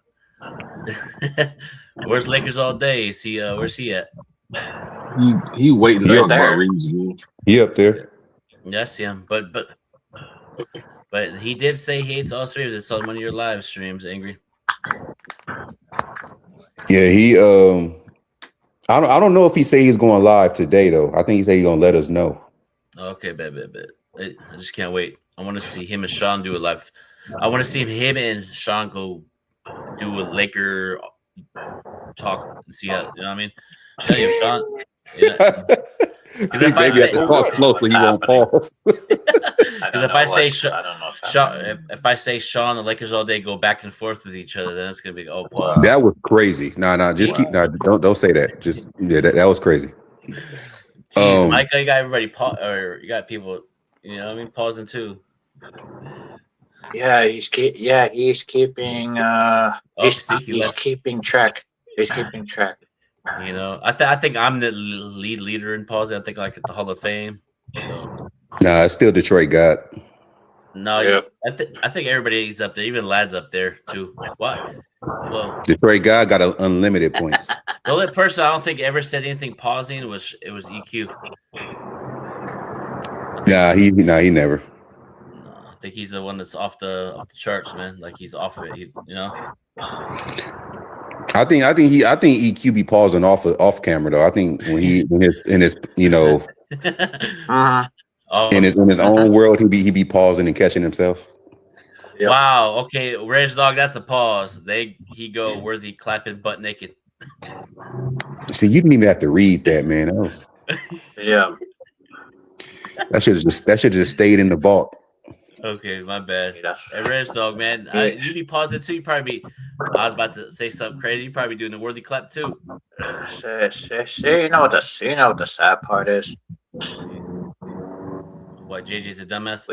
where's Lakers all day? Where's he at? He waiting Right to talk there. about Reeves again. He up there. Yeah, I see him. But he did say he hates all streams. It's on one of your live streams, Angry. Yeah, he I don't know if he say he's going live today though. I think he said he's gonna let us know. Okay, bet. I just can't wait. I want to see him and Sean do a live. I want to see him and Sean go do a Laker talk and see how, you know what I mean? Tell you, Sean. Yeah. See, if I maybe you have to say- talk slow so he won't pause. Because if I say Sean, if I say Sean, the Lakers all day go back and forth with each other, then it's gonna be pause. That was crazy. Nah, just keep don't say that. Just that was crazy. Jeez, Micah, you got everybody or you got people, you know what I mean, pausing too. yeah, he's keeping. He's keeping track. He's keeping track. You know, I think I'm the leader in pausing. I think like at the Hall of Fame. So Nah, it's still Detroit God. no, Yep. I think everybody's up there. Even Lad's up there too. What? Well, Detroit God got unlimited points. the only person I don't think ever said anything pausing was EQ. Nah, he never. No, I think he's the one that's off the charts, man. Like he's off of it. You know. I think EQ be pausing off camera though. I think when in his you know Oh, in his own world he be pausing and catching himself. Yep. Wow. Okay, Reg Dog, that's a pause. He go worthy clapping butt naked. See, you didn't even have to read that, man. Yeah. That should just stayed in the vault. Okay, my bad. Yeah. Hey, Reg Dog, man, you be pausing too. You probably be. I was about to say something crazy. You probably doing the worthy clap too. You know what the sad part is? What, JJ's a dumbass?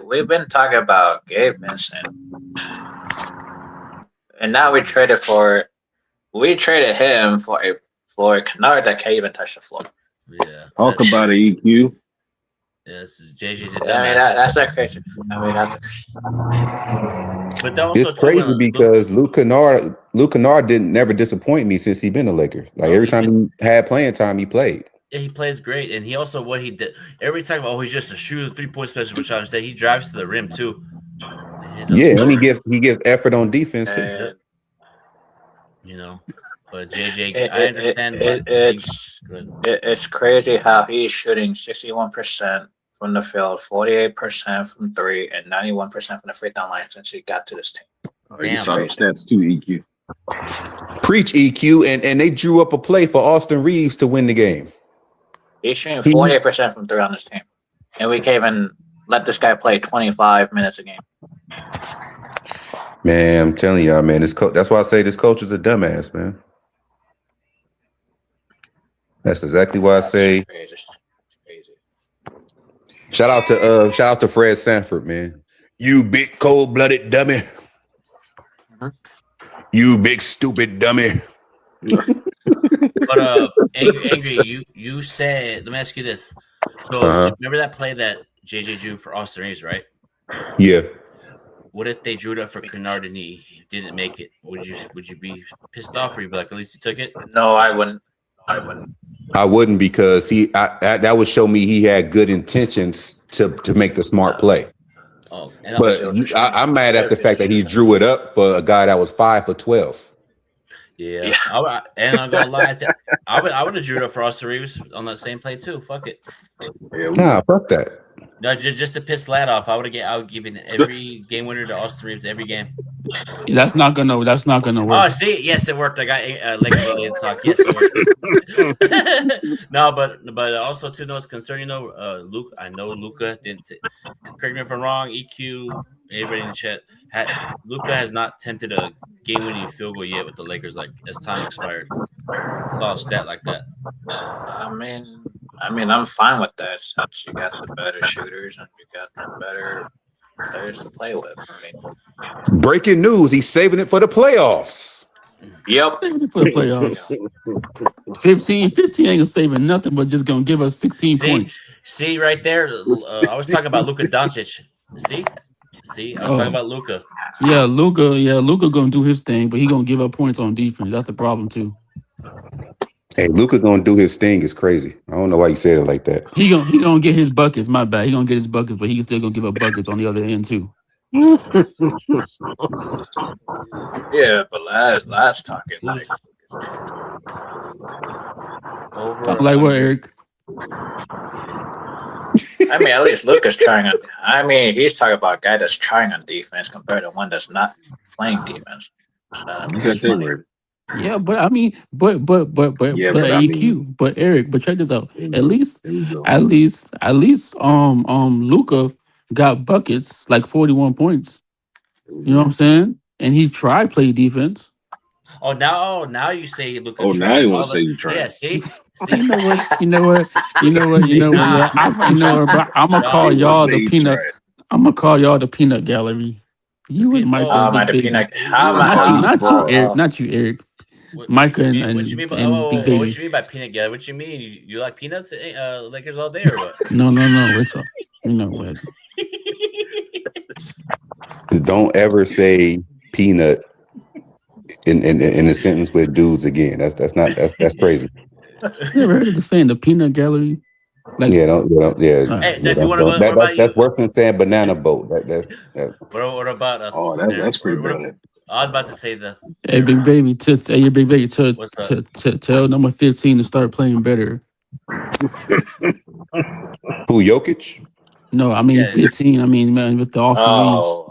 We've been talking about Gabe Vincent, and now we traded him for a Kennard that can't even touch the floor. Yeah. Talk about it, EQ. Yeah, this is JJ's a I dumbass. mean that's not crazy. But that also It's crazy because Luke Kennard never disappoint me since he been a Laker. Like every time he had playing time, he played. Yeah, he plays great, and he also what he did. Every time, he's just a shooter, 3-point specialist, which I understand. He drives to the rim too. Yeah, and he gives effort on defense too. You know, But JJ, I understand. It's crazy how he's shooting 61% from the field, 48% from three, and 91% from the free throw line since he got to this team. You saw the stats too, EQ. Preach EQ, and they drew up a play for Austin Reeves to win the game. He's shooting 48% from three on this team, and we can't even let this guy play 25 minutes a game. Man, I'm telling y'all, man, that's why I say this coach is a dumbass, man. That's exactly why I say. Crazy. It's crazy. Shout out to Fred Sanford, man. You big cold-blooded dummy. You big stupid dummy. But Angry, you said. Let me ask you this. So remember that play that JJ drew for Austin Reeves, right? Yeah. What if they drew it up for Kennard and he didn't make it? Would you be pissed off, or you'd be like, at least he took it? No, I wouldn't. I wouldn't, because that would show me he had good intentions to make the smart play. Oh, but I'm mad at the fact that he drew it up for a guy that was 5 for 12. Yeah. And I'm gonna lie, I would have drew it up for Austin Reeves on that same play too. Fuck it. Nah, fuck that. No, just to piss Lad off, I would give every game winner to Austin Reeves every game. That's not gonna work. Oh, see, yes, it worked. I got Lakers related talk. Yes, it worked. No, but also 2 notes concerning Luke. I know Luka didn't. Correct me if I'm wrong. EQ, everybody in the chat. Luka has not attempted a game-winning field goal yet with the Lakers. Like as time expired, I saw a stat like that. I mean, I'm fine with that since you got the better shooters and you got the better players to play with. Breaking news: he's saving it for the playoffs. Yep. Saving it for the playoffs. 15 ain't saving nothing, but just gonna give us 16 points. See right there. I was talking about Luka Doncic. See, I was talking about Luka. Yeah, Luka gonna do his thing, but he gonna give up points on defense. That's the problem too. Hey, Luka gonna do his thing is crazy. I don't know why you said it like that. He gonna get his buckets. My bad. He gonna get his buckets, but he still gonna give up buckets on the other end too. Yeah, but last talking like. Talk like what, Eric? I mean, at least Luka's trying on. I mean, he's talking about a guy that's trying on defense compared to one that's not playing defense. Yeah, but I mean, but EQ, but Eric, but check this out. At least, Luka got buckets, like 41 points. You know what I'm saying? And he tried play defense. Oh, now you say Luka. Oh, now you want to say you try. Yeah, see. You know what? I'm gonna call y'all the peanut. I'm gonna call y'all the peanut gallery. You and Michael. Not you, Eric. Micah and what you mean by Big Baby. what you mean by peanut gallery? What you mean? You like peanuts? Lakers all day or what? No. It's what. Don't ever say peanut in a sentence with dudes again. That's crazy. You ever heard of the saying the peanut gallery? Like, Hey, that's worse than saying banana boat. What about? That's pretty bad. I was about to say the. Hey, Big Baby, tell number 15 to start playing better. Who, Jokic? No, I mean 15. I mean, man, it's the Austin Reeves.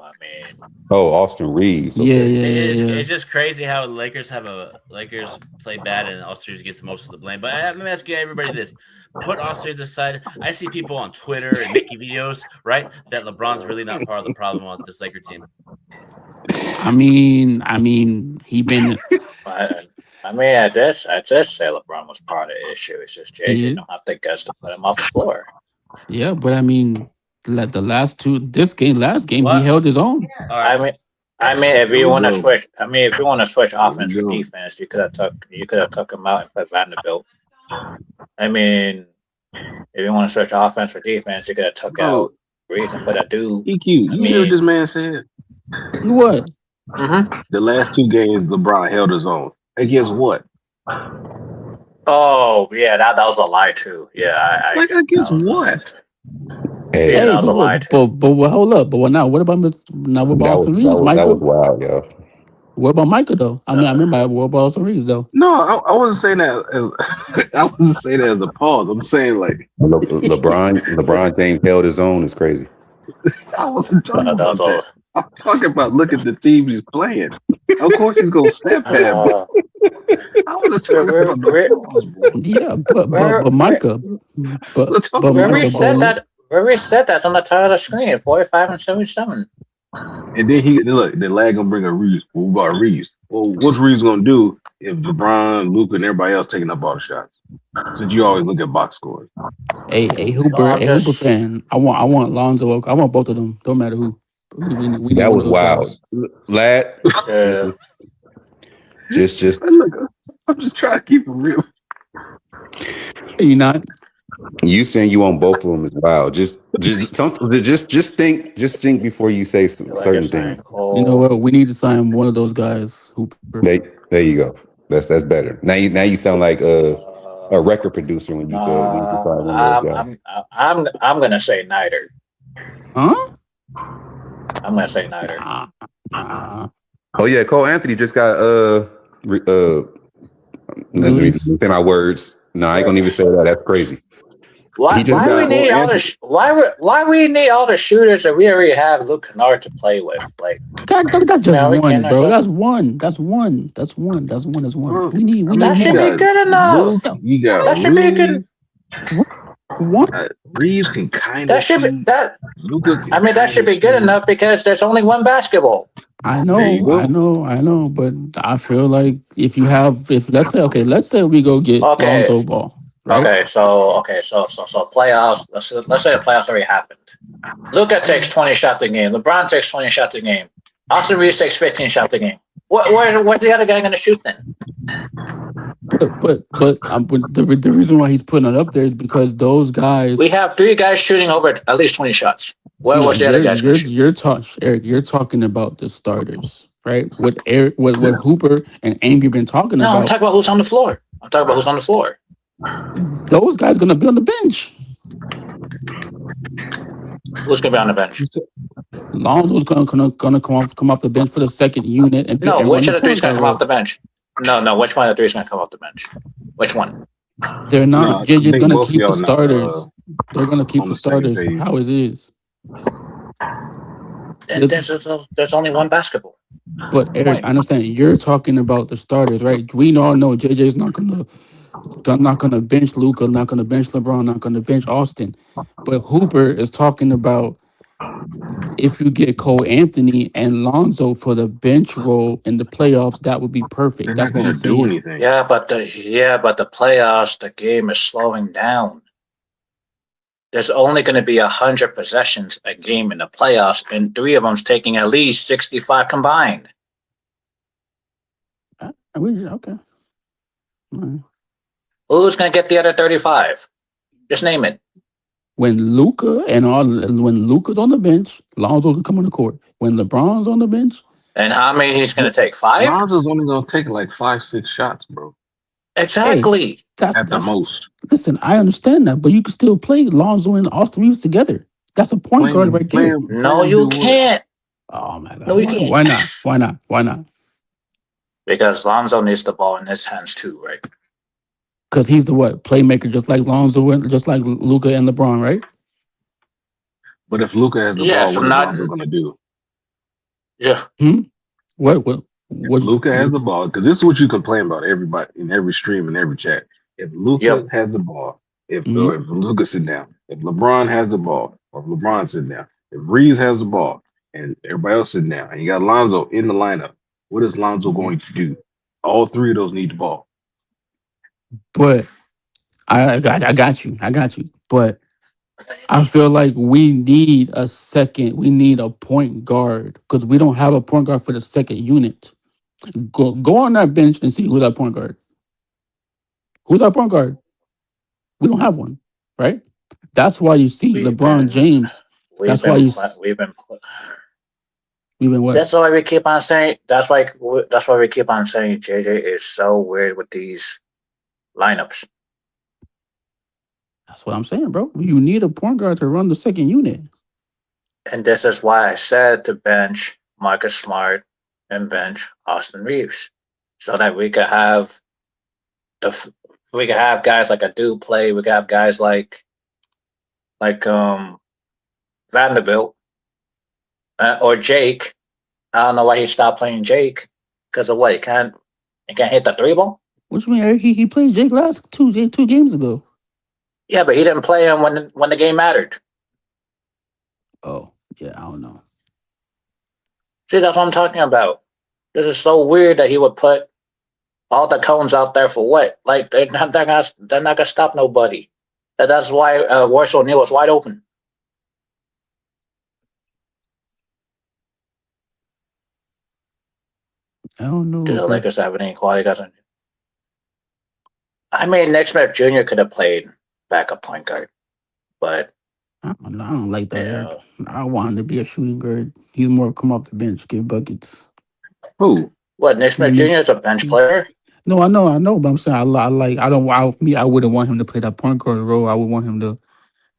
Austin Reeves. Okay. Yeah. It's just crazy how Lakers play bad and Austin Reeves gets most of the blame. But let me ask you, everybody, this: put Austin Reeves aside. I see people on Twitter and making videos, right, that LeBron's really not part of the problem on this Laker team. I mean, he been. I just say LeBron was part of the issue. It's just JJ don't have the guts to put him off the floor. Yeah, but I mean, like the last game, he held his own. Right. I mean, if you want to switch, offense for defense, you could have took him out and put Vanderbilt. I mean, if you want to switch offense for defense, you could have took out Reeves and put a dude. EQ, you hear what this man said? What? Mm-hmm. The last 2 games, LeBron held his own. And guess what? Oh yeah, that was a lie too. Yeah, I guess what? Hey, that was a lie too. But hold up. But now, what about Austin Reeves, Michael? That was wild, yo. What about Micah though? I mean, I remember what about Austin Reeves though? No, I wasn't saying that. I wasn't saying that as a pause. I'm saying like LeBron James held his own is crazy. I wasn't talking That was about that. I'm talking about look at the team he's playing. Of course he's gonna step pad, but I wasn't talking about the pause, bro. Yeah, but Micah, We're talking Where we Micah, about said bro. that. Where we said that's on the top of the screen. 45 and 77. And then the lag gonna bring a Reeves. What about Reeves? Well, what's Reeves gonna do if LeBron, Luka, and everybody else taking up all the shots? Since you always look at box scores. A No, Hooper, I'm a Hooper just. fan. I want Lonzo. I want both of them. Don't matter who. We need That one of was those wild, guys. lad. Yeah. Just Look, I'm just trying to keep it real. You not? you saying you want both of them is wild. Just think before you say Like I certain saying, things. You know Cole. what? We need to sign one of those guys. Hooper. There you go. That's better. Now you sound like a record producer when you said we need to find one of those guys. I'm gonna say neither. Huh? I'm gonna say neither. Nah. Oh yeah, Cole Anthony just got let me Release. say my words. No, I ain't gonna even say that. That's crazy. Why He just we got need all the why we need all the shooters that we already have Luke Kennard to play with? Like, God, that's just man, we one, can't bro. ourselves. That's one. That's one. That's one. That's one. That's one. Well, We need I mean, That more. should be good Luke, enough. you got That should be good. Rui. One. Reeves can kind That of should be shoot. that. Luka I can mean, that kind should of be good shoot. enough because there's only one basketball. I There you know, go. I know, but I feel like if let's say we go get Okay, Lonzo Ball, right? so playoffs. Let's say the playoffs already happened. Luka takes 20 shots a game. LeBron takes 20 shots a game. Austin Reeves takes 15 shots a game. Where's the other guy going to shoot then? But the reason why he's putting it up there is because those guys. We have three guys shooting over at least 20 shots. Where See, was the other guys going to shoot? Eric, you're talking about the starters, right? What Hooper and Angry been talking No, I'm about. talking about who's on the floor. Those guys gonna be on the bench. Who's going to be on the bench? Lonzo's gonna come off the bench for the second unit and No, run which the of the three point is going guard to come off role. the bench? No, which one of the three is going to come off the bench? Which one? They're not. No, I JJ's think gonna both of keep the y'all not starters. They're gonna keep on the the same starters page. how it is. There's only one basketball. But Eric, I understand you're talking about the starters, right? We all know JJ's not gonna bench Luka, not gonna bench LeBron, not gonna bench Austin. But Hooper is talking about if you get Cole Anthony and Lonzo for the bench role in the playoffs, that would be perfect. They're That's not what gonna he's do saying. anything. Yeah, but the playoffs, the game is slowing down. There's only going to be 100 possessions a game in the playoffs, and three of them's taking at least 65 combined. Okay. All right. Who's going to get the other 35? Just name it. When Luka's on the bench, Lonzo can come on the court. When LeBron's on the bench, And how many he's going to take? 5? Lonzo's only gonna take like 5-6 shots, bro. Exactly. At the most. Listen, I understand that, but you can still play Lonzo and Austin Reeves together. That's a point guard right there. No, you can't. Oh my god! No, you can't. Why not? Why not? Because Lonzo needs the ball in his hands too, right? Because he's the playmaker, just like Lonzo, just like Luka and LeBron, right? But if Luka has the ball, what is Lonzo gonna do? Yeah. What if Luka has the ball, because this is what you complain about everybody in every stream and every chat. If Luka has the ball, if Luka sit down, if LeBron has the ball, or if LeBron sitting down, if Reeves has the ball, and everybody else sitting down, and you got Lonzo in the lineup, what is Lonzo going to do? All three of those need the ball. But I got you. But I feel like we need a point guard because we don't have a point guard for the second unit. Go on that bench and see who's our point guard. Who's our point guard? We don't have one, right? That's why you see LeBron James. We've been what? That's why we keep on saying. That's why we keep on saying JJ is so weird with these lineups. That's what I'm saying, bro. You need a point guard to run the second unit. And this is why I said to bench Marcus Smart and bench Austin Reeves, so that we could have guys like Adu play. We could have guys like Vanderbilt or Jake. I don't know why he stopped playing Jake because of what he can't hit the three ball. What you mean, Eric? He played Jake last two games ago. Yeah, but he didn't play him when the game mattered. Oh, yeah, I don't know. See, that's what I'm talking about. This is so weird that he would put all the cones out there for what? Like they're not gonna stop nobody. That's why Royce O'Neal was wide open. I don't know. Do the Bro. Lakers have any quality guys? I mean, Nick Smith Jr. could have played backup point guard, but I don't like that, you Eric. know, I want him to be a shooting guard. He's more come off the bench, give buckets. Who? what Nick Smith Jr. is a bench player. No, I know, but I'm saying I wouldn't want him to play that point guard role. I would want him to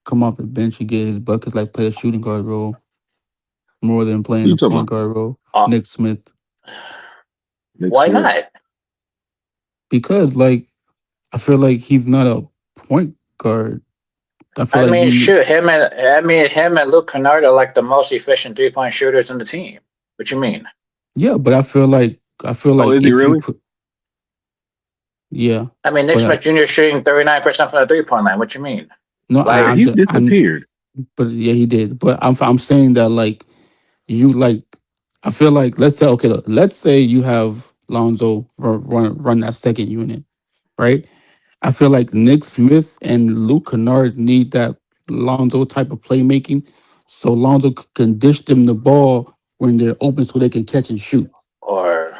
come off the bench and get his buckets, like play a shooting guard role more than playing You the talking point guard role. Uh, Nick Smith, Nick Why Smith? not? because like I feel like he's not a point guard. I feel I like mean, shoot, him and Luke Kennard are like the most efficient 3-point shooters in the team. What you mean? yeah, but I feel like is he really? Yeah, I mean, Nick but Smith Jr. is shooting 39% from the 3-point line. What you mean? no, Like, he disappeared. but yeah, he did. But I'm saying that like you like I feel like let's say you have Lonzo run that second unit, right? I feel like Nick Smith and Luke Kennard need that Lonzo type of playmaking, so Lonzo can dish them the ball when they're open, so they can catch and shoot. Or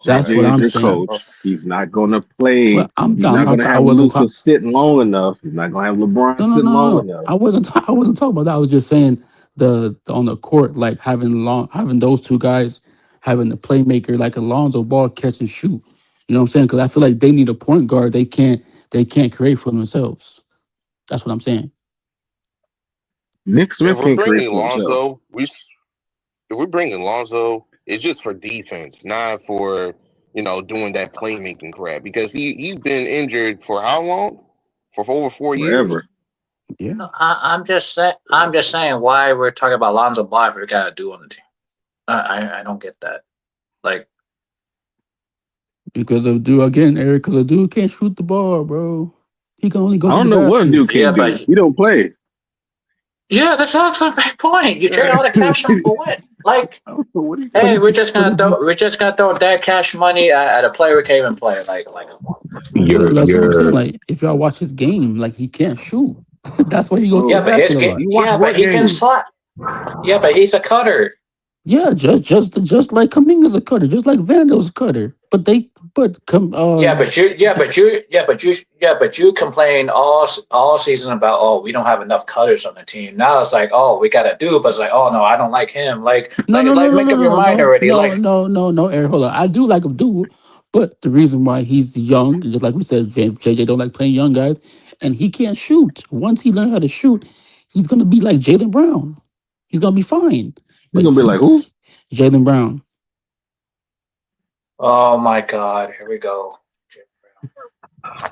That's what JJ I'm is your saying. coach. He's not going to play. Well, He's not going to I have wasn't Luka sitting long enough. He's not going to have LeBron sitting long enough. I wasn't talking about that. I was just saying the on the court, like having those two guys having the playmaker like Alonzo Ball catch and shoot. You know what I'm saying? Because I feel like they need a point guard. They can't create for themselves. That's what I'm saying. Nick If Smith we're can't create bringing for himself. Lonzo, if we're bringing Lonzo, it's just for defense, not for doing that playmaking crap. Because he's been injured for how long? For over 4 years. Forever. Yeah. no, I'm just saying why we're talking about Lonzo Ball if we got Adu on the team. I don't get that. Like, Because of dude again, Eric. Because a dude can't shoot the ball, bro. He can only go I to don't the know what a basket. dude can Yeah, do. but- He don't play. yeah, that's actually a big point. You trade all the cash on for what? Like, I don't know what he hey, if we're you- just but gonna throw that cash money at a player we can't even play. Like, come on. But that's what I'm saying. Like, if y'all watch his game, like he can't shoot. That's why he goes to Yeah, the but his basket a game. lot. You watch Yeah, what but he can game? slot. Yeah, but he's a cutter. Yeah, just like Kuminga's a cutter, just like Vandel's a cutter. But you complain all season about we don't have enough cutters on the team. Now it's like we gotta do, but it's like no, I don't like him. Make up your mind already. No, Eric, hold on. I do like him, but the reason why he's young, just like we said, JJ don't like playing young guys, and he can't shoot. Once he learns how to shoot, he's gonna be like Jaylen Brown. He's gonna be fine. He's going to be like, who? Jaylen Brown. Oh my God, here we go.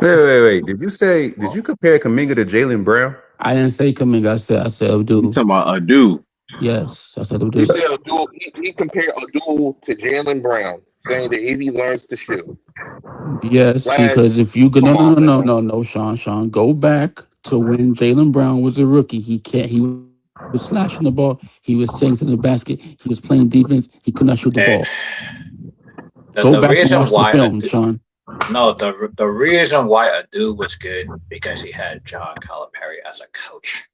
Wait. Did you compare Kuminga to Jaylen Brown? I didn't say Kuminga. I said You Abdul. talking about a dude? Yes, I said He Abdul. said he compared Abdul to Jaylen Brown, saying that if he learns to shoot. Yes, Lad, because if you go come on, man. no, Sean, go back to when Jaylen Brown was a rookie. He was slashing the ball. He was saying to the basket. He was playing defense. He could not shoot the ball. Go back and watch the film, Sean. No, the reason why Adu was good because he had John Calipari as a coach.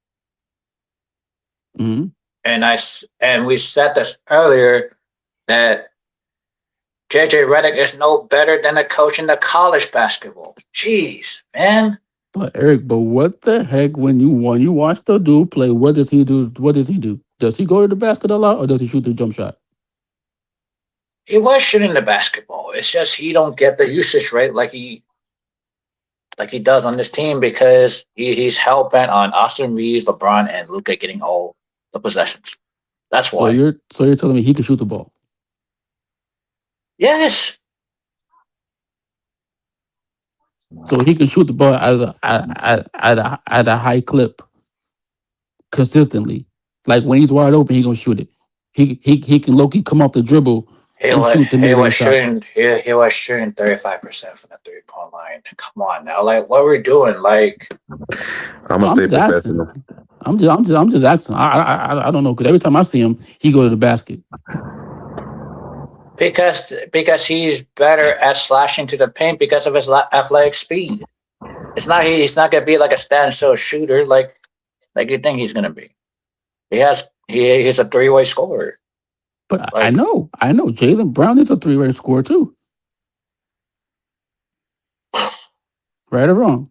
hmm And we said this earlier that JJ Redick is no better than a coach in the college basketball. Jeez, man. But Eric, what the heck? When you watch the dude play, what does he do? Does he go to the basket a lot, or does he shoot the jump shot? He was shooting the basketball. It's just he don't get the usage rate like he does on this team because he's hell-bent on Austin Reeves, LeBron, and Luka getting all the possessions. That's why. So you're telling me he can shoot the ball? Yes. So he can shoot the ball at a high clip consistently. Like when he's wide open, he gonna shoot it. He can low key come off the dribble and shoot the mid range shot. He was shooting 35% from the 3-point line. Come on now, like what we're doing, like I'm gonna I'm stay just asking. professional. I'm just asking. I don't know because every time I see him, he go to the basket. because he's better at slashing to the paint because of his athletic speed. He's not gonna be like a standstill shooter like you think he's gonna be. He's a 3-way scorer. But Like I know. Jalen Brown is a 3-way scorer too. Right or wrong?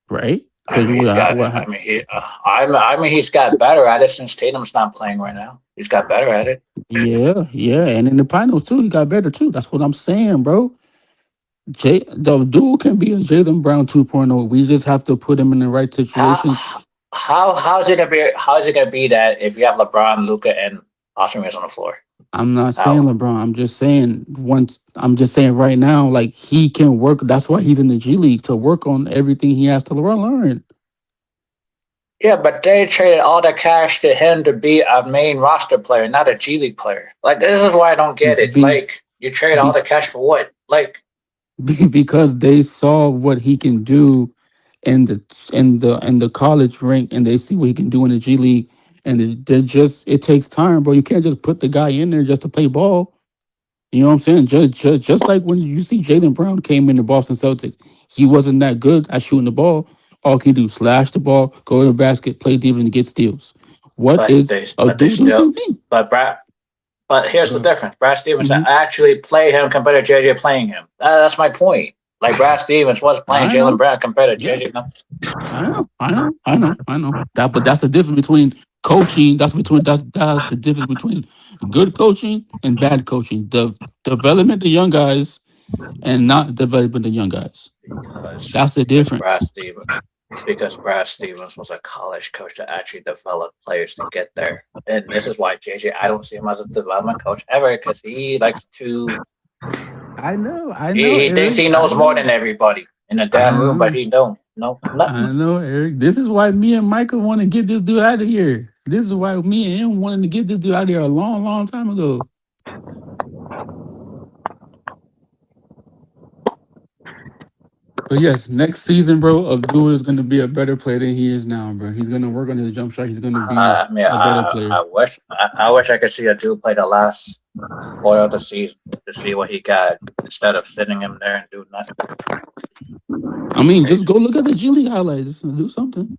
Right? I Because mean, he's got it. I mean, he's got better at it since Tatum's not playing right now. He's got better at it. yeah, and in the finals too, he got better too. That's what I'm saying, bro. The dude can be a Jalen Brown 2.0. We just have to put him in the right situations. How's it gonna be? How is it gonna be that if you have LeBron, Luka, and Austin Reeves on the floor? I'm not saying LeBron. I'm just saying right now, like he can work. That's why he's in the G League to work on everything he has to learn. Yeah, but they traded all the cash to him to be a main roster player, not a G League player. Like this is why I don't get it. Be, Like you trade all be, the cash for what? Like because they saw what he can do in the college rank, and they see what he can do in the G League, and it takes time, bro. You can't just put the guy in there just to play ball. You know what I'm saying? Just like when you see Jalen Brown came in the Boston Celtics, he wasn't that good at shooting the ball. All he can do slash the ball, go to the basket, play defense, and get steals. What but is they a but they dude do the still same thing? but here's the Go. difference. Brad Stevens Mm-hmm. actually play him compared to JJ playing him. That's my point. Like Brad Stevens was playing I Jalen know. Brown compared to Yeah. JJ. I know. But that's the difference between coaching. That's the difference between good coaching and bad coaching. The development of young guys and not developing the young guys. That's the difference. Because Brad Stevens was a college coach that actually developed players to get there. And this is why JJ, I don't see him as a development coach ever because he likes to. I know. He thinks he knows more than everybody in the damn room, but he don't. No, nothing. I know, Eric. This is why me and Michael want to get this dude out of here. This is why me and him wanted to get this dude out of here a long, long time ago. But yes, next season, bro, Abdul is going to be a better player than he is now, bro. He's going to work on his jump shot. He's going to be a better player. I wish I could see Abdul play the last quarter of the season to see what he got instead of sitting him there and do nothing. I mean, just go look at the G League highlights and do something.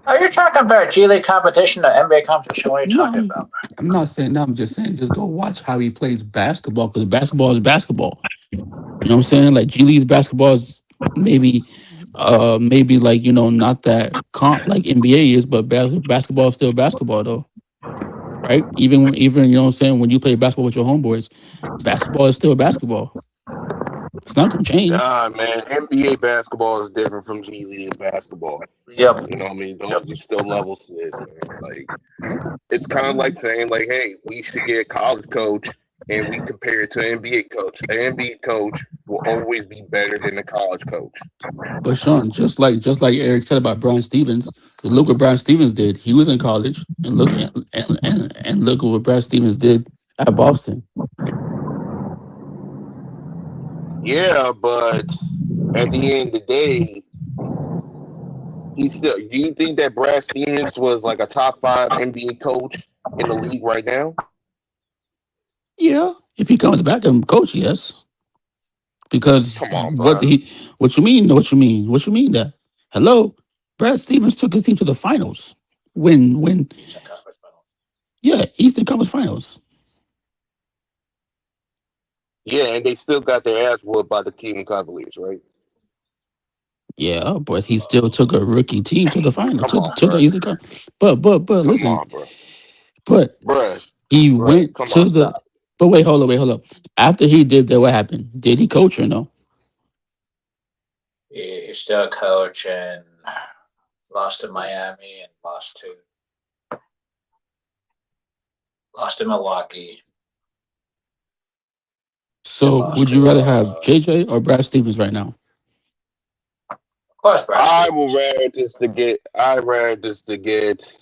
Are you talking about G League competition or NBA competition? What are you talking about? I'm not saying that. I'm just saying just go watch how he plays basketball because basketball is basketball. You know what I'm saying? Like G League's basketball is maybe like not that comp like NBA is, but basketball is still basketball though, right? Even you know what I'm saying when you play basketball with your homeboys, basketball is still basketball. It's not gonna change. Nah, man, NBA basketball is different from G League basketball. Yep. You know what I mean? Those are still levels to this, man. Like, it's kind of like saying, like, hey, we should get a college coach and we compare it to an NBA coach. An NBA coach will always be better than a college coach. But Sean, just like Eric said about Brian Stevens, look what Brian Stevens did. He was in college, and look look at what Brian Stevens did at Boston. Yeah, but at the end of the day, he's still. Do you think that Brad Stevens was like a top 5 NBA coach in the league right now? Yeah, if he comes back and coach, yes. Because Come on, what bro. you mean that? Hello, Brad Stevens took his team to the finals. When Eastern Conference Finals. Yeah, and they still got their ass whooped by the Cleveland Cavaliers, right? Yeah, but he still took a rookie team to the finals, Come on, to the bro. Eastern Conference. But Come listen, on, bro. but he went Come to on, the. stop. But wait, hold up. After he did that, what happened? Did he coach or no? He's still a coach and lost to Miami and lost to Lost to Milwaukee. So, Lost would to, you rather have JJ or Brad Stevens right now? of course, Brad I Stevens. would rather just to get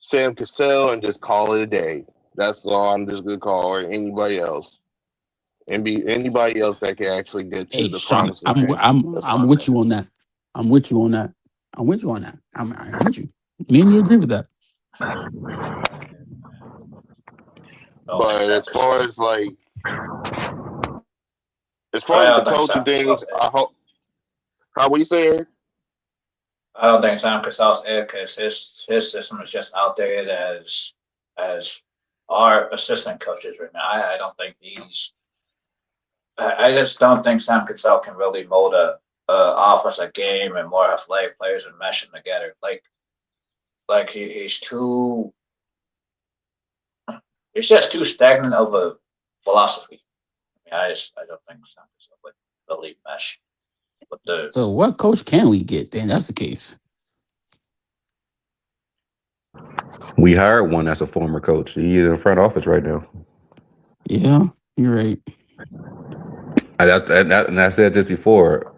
Sam Cassell and just call it a day. That's all I'm just gonna call, or anybody else. And be anybody else that can actually get to Hey, the Sean, promised land. That's I'm fine. with you on that. I'm with you on that. I'm with you on that. I'm with you. Me and you agree with that. Don't think But Sam as far Cassell. as like I the don't think coaching Sam things, Cassell's I it. hope how we say I don't think Sam Cassell's it because his system is just outdated as our assistant coaches right now. I don't think he's. I just don't think Sam Cassell can really mold a offensive game and more athletic players and mesh them together. Like he's too. It's just too stagnant of a philosophy. I don't think Sam Cassell would really mesh with the. So, what coach can we get? Then that's the case. We hired one that's a former coach. He's in the front office right now. Yeah, you're right. And I said this before.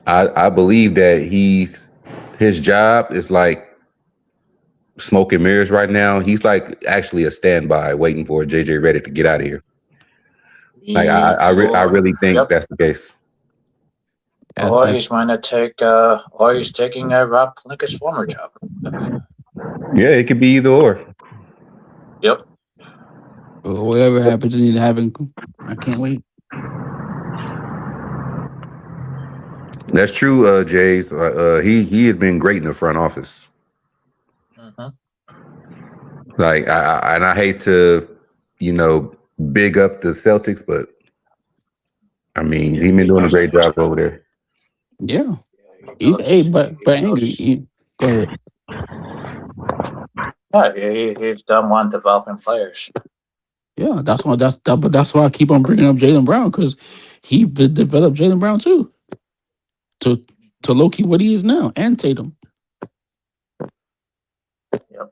I believe that his job is like smoke and mirrors right now. He's like actually a standby waiting for JJ Redick to get out of here. Like I really think Yep. that's the case. Or he's going to take, or he's taking Rob Palinka's former job. I mean, Yeah, it could be either or. yep. Whatever happens, need to happen. I can't wait. That's true, Jays. He has been great in the front office. Mm-hmm. Like I hate to, big up the Celtics, but I mean he's been doing a great job over there. Yeah. He But angry. Go ahead. Yeah, he's done one developing players. Yeah, that's why I keep on bringing up Jaylen Brown, because he developed Jaylen Brown too. To low-key what he is now, and Tatum. Yep.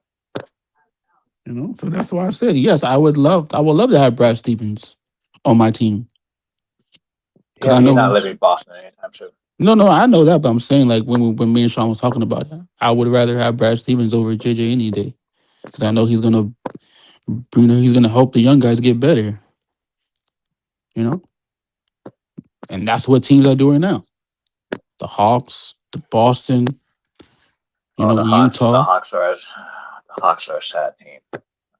So that's why I said yes. I would love to have Brad Stevens on my team. Because I know he's not living Boston anytime soon. No, I know that, but I'm saying like when me and Sean was talking about it, I would rather have Brad Stevens over JJ any day, because I know he's gonna, he's gonna help the young guys get better. And that's what teams are doing now. The Hawks, the Boston, The Utah. Hawks are a sad team.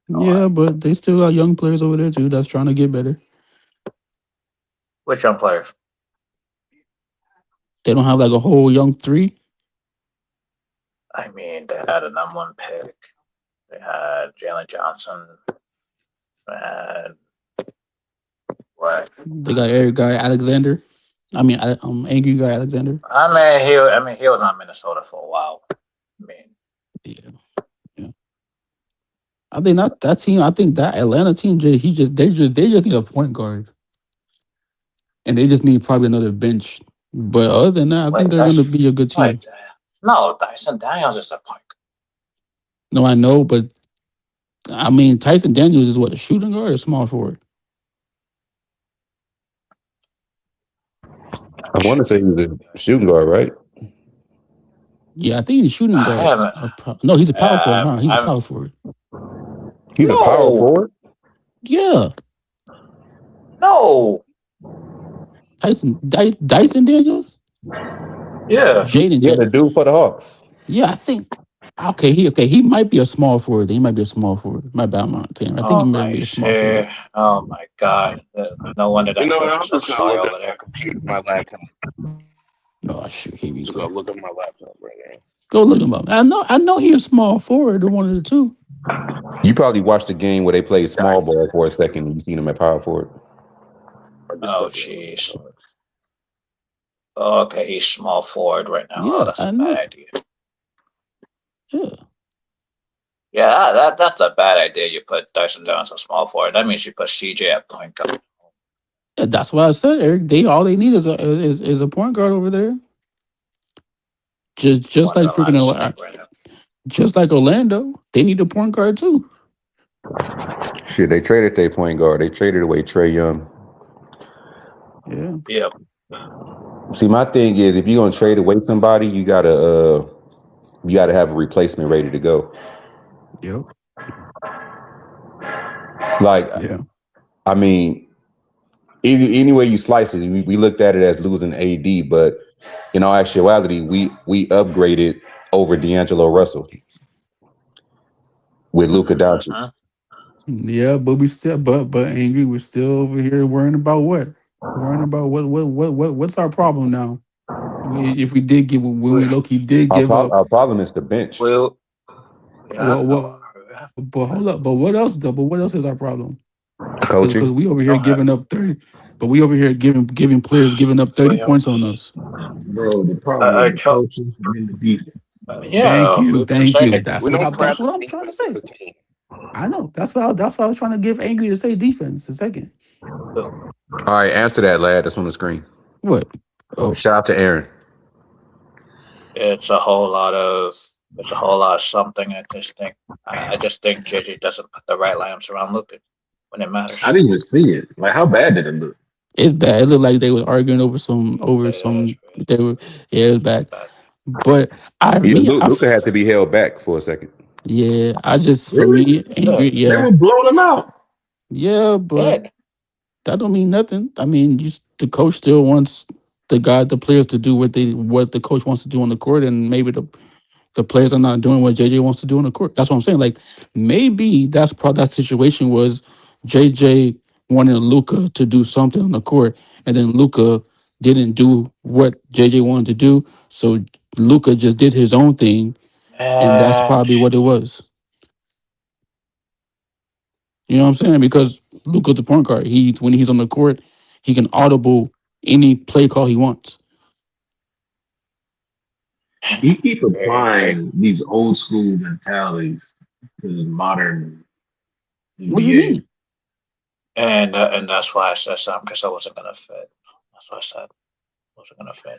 Yeah, but they still got young players over there too that's trying to get better. Which young players? They don't have like a whole young three. I mean, they had a #1 pick. They had Jalen Johnson. They had what? They got Eric Guy Alexander. Angry Guy Alexander. He was on Minnesota for a while. Yeah. I think not that team. I think that Atlanta team. They just need a point guard, and they just need probably another bench. But other than that, I think they're going to be a good team. No, Dyson Daniels is a point guard. No, I know, but Tyson Daniels is what, a shooting guard or a small forward? I want to say he's a shooting guard, right? Yeah, I think he's a shooting guard. No, he's a power forward. Huh? He's a power forward. He's a power forward? Yeah. No. Dyson Daniels? Yeah. Jaden Daniels. Yeah, the dude for the Hawks. Yeah, I think. Okay, he might be a small forward. He might be a small forward. My bad, I think he might be a small forward. Oh my God! No wonder that. I'm just gonna look at my computer, my laptop. Oh shit! Here we go. go. Look at my laptop right now. Go look him up. I know he's a small forward or one of the two. You probably watched the game where they played small ball for a second and you seen him at power forward. Oh jeez. Okay, he's small forward right now. Yeah, that's a bad idea. Yeah. Yeah, that's a bad idea. You put Dyson Daniels as small forward. That means you put CJ at point guard. Yeah, that's why I said, Eric. All they need is a point guard over there. Just like freaking just like Orlando, they need a point guard too. Shit, they traded their point guard. They traded away Trey Young. Yeah. Yep. See, my thing is, if you're gonna trade away somebody, you gotta have a replacement ready to go. Yep. Like, Yeah. I mean, any way you slice it, we looked at it as losing AD, but in all actuality, we upgraded over D'Angelo Russell with Luka Doncic. Yeah, but we still, but angry. We're still over here worrying about what? Worrying about what's our problem now? If we did give when we low key did give up. Our problem is the bench. Well, What? But hold up. But what else though? But what else is our problem? Because Coaching. we over here giving up 30. But we over here giving players giving up 30 points on us. Bro, the problem is the coaching and the defense. Thank you. That's We what don't crack I'm trying to say. I know. That's what I was trying to give angry to say defense a second. All right, answer that, lad. That's on the screen. What? Oh, shout out to Aaron. It's a whole lot of something. I just think JJ doesn't put the right lineups around Luka when it matters. I didn't even see it. Like, how bad did it look? It's bad. It looked like they were arguing over some. They were. Yeah, it was bad. But Luka had to be held back for a second. Yeah, I just for me angry. Yeah, they were blowing him out. Yeah, but that don't mean nothing. I mean, the coach still wants the players to do what the coach wants to do on the court, and maybe the players are not doing what JJ wants to do on the court. That's what I'm saying. Like maybe that situation was JJ wanted Luka to do something on the court, and then Luka didn't do what JJ wanted to do, so Luka just did his own thing, and that's probably what it was. You know what I'm saying? Because Luka's the point guard. When he's on the court, he can audible any play call he wants. You keep applying these old school mentalities to the modern NBA. What do you mean? And that's why I said something, because I wasn't gonna fit. That's why I said I wasn't gonna fit.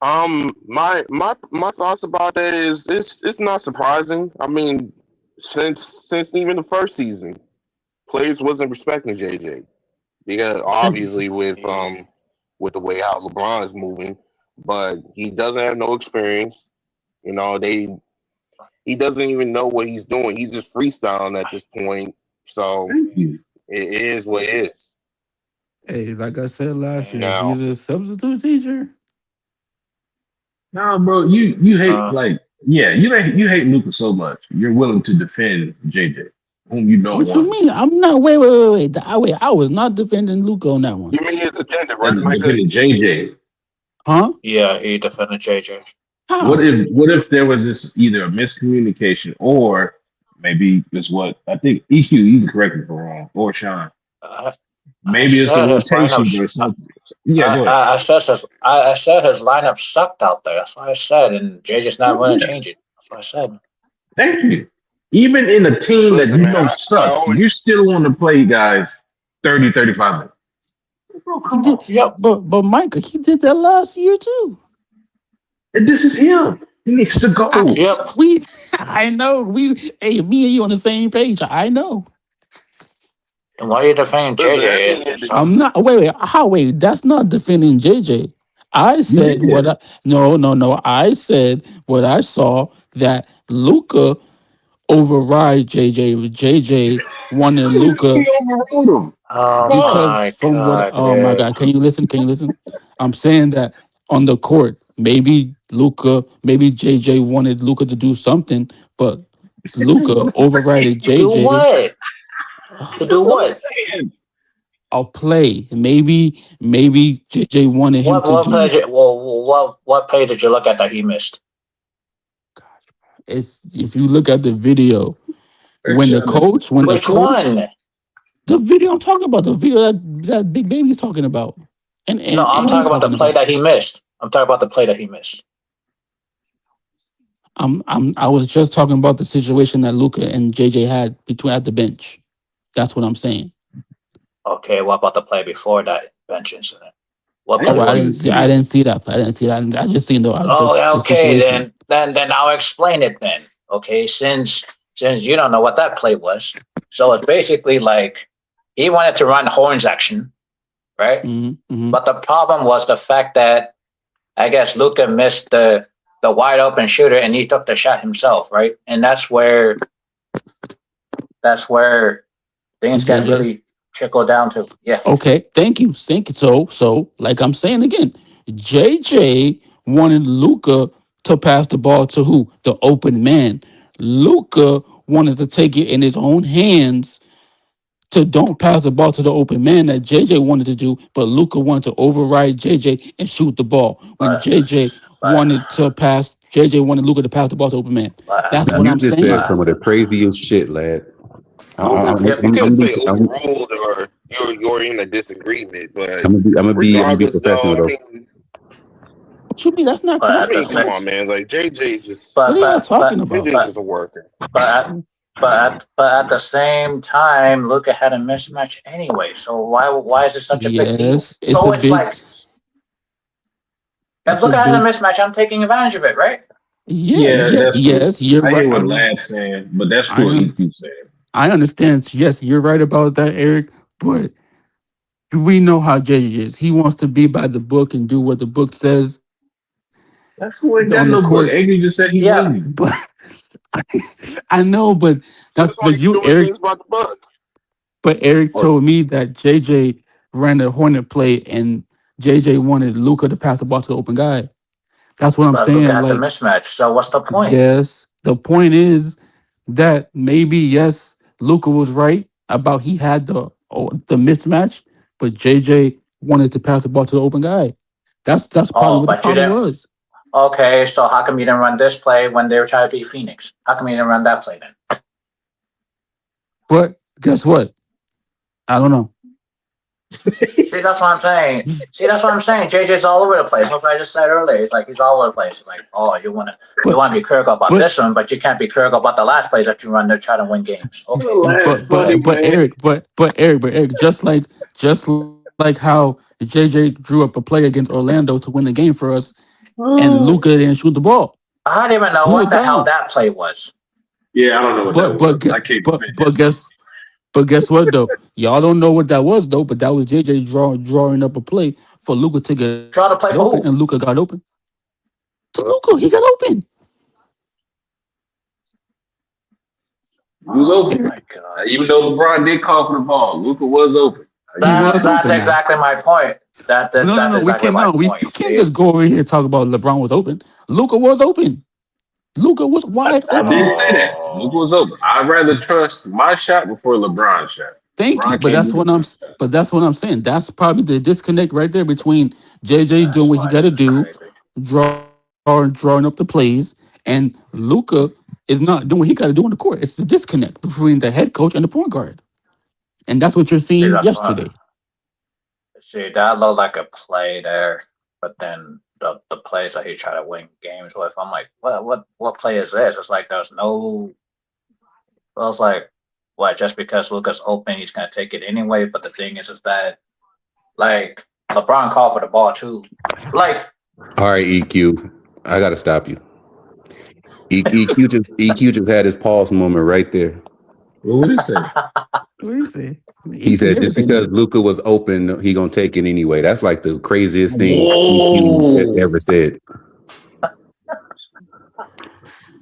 My thoughts about that is it's not surprising. I mean, since even the first season, players wasn't respecting JJ because obviously with the way how LeBron is moving, but he doesn't have no experience. You know, he doesn't even know what he's doing. He's just freestyling at this point. So it is what it is. Hey, like I said last year, he's a substitute teacher. No, bro, you hate you hate Luka so much. You're willing to defend JJ, whom you don't want. What you mean? I'm not. Wait. I was not defending Luka on that one. You mean his agenda, right? Defending JJ. Huh? Yeah, he defended JJ. How? What if there was this either a miscommunication or maybe it's what I think EQ, you can correct me if I'm wrong, or Sean. Maybe it's the rotations or something. Yeah, go ahead. I said his lineup sucked out there. That's what I said, and JJ's not going to change it. That's what I said. Thank you. Even in a team that you know sucks, you still want to play guys 30, 35 minutes. Yep. But Micah, he did that last year too. And this is him. He needs to go. I know. Me and you on the same page. I know. And why are you defending JJ? I'm not. Wait. That's not defending JJ. I said No. I said what I saw, that Luka override JJ. JJ wanted Luka. He overrode him. Oh my God. Can you listen? I'm saying that on the court, maybe JJ wanted Luka to do something, but Luka overrided JJ. Do what? To do what? A play. Maybe JJ wanted him what play did you look at that he missed? It's if you look at the video when the coach one? The video I'm talking about, the video that Big Baby's talking about. I'm talking about the play that he missed. I was just talking about the situation that Luka and JJ had at the bench. That's what I'm saying. Okay, what about the play before that bench incident? I didn't see that. I just seen the okay, situation. Then I'll explain it then. Okay, since you don't know what that play was, so it's basically like he wanted to run horns action, right? But the problem was the fact that I guess Luca missed the wide open shooter and he took the shot himself, right? And that's where things get JJ. really trickle down to. Yeah. Okay, thank you. So, like I'm saying again, JJ wanted Luca to pass the ball to who? The open man. Luca wanted to take it in his own hands to don't pass the ball to the open man that JJ wanted to do, but Luca wanted to override JJ and shoot the ball. When But JJ wanted Luca to pass the ball to the open man. but That's what You I'm just said saying. some of the craziest shit, lad. How's that You crazy? can say overruled or you're in a disagreement, but I'm gonna be regardless, professional though, though. What you mean? That's not but I at the mean, crazy. come same on, man. Like JJ just What are y'all talking but about? JJ's just a worker. but at the same time, Luca had a mismatch anyway. So why is it such a big deal? Yes, it's So a it's big. like if It's a Luca has a big. mismatch, I'm taking advantage of it, right? Yeah, Yeah, yeah, that's true. yes. You're I right. hear I what mean, Lad's saying, but that's I true what am. EQ saying. I understand. Yes, you're right about that, Eric. But we know how JJ is. He wants to be by the book and do what the book says That's who ain't on got the no book. court. AD just said he Yeah, lazy. But I know, but Just like you, doing Eric. things about the Bucks. But Eric Or told me that JJ ran a Hornet play and JJ wanted Luca to pass the ball to the open guy. That's what I'm but Luca saying. had the Like, mismatch. So what's the point? yes, the point is that maybe yes, Luca was right about he had the mismatch, but JJ wanted to pass the ball to the open guy. That's probably Oh, what the but you problem didn't. was. Okay, so how come you didn't run this play when they were trying to beat Phoenix? How come you didn't run that play then? But guess what? I don't know. See, that's what I'm saying. See, that's what I'm saying. JJ's all over the place. That's what I just said earlier. It's like he's all over the place. Like, oh, you But want to be critical about but this one, but you can't be critical about the last plays that you run to try to win games. Okay, Lad's funny, man. Eric, just like how JJ drew up a play against Orlando to win the game for us, and Luca didn't shoot the ball. I don't even know Who what was the hell down? that play was. Yeah, I don't know what that But but was. gue- I can't but defend but that play. guess what though? Y'all don't know what that was though. But that was JJ drawing up a play for Luca to get open, Draw the and play for Luca who? got open. To Luca, he got open. He was Oh open. Eric, my god. Even though LeBron did call for the ball, Luca was open. I he give him was that. That's open now. exactly my point. That's No. We exactly can't. my No, point. you can't just go over here and talk about LeBron was open. Luca was open. Luca was wide I didn't open. say that. Luca was Oh, open. I'd rather trust my shot before LeBron's shot. Thank you, LeBron but can't do LeBron's shot. that's what I'm saying. That's probably the disconnect right there between JJ doing that's what he why got to this is do, crazy. drawing up the plays, and Luca is not doing what he got to do on the court. It's the disconnect between the head coach and the point guard, and that's what you're See, seeing that's why. yesterday. See, that looked like a play there, but then the plays that he tried to win games with, I'm like, what play is this? It's like there's no. I was like, what? Just because Luca's open, he's gonna take it anyway. But the thing is that like LeBron called for the ball too. Like, All right, EQ. I gotta stop you. EQ just had his pause moment right there. What would he say? What do you say? He He said never just say because nothing. Luca was open, he gonna take it anyway. That's like the craziest thing EQ Whoa. ever said.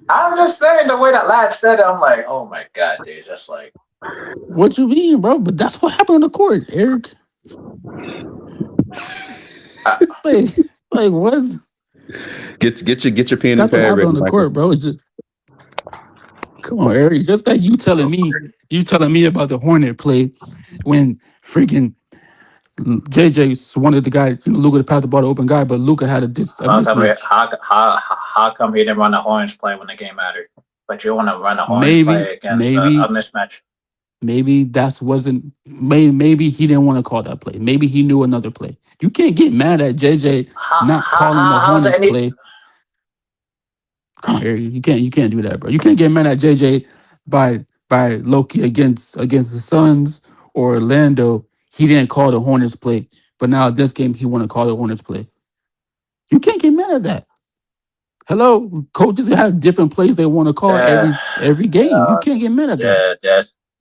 I'm just saying the way that lad said it, I'm like, oh my god, dude, just like What you mean, bro? But that's what happened on the court, Eric. uh, Like, like what? Get your pen and That's what pad happened ready, on the Michael. court, bro. It's just, come on, Eric. Just like you telling me about the Hornet play when freaking JJ wanted the guy, Luca to pass the ball to open guy, but Luca had a how come mismatch. how come he didn't run the Horns play when the game mattered? But you want to run a Horns Maybe, play against a maybe, mismatch? maybe that wasn't. Maybe he didn't want to call that play. Maybe he knew another play. You can't get mad at JJ not calling the How's it Hornets any? play. Come on, Eric. You can't do that, bro. You can't get mad at JJ by Loki against the Suns or Orlando. He didn't call the Hornets play, but now this game he want to call the Hornets play. You can't get mad at that. Hello, coaches have different plays they want to call Uh, every game. You can't get mad at that.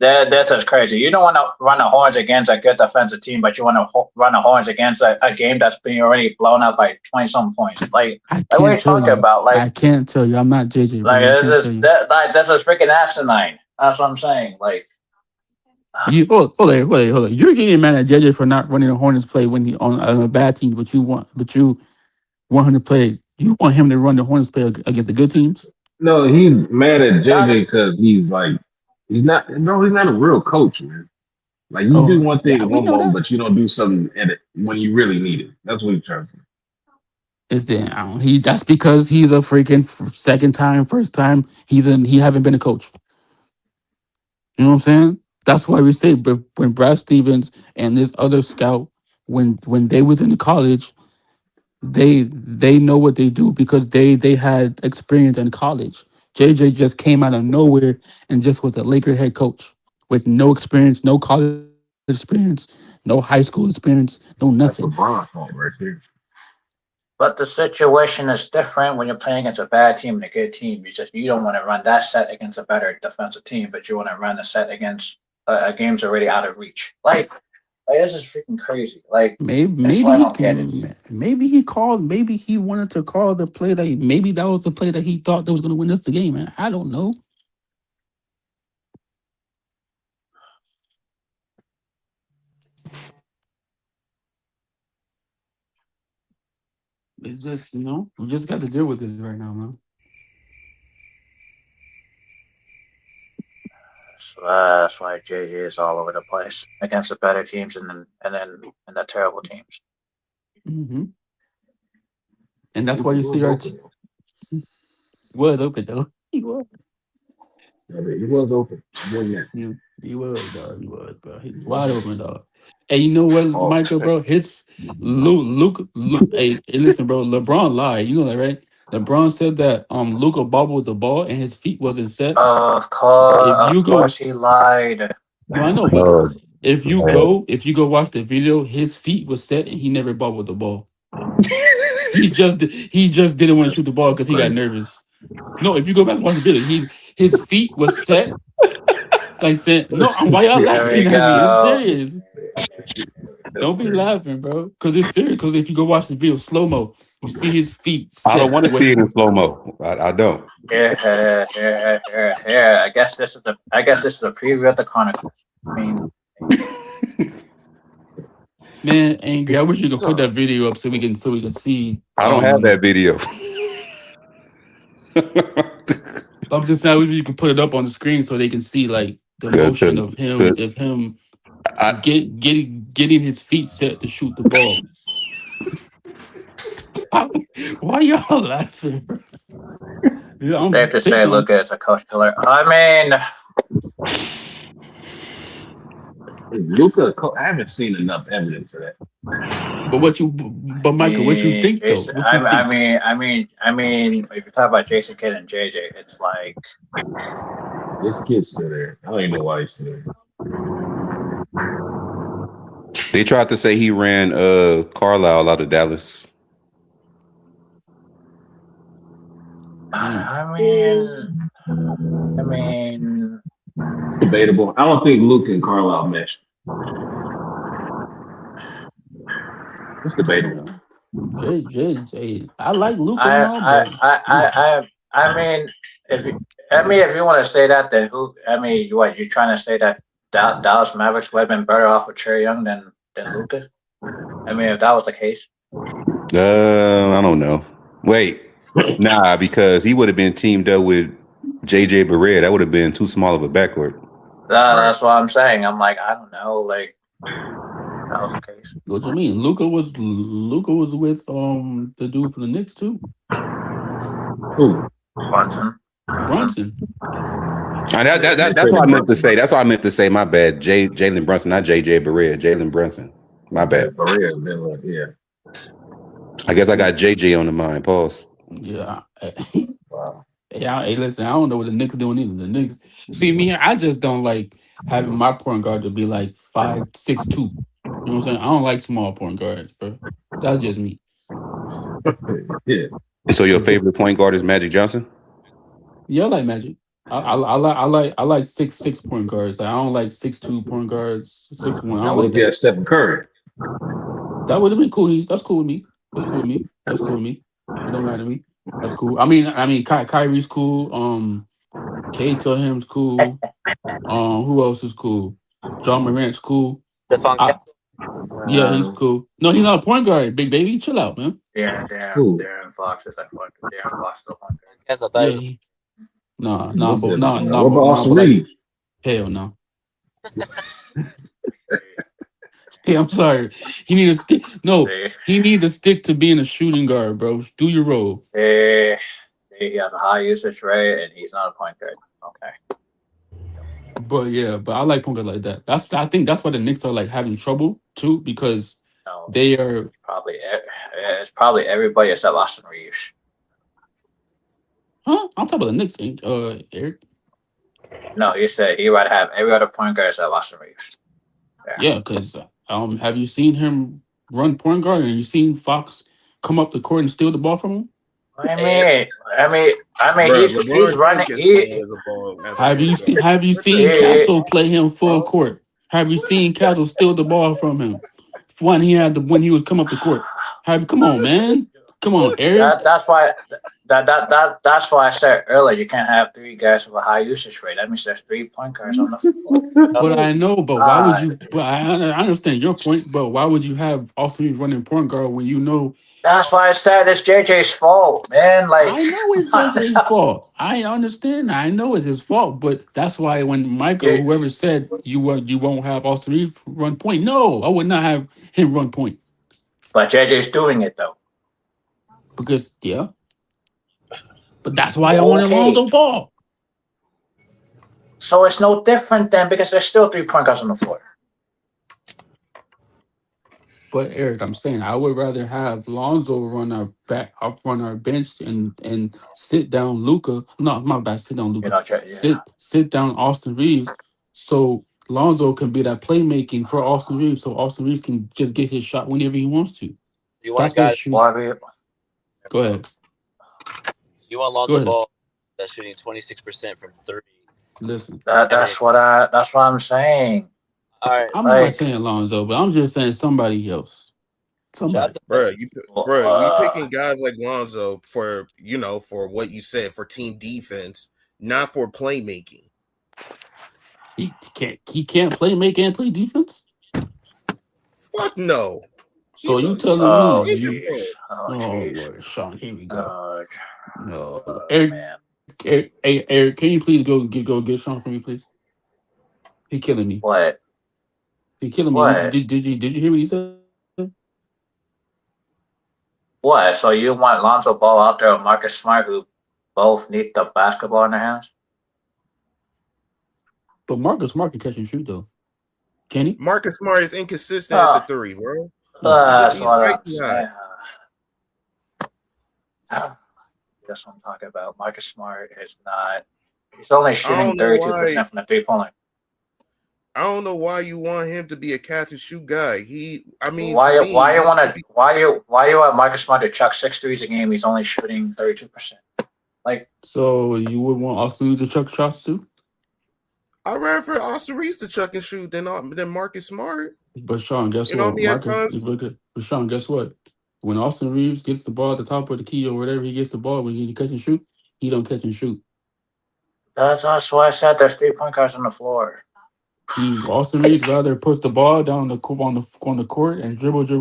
that's just crazy. You don't want to run the horns against a good defensive team, but you want to run the horns against a game that's being already blown out by 20 some points. I Like what are can't you tell talking you. about? I can't tell you. I'm not JJ, Like bro. I this can't tell is you. that like that's just freaking asinine. That's what I'm saying. Like You hold on. You're getting mad at JJ for not running the Hornets play when he on a bad team, but you want him to play. You want him to run the Hornets play against the good teams. No, he's mad at that's JJ because he's like he's not. No, he's not a real coach, man. Like you do Oh, one thing yeah, in we one know moment, that. but you don't do something at it when you really need it. That's what he's trying to say. Is there? He that's because he's a freaking second time, first time. He haven't been a coach. You know what I'm saying? That's why we say, but when Brad Stevens and this other scout, when they was in the college, they know what they do because they had experience in college. JJ just came out of nowhere and just was a Laker head coach with no experience, no college experience, no high school experience, no nothing. That's LeBron's fault right there. but the situation is different when you're playing against a bad team and a good team. You don't want to run that set against a better defensive team, but you want to run the set against a game's already out of reach. Like this is freaking crazy. Like Maybe that's maybe why I he don't get it. maybe he wanted to call the play that maybe that was the play that he thought that was going to win us the game. Man, I don't know. It's just we just got to deal with this right now, man. So that's why JJ is all over the place against the better teams and the terrible teams. Hmm. And that's why Luka you was see our open though. was open though. He was. I mean, he was open. He wasn't that. He was, dog. He was, bro. He was wide open, dog. And you know what, Oh, Michael, bro? His Luke. Hey, listen, bro. LeBron lied. You know that, right? LeBron said that Luca bobbled the ball and his feet wasn't set. If you Of go, course, he lied. no, I know, but Oh, if you go watch the video, his feet was set and he never bobbled the ball. He just didn't want to shoot the ball because he got crazy. nervous. No, if you go back and watch the video, his feet was set. Like saying, no, why y'all Here we laughing at me? It's go. serious. That's Don't be crazy. laughing, bro. Because it's serious. Because if you go watch the video slow mo, you see his feet I don't set. want to see it in slow mo. I don't. Here. I guess this is a preview of the Chronicles. I mean, Man, angry. I wish you could put that video up so we can see. I don't have that video. I'm just saying, I wish you could put it up on the screen so they can see like the Good, motion of him, good. of him I, getting his feet set to shoot the ball. Why y'all laughing, bro? Yeah, safe I'm to say thinking. Luka is a coach killer. I mean, Luka, I haven't seen enough evidence of that. But Michael, what you think though? Jason. What you think? If you talk about Jason Kidd and JJ, it's like This kid's still there. I don't even know why he's still there. they tried to say he ran Carlisle out of Dallas. I mean, It's debatable. I don't think Luke and Carlisle meshed. It's debatable. I like Luke and I all, I but I I I mean, if you want to say that, then who? I mean, you trying to say that Dallas Mavericks would have been better off with Trey Young than Lucas? I mean, if that was the case, I don't know. Wait, nah, because he would have been teamed up with JJ Barea. That would have been too small of a backcourt. that's what I'm saying. I'm like, I don't know, like that was the case. what you mean? Luca was with the dude for the Knicks too, Who? Brunson. Brunson. And that's what I meant to say. That's what I meant to say. My bad. Jalen Brunson, not JJ Barea. Jalen Brunson. My bad. Barea, yeah. I guess I got JJ on the mind. Pause. Yeah. Wow. Yeah, hey, listen, I don't know what the Knicks doing either. The Knicks, see me, I just don't like having my point guard to be like 5'6'2". You know what I'm saying? I don't like small point guards, bro. That's just me. Yeah. And so your favorite point guard is Magic Johnson? Yeah, I like Magic. I like 6'6" point guards. Like, I don't like 6'2" point guards, 6'1". I Now don't what like if you that. had Stephen Curry? That would have been cool. That's cool with me. That's cool with me. That's cool with me. It don't matter to me. That's cool. Kyrie's cool. Kate Cunham's cool. Who else is cool? John Morant's cool. Stephon I, Castle. yeah, he's cool. No, he's not a point guard. Big baby, chill out, man. Who? Darren Fox is like fucking Darren Fox the one. Castle, I thought Yeah, he was Listen, what about Austin but like, Reeves? hell no. Hey, I'm sorry. He need to stick. No, he need to stick to being a shooting guard, bro. Do your role. He has a high usage rate, and he's not a point guard. Okay. But I like point guard like that. I think that's why the Knicks are like having trouble too, because No, they are. it's probably everybody except Austin Reeves. Huh? I'm talking about the Knicks, Eric. No, you said he would have every other point guard except Austin Reeves. Yeah, because have you seen him run point guard, and you seen Fox come up the court and steal the ball from him? I mean, Bruh, he's LeBron running. James gets ball as a ball. Have you seen Castle play him full court? Have you seen Castle steal the ball from him when he was come up the court? Come on, man. Come on, Eric. That's why I said earlier you can't have three guys with a high usage rate. That means there's 3 point guards on the floor. But I know, but why would you? But I understand your point. But why would you have Austin Reeves running point guard when you know? That's why I said it's JJ's fault, man. Like I know it's JJ's fault. I understand. I know it's his fault. But that's why when Michael, whoever said you won't have Austin Reeves run point. No, I would not have him run point. But JJ's doing it though. Because yeah. But that's why I wanted Lonzo Ball. So it's no different then because there's still 3 point guards on the floor. But Eric, I'm saying I would rather have Lonzo run our bench and sit down Luca. No, my bad. Sit down Luca. Sit down Austin Reeves, so Lonzo can be that playmaking for Austin Reeves, so Austin Reeves can just get his shot whenever he wants to. You want guys? Go ahead. You want Lonzo Ball that's shooting 26% from 3. Listen, that's what I'm saying. All right, I'm not saying Lonzo, but I'm just saying somebody else. Bro, you picking guys like Lonzo for what you said, for team defense, not for playmaking. He can't play make and play defense? Fuck no. So you telling me Lord, Sean, here we go. No. Eric, can you please go get Sean for me, please? He killing me. What? He killing me. What? Did you hear what he said? What? So you want Lonzo Ball out there with Marcus Smart, who both need the basketball in their hands? But Marcus Smart can catch and shoot though. Can he? Marcus Smart is inconsistent at the 3, bro. That's what I'm saying. That's what I'm talking about. Marcus Smart is not. He's only shooting 32% from the 3-point line. I don't know why you want him to be a catch and shoot guy. Why you want Marcus Smart to chuck 6 threes a game? He's only shooting 32%. So you would want Austin to chuck shots too? I'd rather for Austin Reeves to chuck and shoot than Marcus Smart. But Sean, guess what? But Sean, guess what? When Austin Reeves gets the ball at the top of the key or whatever he gets the ball, when he catch and shoot, he don't catch and shoot. That's why I said there's 3 point guards on the floor. Austin Reeves rather puts the ball down on the court and dribble instead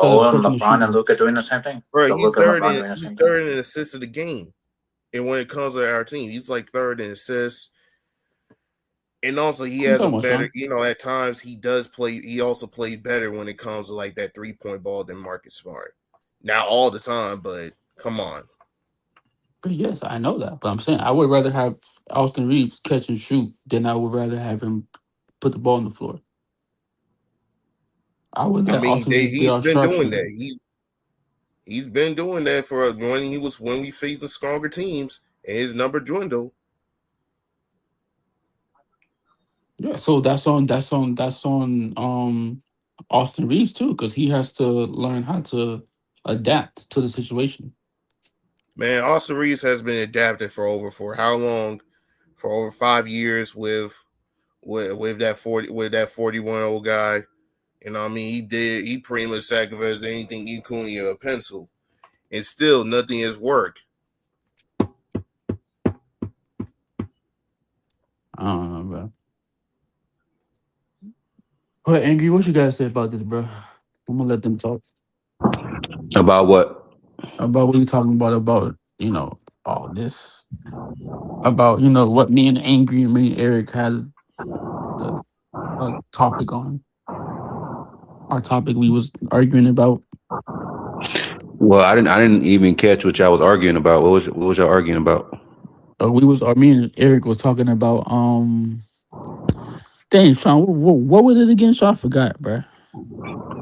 of catching and LeBron and Luka doing the same thing. Right, he's third in assists of the game, and when it comes to our team, he's like third in assists. And also, he has a better, at times he does play. He also plays better when it comes to like that 3-point ball than Marcus Smart. Not all the time, but come on. But yes, I know that. But I'm saying I would rather have Austin Reeves catch and shoot than I would rather have him put the ball on the floor. He's been doing that. He's been doing that for when we faced the stronger teams, and his number dwindled. Yeah, so that's on Austin Reeves too, because he has to learn how to adapt to the situation. Man, Austin Reeves has been adapting for how long? For over 5 years with that 41-year-old guy. You know what I mean? He pretty much sacrificed anything, including a pencil. And still nothing has worked. I don't know, bro. All right, Angry, what you guys say about this, bro? I'm gonna let them talk About what? about what we talking about, all this. About, what me and Angry and me and Eric had a topic on. Our topic we was arguing about. Well, I didn't even catch what y'all was arguing about. What was y'all arguing about? Me and Eric was talking about dang, Sean, what was it again? Sean, I forgot, bro.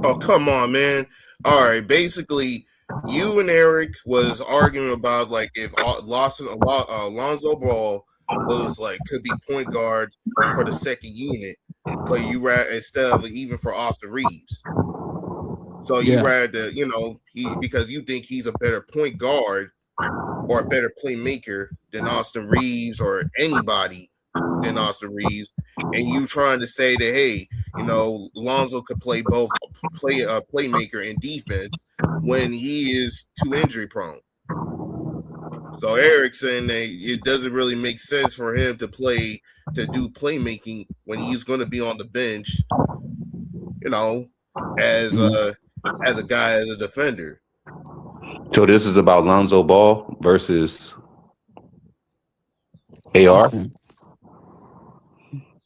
Oh, come on, man. All right, basically, you and Eric was arguing about like if Alonzo Ball was like could be point guard for the second unit, but you rather instead of even for Austin Reeves. So you Yeah. rather because you think he's a better point guard or a better playmaker than Austin Reeves or anybody than Austin Reeves, and you trying to say that hey, Lonzo could play both playmaker and defense when he is too injury prone. So Eric's saying that it doesn't really make sense for him to do playmaking when he's going to be on the bench, as a guy, as a defender. So this is about Lonzo Ball versus AR? Austin.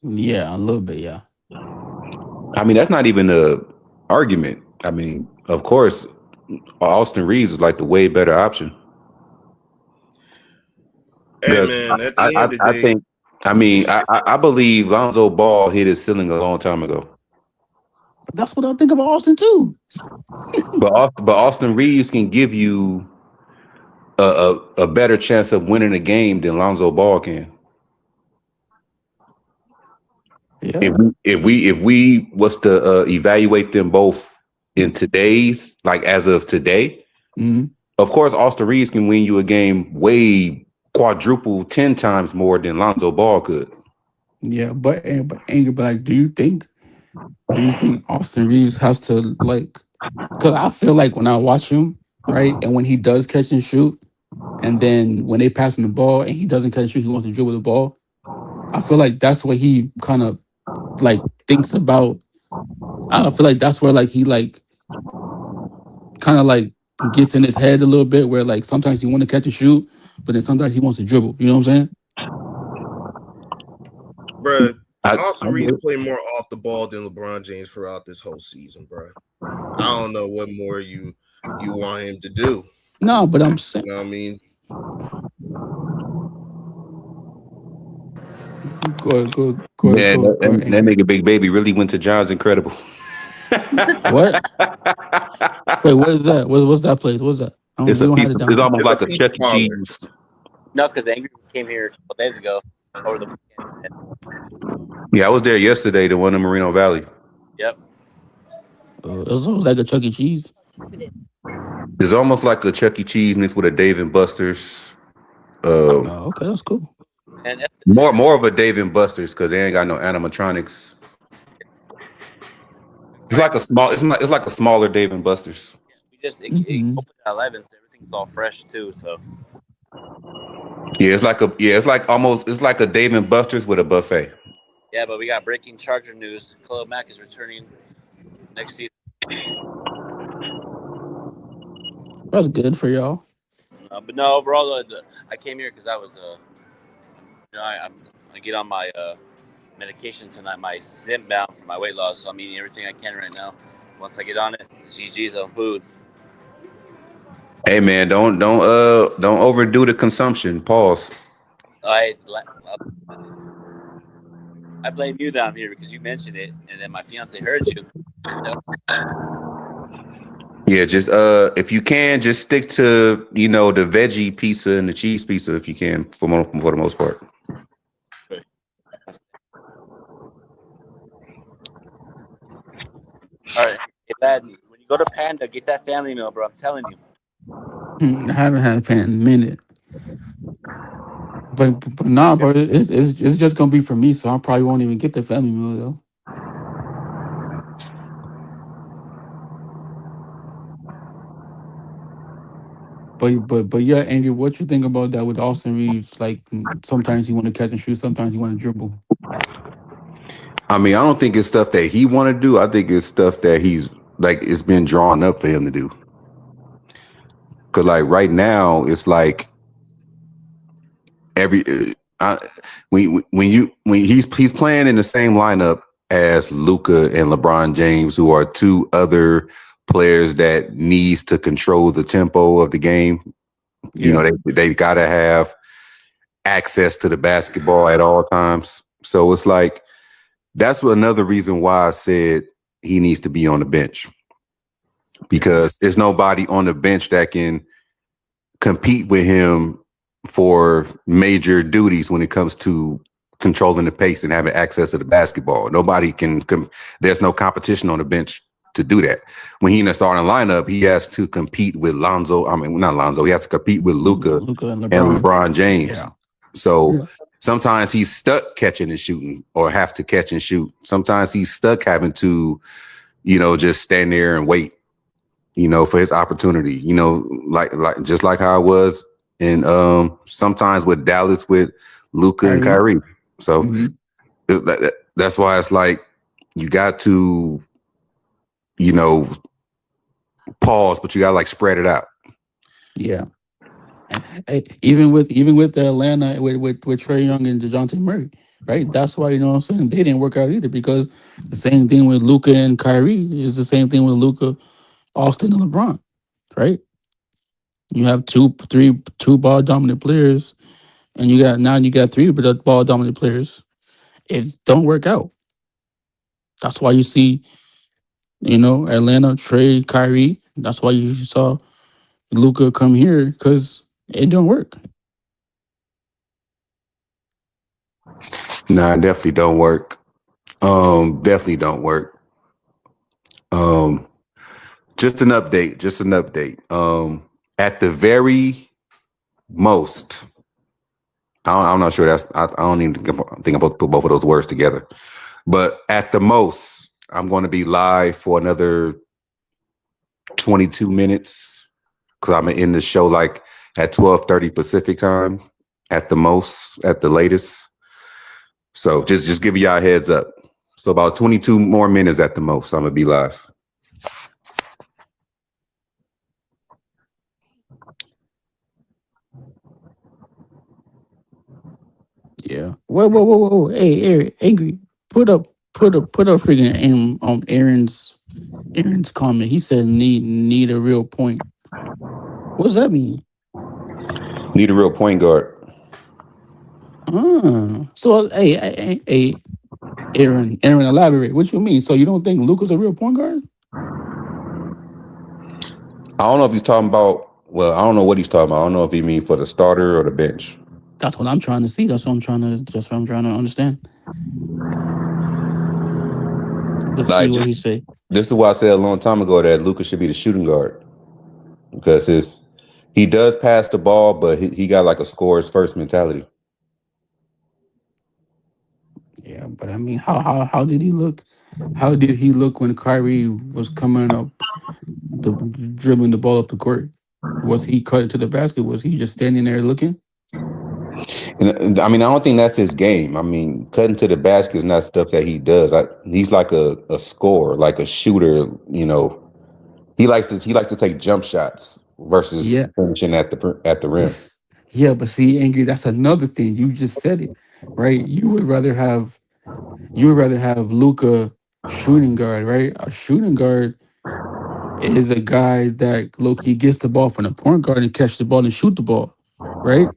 Yeah, a little bit, yeah. I mean, that's not even a argument. I mean, of course, Austin Reeves is like the way better option. Hey man, at the end of the day, I believe Lonzo Ball hit his ceiling a long time ago. But that's what I think about Austin too. But Austin Reeves can give you a better chance of winning a game than Lonzo Ball can. Yeah. If we was to evaluate them both in today's, like as of today, of course Austin Reeves can win you a game way quadruple 10 times more than Lonzo Ball could. Yeah, but like, do you think Austin Reeves has to like? Because I feel like when I watch him, right, and when he does catch and shoot, and then when they pass him the ball and he doesn't catch and shoot, he wants to dribble the ball. I feel like that's what he kind of like thinks about. I feel like that's where like he like kind of like gets in his head a little bit, where like sometimes he want to catch and shoot, but then sometimes he wants to dribble. You know what I'm saying? Bruh, Austin Reeves played more off the ball than LeBron James throughout this whole season, bruh. I don't know what more you want him to do. No, but I'm saying. You know what I mean? Go Man, ahead. that nigga Big Baby really went to John's Incredible. What? Wait, what is that? What's that place? What's that? It's almost like a Chuck E. Cheese. No, because Angry came here a couple days ago over the weekend. Yeah, I was there yesterday, the one in Moreno Valley. Yep. It was like a Chuck E. Cheese. It's almost like a Chuck E. Cheese mixed with a Dave and Buster's. Okay, that's cool. And more of a Dave and Buster's because they ain't got no animatronics. It's like a smaller Dave and Buster's. We just it opened at 11, so everything's all fresh too. So it's like a Dave and Buster's with a buffet. Yeah, but we got breaking Charger news. Khalil Mack is returning next season. That's good for y'all. But no, overall, I came here because I was, I get on my medication tonight, my Zimbound for my weight loss. So I'm eating everything I can right now. Once I get on it, it's GG's on food. Hey man, don't overdo the consumption. Pause. I blame you down here because you mentioned it, and then my fiance heard you. Yeah, just if you can, just stick to the veggie pizza and the cheese pizza if you can for the most part. All right, hey, lad, when you Go to Panda, get that family meal, bro. I'm telling you. I haven't had a fan in a minute. But nah, bro, it's just gonna be for me, so I probably won't even get the family meal though. But yeah, Andy, what you think about that with Austin Reeves? Like sometimes he want to catch and shoot, sometimes he want to dribble. I mean, I don't think it's stuff that he want to do. I think it's stuff that he's like it's been drawn up for him to do. Cause like right now, it's like every when he's playing in the same lineup as Luka and LeBron James, who are two other players that needs to control the tempo of the game. Yeah. You know, they gotta have access to the basketball at all times. So it's like that's another reason why I said he needs to be on the bench, because there's nobody on the bench that can compete with him for major duties when it comes to controlling the pace and having access to the basketball. Nobody can. There's no competition on the bench to do that. When he in the starting lineup, he has to compete with Lonzo. I mean, not Lonzo. He has to compete with Luka and LeBron James. Yeah. So sometimes he's stuck catching and shooting, or have to catch and shoot. Sometimes he's stuck having to, just stand there and wait, for his opportunity. Like just like how I was in sometimes with Dallas with Luka and Kyrie. So that's why it's like you got to, pause, but you got to like spread it out. Yeah. Even with the Atlanta with Trae Young and DeJounte Murray, right? That's why, what I'm saying, they didn't work out either, because the same thing with Luka and Kyrie is the same thing with Luka, Austin, and LeBron, right? You have two ball dominant players, and you got three ball dominant players. It don't work out. That's why you see, Atlanta, Trae, Kyrie. That's why you saw Luka come here, because it don't work. Nah, it definitely don't work. Definitely don't work. Just an update. At the very most, I'm not sure I don't even think about put both of those words together. But at the most, I'm going to be live for another 22 minutes, because I'm in the show like at 12:30 Pacific time, at the most, at the latest. So just give y'all a heads up. So about 22 more minutes at the most, I'm gonna be live. Yeah. Whoa. Hey, Eric, Angry, put up freaking on Aaron's comment. He said need a real point. What does that mean? Need a real point guard. So hey, Aaron, elaborate. What you mean? So you don't think Luka's a real point guard? I don't know if he's talking about. Well, I don't know what he's talking about. I don't know if he means for the starter or the bench. That's what I'm trying to see. That's what I'm trying to understand. Let's see what he say. This is why I said a long time ago that Luka should be the shooting guard, because he does pass the ball, but he got like a scorer's first mentality. Yeah, but I mean, how did he look? How did he look when Kyrie was coming up, dribbling the ball up the court? Was he cut to the basket? Was he just standing there looking? And I mean, I don't think that's his game. I mean, cutting to the basket is not stuff that he does. He's like a scorer, like a shooter. He likes to take jump shots versus finishing at the rim. Yeah, but see, Angry, that's another thing. You just said it, right? You would rather have Luka shooting guard, right? A shooting guard is a guy that low-key gets the ball from the point guard and catch the ball and shoot the ball, right?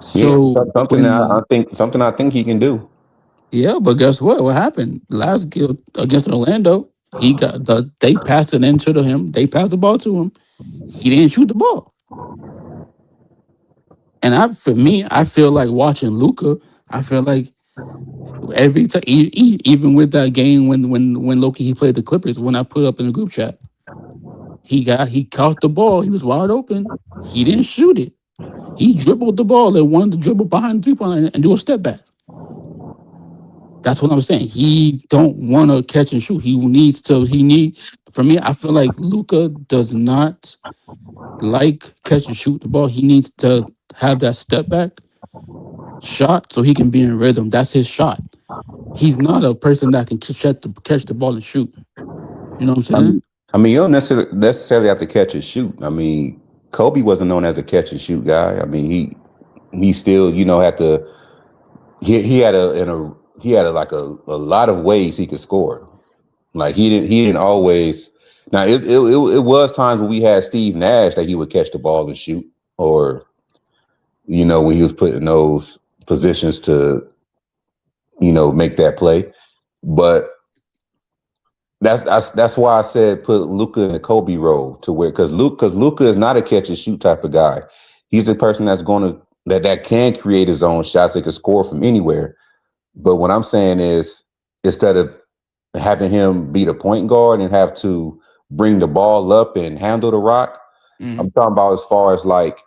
So something I think he can do. Yeah, but guess what? What happened last game against Orlando? They passed it into him. They passed the ball to him. He didn't shoot the ball. And I feel like watching Luka, I feel like every time, even with that game when Loki he played the Clippers, when I put up in the group chat, he caught the ball. He was wide open. He didn't shoot it. He dribbled the ball and wanted to dribble behind the 3-point line and do a step back. That's what I'm saying. He don't want to catch and shoot. For me, I feel like Luka does not like catch and shoot the ball. He needs to have that step back shot so he can be in rhythm. That's his shot. He's not a person that can catch the ball and shoot. You know what I'm saying? You don't necessarily have to catch and shoot. I mean, Kobe wasn't known as a catch and shoot guy. I mean, he still, had to. He had like a lot of ways he could score. Like he didn't always. Now it was times when we had Steve Nash that he would catch the ball and shoot, or when he was put in those positions to make that play. But that's why I said put Luka in the Kobe role to where because Luka is not a catch and shoot type of guy. He's a person that's going to that can create his own shots. That can score from anywhere. But what I'm saying is instead of having him be the point guard and have to bring the ball up and handle the rock, I'm talking about as far as like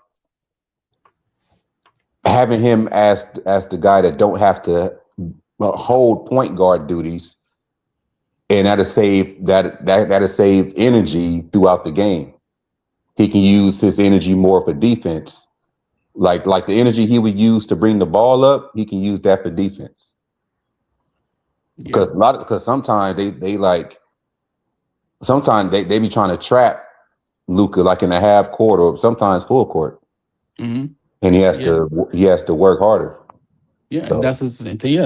having him as the guy that don't have to hold point guard duties. And that'll save energy throughout the game. He can use his energy more for defense. Like the energy he would use to bring the ball up, he can use that for defense. Because sometimes they be trying to trap Luka like in a half court or sometimes full court. Mm-hmm. And he has to work harder. Yeah, so. And that's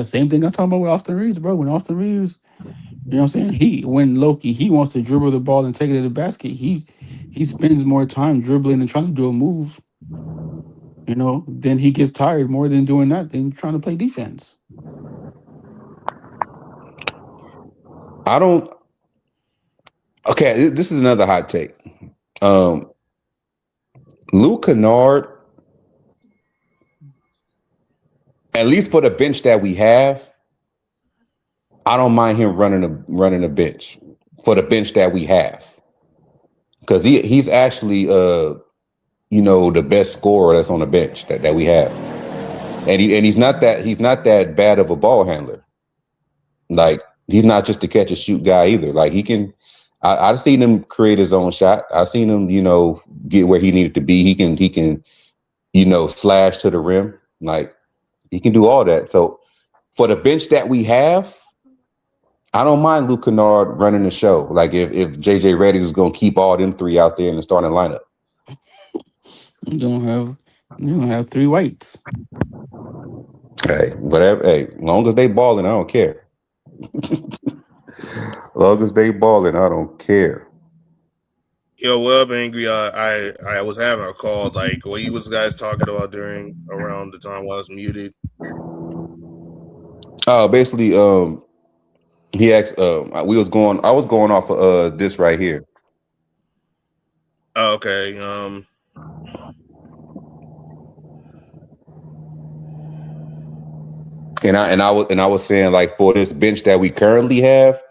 same thing I'm talking about with Austin Reeves, bro. When Austin Reeves, you know what I'm saying? When Loki, he wants to dribble the ball and take it to the basket. He spends more time dribbling and trying to do a move. Then he gets tired more than doing that than trying to play defense. Okay, this is another hot take. Luke Kennard, at least for the bench that we have, I don't mind him running a bench for the bench that we have, because he's actually the best scorer that's on the bench that we have, and he's not that bad of a ball handler. Like he's not just a catch and shoot guy either. Like he can. I've seen him create his own shot. I've seen him get where he needed to be. He can slash to the rim. Like he can do all that. So for the bench that we have, I don't mind Luke Kennard running the show. Like if JJ Redick is going to keep all them three out there in the starting lineup. You don't have three whites. Hey, whatever. Hey, long as they balling, I don't care. Long as they balling, I don't care. Yo, what up, Angry? I was having a call. Like, what you was guys talking about around the time while I was muted? Basically, he asked. I was going off of this right here. Oh, okay. And I was saying, like, for this bench that we currently have,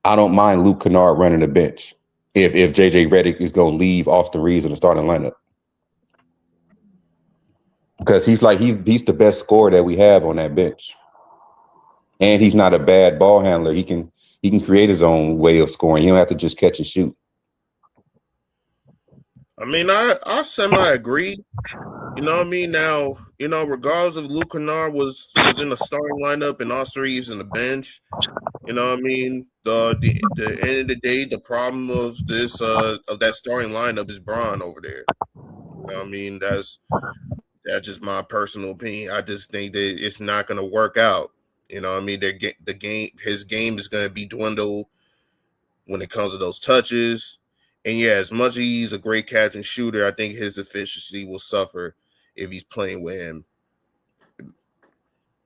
I don't mind Luke Kennard running the bench if JJ Redick is going to leave Austin Reeves in the starting lineup, because he's the best scorer that we have on that bench, and he's not a bad ball handler. He can create his own way of scoring. He don't have to just catch and shoot. I mean, I semi agree. You know what I mean? Now, regardless of Luke Kennard was in the starting lineup and Austin Reeves in the bench, you know what I mean? The end of the day, the problem of this of that starting lineup is Bron over there. You know what I mean? That's just my personal opinion. I just think that it's not going to work out. You know what I mean? His game is going to be dwindled when it comes to those touches. And yeah, as much as he's a great catch and shooter, I think his efficiency will suffer if he's playing with him.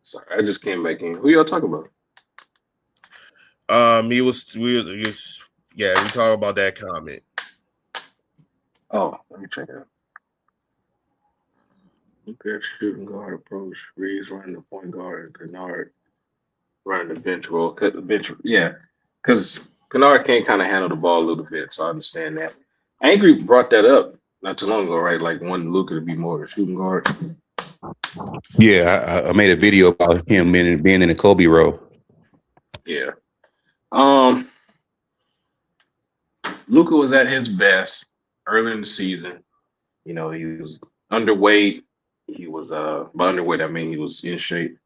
Sorry, I just came back in. Who y'all talking about? We talk about that comment. Oh, let me check it out. Okay, shooting guard approach, Reeves running the point guard, Kennard running the bench role. Cut the bench, yeah, because Kennard can't kind of handle the ball a little bit, so I understand that. Angry brought that up not too long ago, right? Like wanting Luka to be more of a shooting guard. Yeah, I made a video about him being in a Kobe role. Yeah. Luka was at his best early in the season. You know, he was underweight. He was by underweight I mean he was in shape.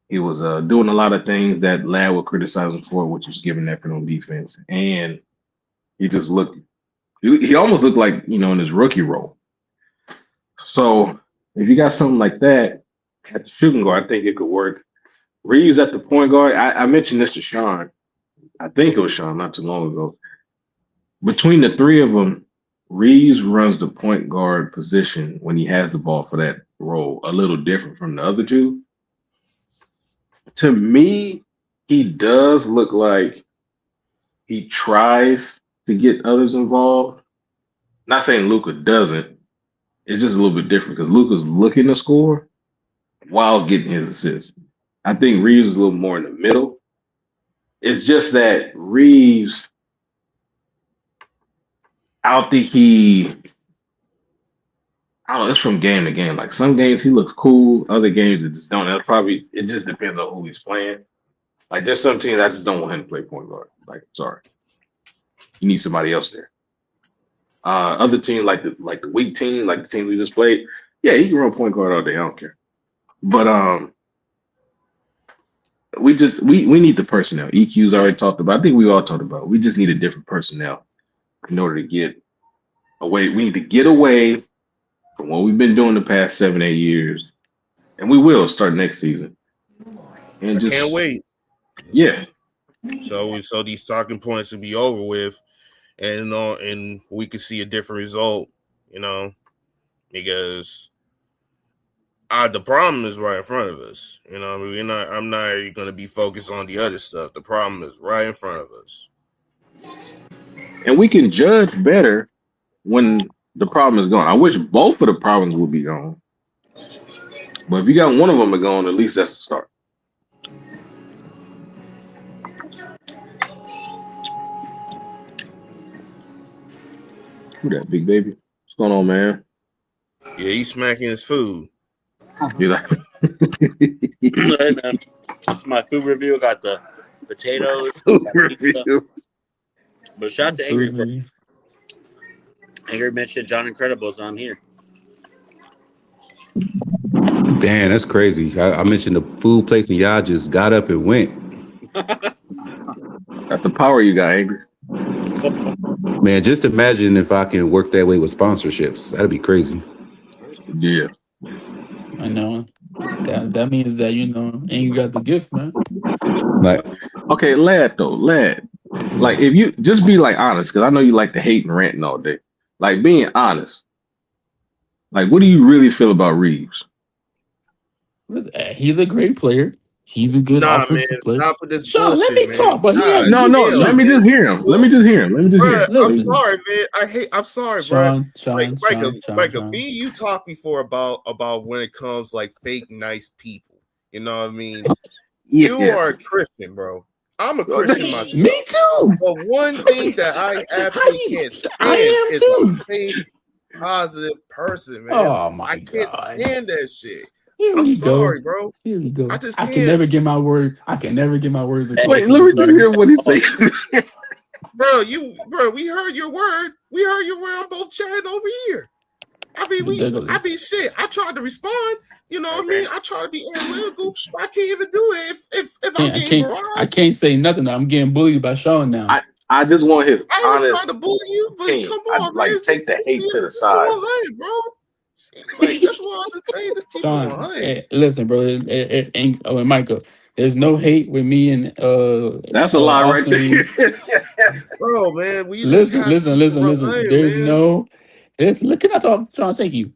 He was doing a lot of things that Lad would criticize him for, which was giving effort on defense. And he just looked he almost looked like, you know, in his rookie role. So if you got something like that at the shooting guard, I think it could work. Reeves at the point guard. I mentioned this to Sean. I think it was Sean not too long ago. Between the three of them, Reeves runs the point guard position when he has the ball for that role a little different from the other two. To me, he does look like he tries to get others involved. Not saying Luka doesn't. It's just a little bit different because Luka's looking to score while getting his assist. I think Reeves is a little more in the middle. It's just that Reeves, I don't think I don't know, it's from game to game. Like some games he looks cool, other games it just don't. It just depends on who he's playing. Like there's some teams I just don't want him to play point guard. Like, sorry. You need somebody else there. Other teams like the weak team, like the team we just played, yeah, he can run point guard all day. I don't care. But we need the personnel. EQ's already talked about. I think we all talked about. We just need a different personnel in order to get away. We need to get away from what we've been doing the past 7-8 years, and we will start next season. And I can't wait. Yeah. So these talking points will be over with, and we can see a different result, you know, because the problem is right in front of us. You know, I mean, I'm not going to be focused on the other stuff. The problem is right in front of us, and we can judge better when the problem is gone. I wish both of the problems would be gone, but if you got one of them gone, at least that's a start. Who that big baby? What's going on, man? Yeah, he's smacking his food. You like? Hey, man. This is my food review. I got the potatoes. But shout out to Angry. Angry mentioned John Incredible, so I'm here. Damn, that's crazy. I mentioned the food place and y'all just got up and went. That's the power you got, Angry. Man, just imagine if I can work that way with sponsorships. That'd be crazy. Yeah. I know. That means that, you know, and you got the gift, man. Like, okay, Lad. Like, if you just be like honest, because I know you like to hate and ranting all day. Like being honest. Like, what do you really feel about Reeves? He's a great player. He's a good offensive player. Stop with this Sean, bullshit, let me man. talk, but No. Let me just hear him. Let me just hear him. I'm sorry, man. I'm sorry, bro. Like me, you talked before about when it comes like fake nice people. You know what I mean? You are a Christian, bro. I'm a Christian myself. Me too. But one thing that I absolutely can't stand is a fake positive person, man. Oh my I can't stand that shit. I'm sorry, bro. Here we go. I just can never get my word. I can never get my words. Wait, let me just hear what he say. Bro, we heard your word. We heard your word on both chatting over here. I mean, shit. I tried to respond. You know what I mean? I try to be analytical. I can't even do it if I'm getting barraged. I can't say nothing. I'm getting bullied by Sean now. I just want his I ain't honest trying to bully you, but opinion. come on, Like, man. take the hate to the side. 100, bro. Like, that's what I'm saying. Just keep Sean, 100. Listen, bro. It ain't. Oh, and Michael, there's no hate with me and That's a lie right there. Bro, man. We listen. There's no. Look, can I talk, Sean? Thank you.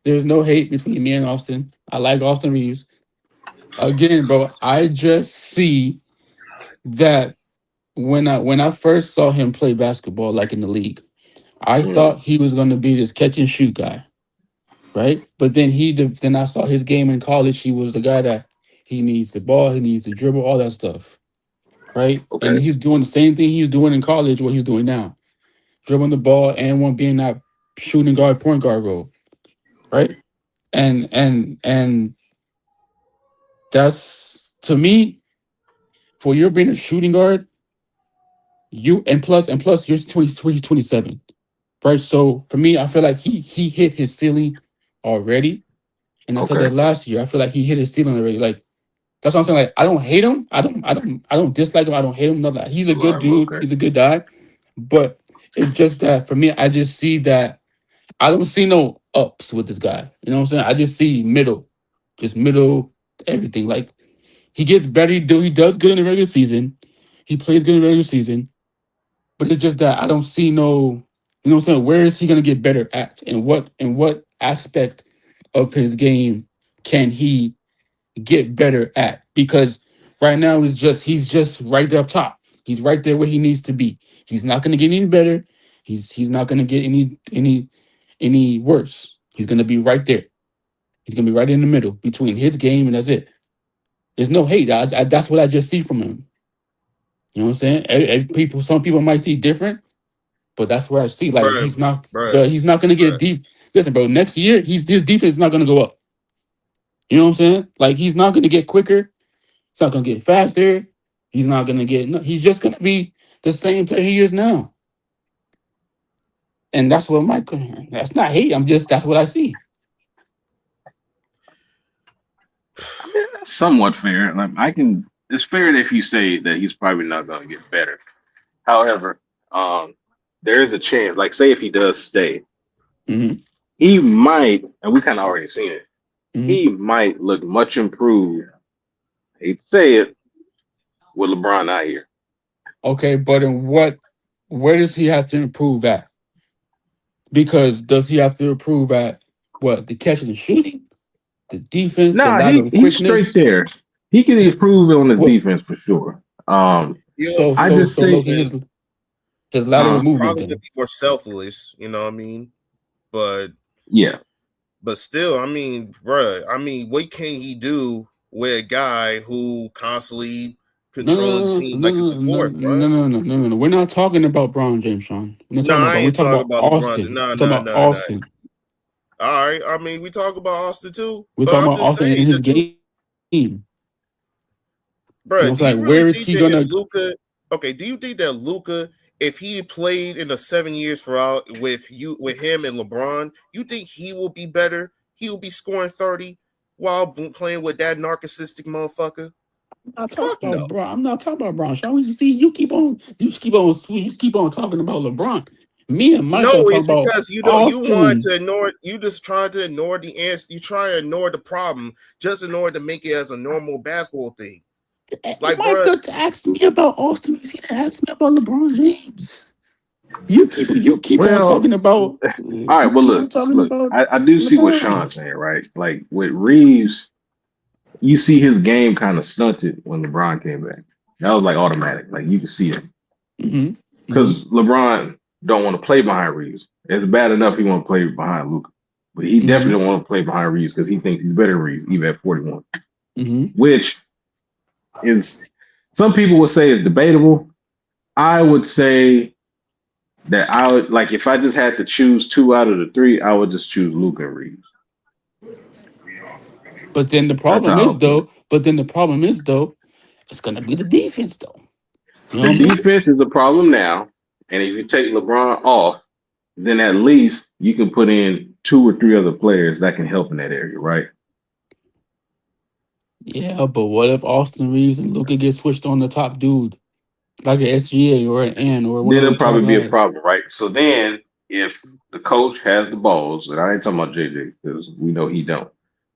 There's no hate between me and Austin. I like Austin Reeves. Again, bro, I just see that when I first saw him play basketball, like in the league, I thought he was going to be this catch and shoot guy, right? But then I saw his game in college. He was the guy that He needs the ball. He needs to dribble. All that stuff, right? And Okay. he's doing the same thing he was doing in college. What he's doing now, dribbling the ball and one being that shooting guard, point guard role, right? And that's to me for you being a shooting guard. You and plus you're 20, 27, right? So for me, I feel like he hit his ceiling already. And I said Okay. that last year. I feel like he hit his ceiling already. Like that's what I'm saying. Like I don't hate him. I don't dislike him. I don't hate him. Nothing. He's a All good right. dude. Okay. He's a good guy. But it's just that for me, I just see that I don't see no ups with this guy. You know what I'm saying? I just see middle, just middle everything. Like he gets better. He does good in the regular season. He plays good in the regular season. But it's just that I don't see no, you know what I'm saying? Where is he gonna get better at? And what aspect of his game can he get better at? Because right now he's just right there up top. He's right there where he needs to be. He's not gonna get any better. He's not gonna get any worse. He's gonna be right there. He's gonna be right in the middle between his game and that's it. There's no hate. That's what I just see from him. You know what I'm saying? Some people might see different, but that's where I see like Bruh, he's not gonna get bruh. deep. Listen, bro, next year his defense is not gonna go up. You know what I'm saying? Like he's not gonna get quicker. He's not gonna get faster. He's not gonna get. No, he's just gonna be the same player he is now. And that's what my. That's not hate. That's what I see. I mean, that's somewhat fair. Like I can. It's fair if you say that he's probably not going to get better. However, there is a chance. Like, say if he does stay, Mm-hmm. he might, and we kind of already seen it. Mm-hmm. He might look much improved. I hate to say it, with LeBron out here. Okay, but where does he have to improve at? Because does he have to improve at what? The catching and shooting, the defense, the Nah, lateral he's straight quickness. there. He can improve on his What? defense for sure. He'll I improve just So think, look at defense. his lateral He's movement probably then. gonna be more selfless, you know what I mean? But yeah. still, I mean, bruh, what can he do with a guy who constantly controls the team like it's the fourth, bruh? No. We're not talking about Bron James, Sean. We're not No, talking about I Bron. We're ain't talking talking about about LeBron. Austin. No, We're talking no, about no, no. Austin. All right. I mean, we talk about Austin too. We're But talking I'm about just Austin in saying his the truth. game. You know, Bruh, it's do like you really where is think he that gonna? Luca? Okay, do you think that Luca, if he played in the 7 years for out with him and LeBron, you think he will be better? He will be scoring 30 while playing with that narcissistic motherfucker? I'm not talking Fuck no. about Bron. I'm not talking about Bron. Sean, you keep on talking about LeBron. Me and Mike No, are talking it's about because you want Austin. to ignore. You just try to ignore the answer. You try to ignore the problem just in order to make it as a normal basketball thing. Like, Mike bro, could ask me about Austin. He's gonna ask me about LeBron James. You keep on Well, talking about all right. you Well, keep on look, talking look. about I do see what LeBron. Sean's saying, right? Like with Reeves, you see his game kind of stunted when LeBron came back. That was like automatic. Like you could see it Mm-hmm. Mm-hmm. because LeBron don't want to play behind Reeves. It's bad enough he want to play behind Luka, but he Mm-hmm. definitely don't want to play behind Reeves because he thinks he's better than Reeves, even at 41. Mm-hmm. Which is some people would say is debatable. I would say that I would like if I just had to choose two out of the three, I would just choose Luka and Reeves. But then the That's problem how is I'll put it. though. It's gonna be the defense though. You know The what I mean? defense is a problem now, and if you take LeBron off, then at least you can put in two or three other players that can help in that area, right? Yeah, but what if Austin Reeves and Luka get switched on the top dude, like an SGA or an N or one Then of it'll those top probably be a guys? problem, right? So then, if the coach has the balls, and I ain't talking about JJ because we know he don't,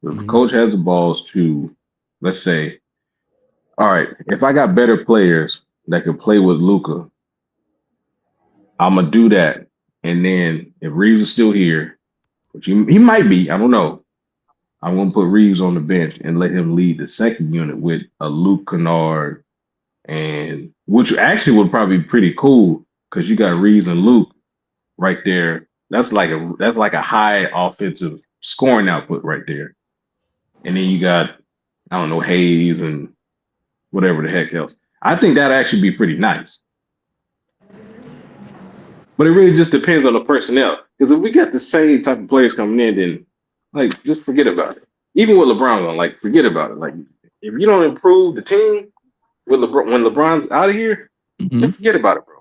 but if the Mm-hmm. coach has the balls to, let's say, all right, if I got better players that can play with Luca, I'm gonna do that. And then if Reeves is still here, which he might be, I don't know. I'm gonna put Reeves on the bench and let him lead the second unit with a Luke Kennard, and which actually would probably be pretty cool because you got Reeves and Luke right there. That's like a high offensive scoring output right there. And then you got I don't know, Hayes and whatever the heck else. I think that'd actually be pretty nice. But it really just depends on the personnel. Because if we got the same type of players coming in, then like just forget about it. Even with LeBron on, like forget about it. Like if you don't improve the team with LeBron when LeBron's out of here, just forget about it, bro.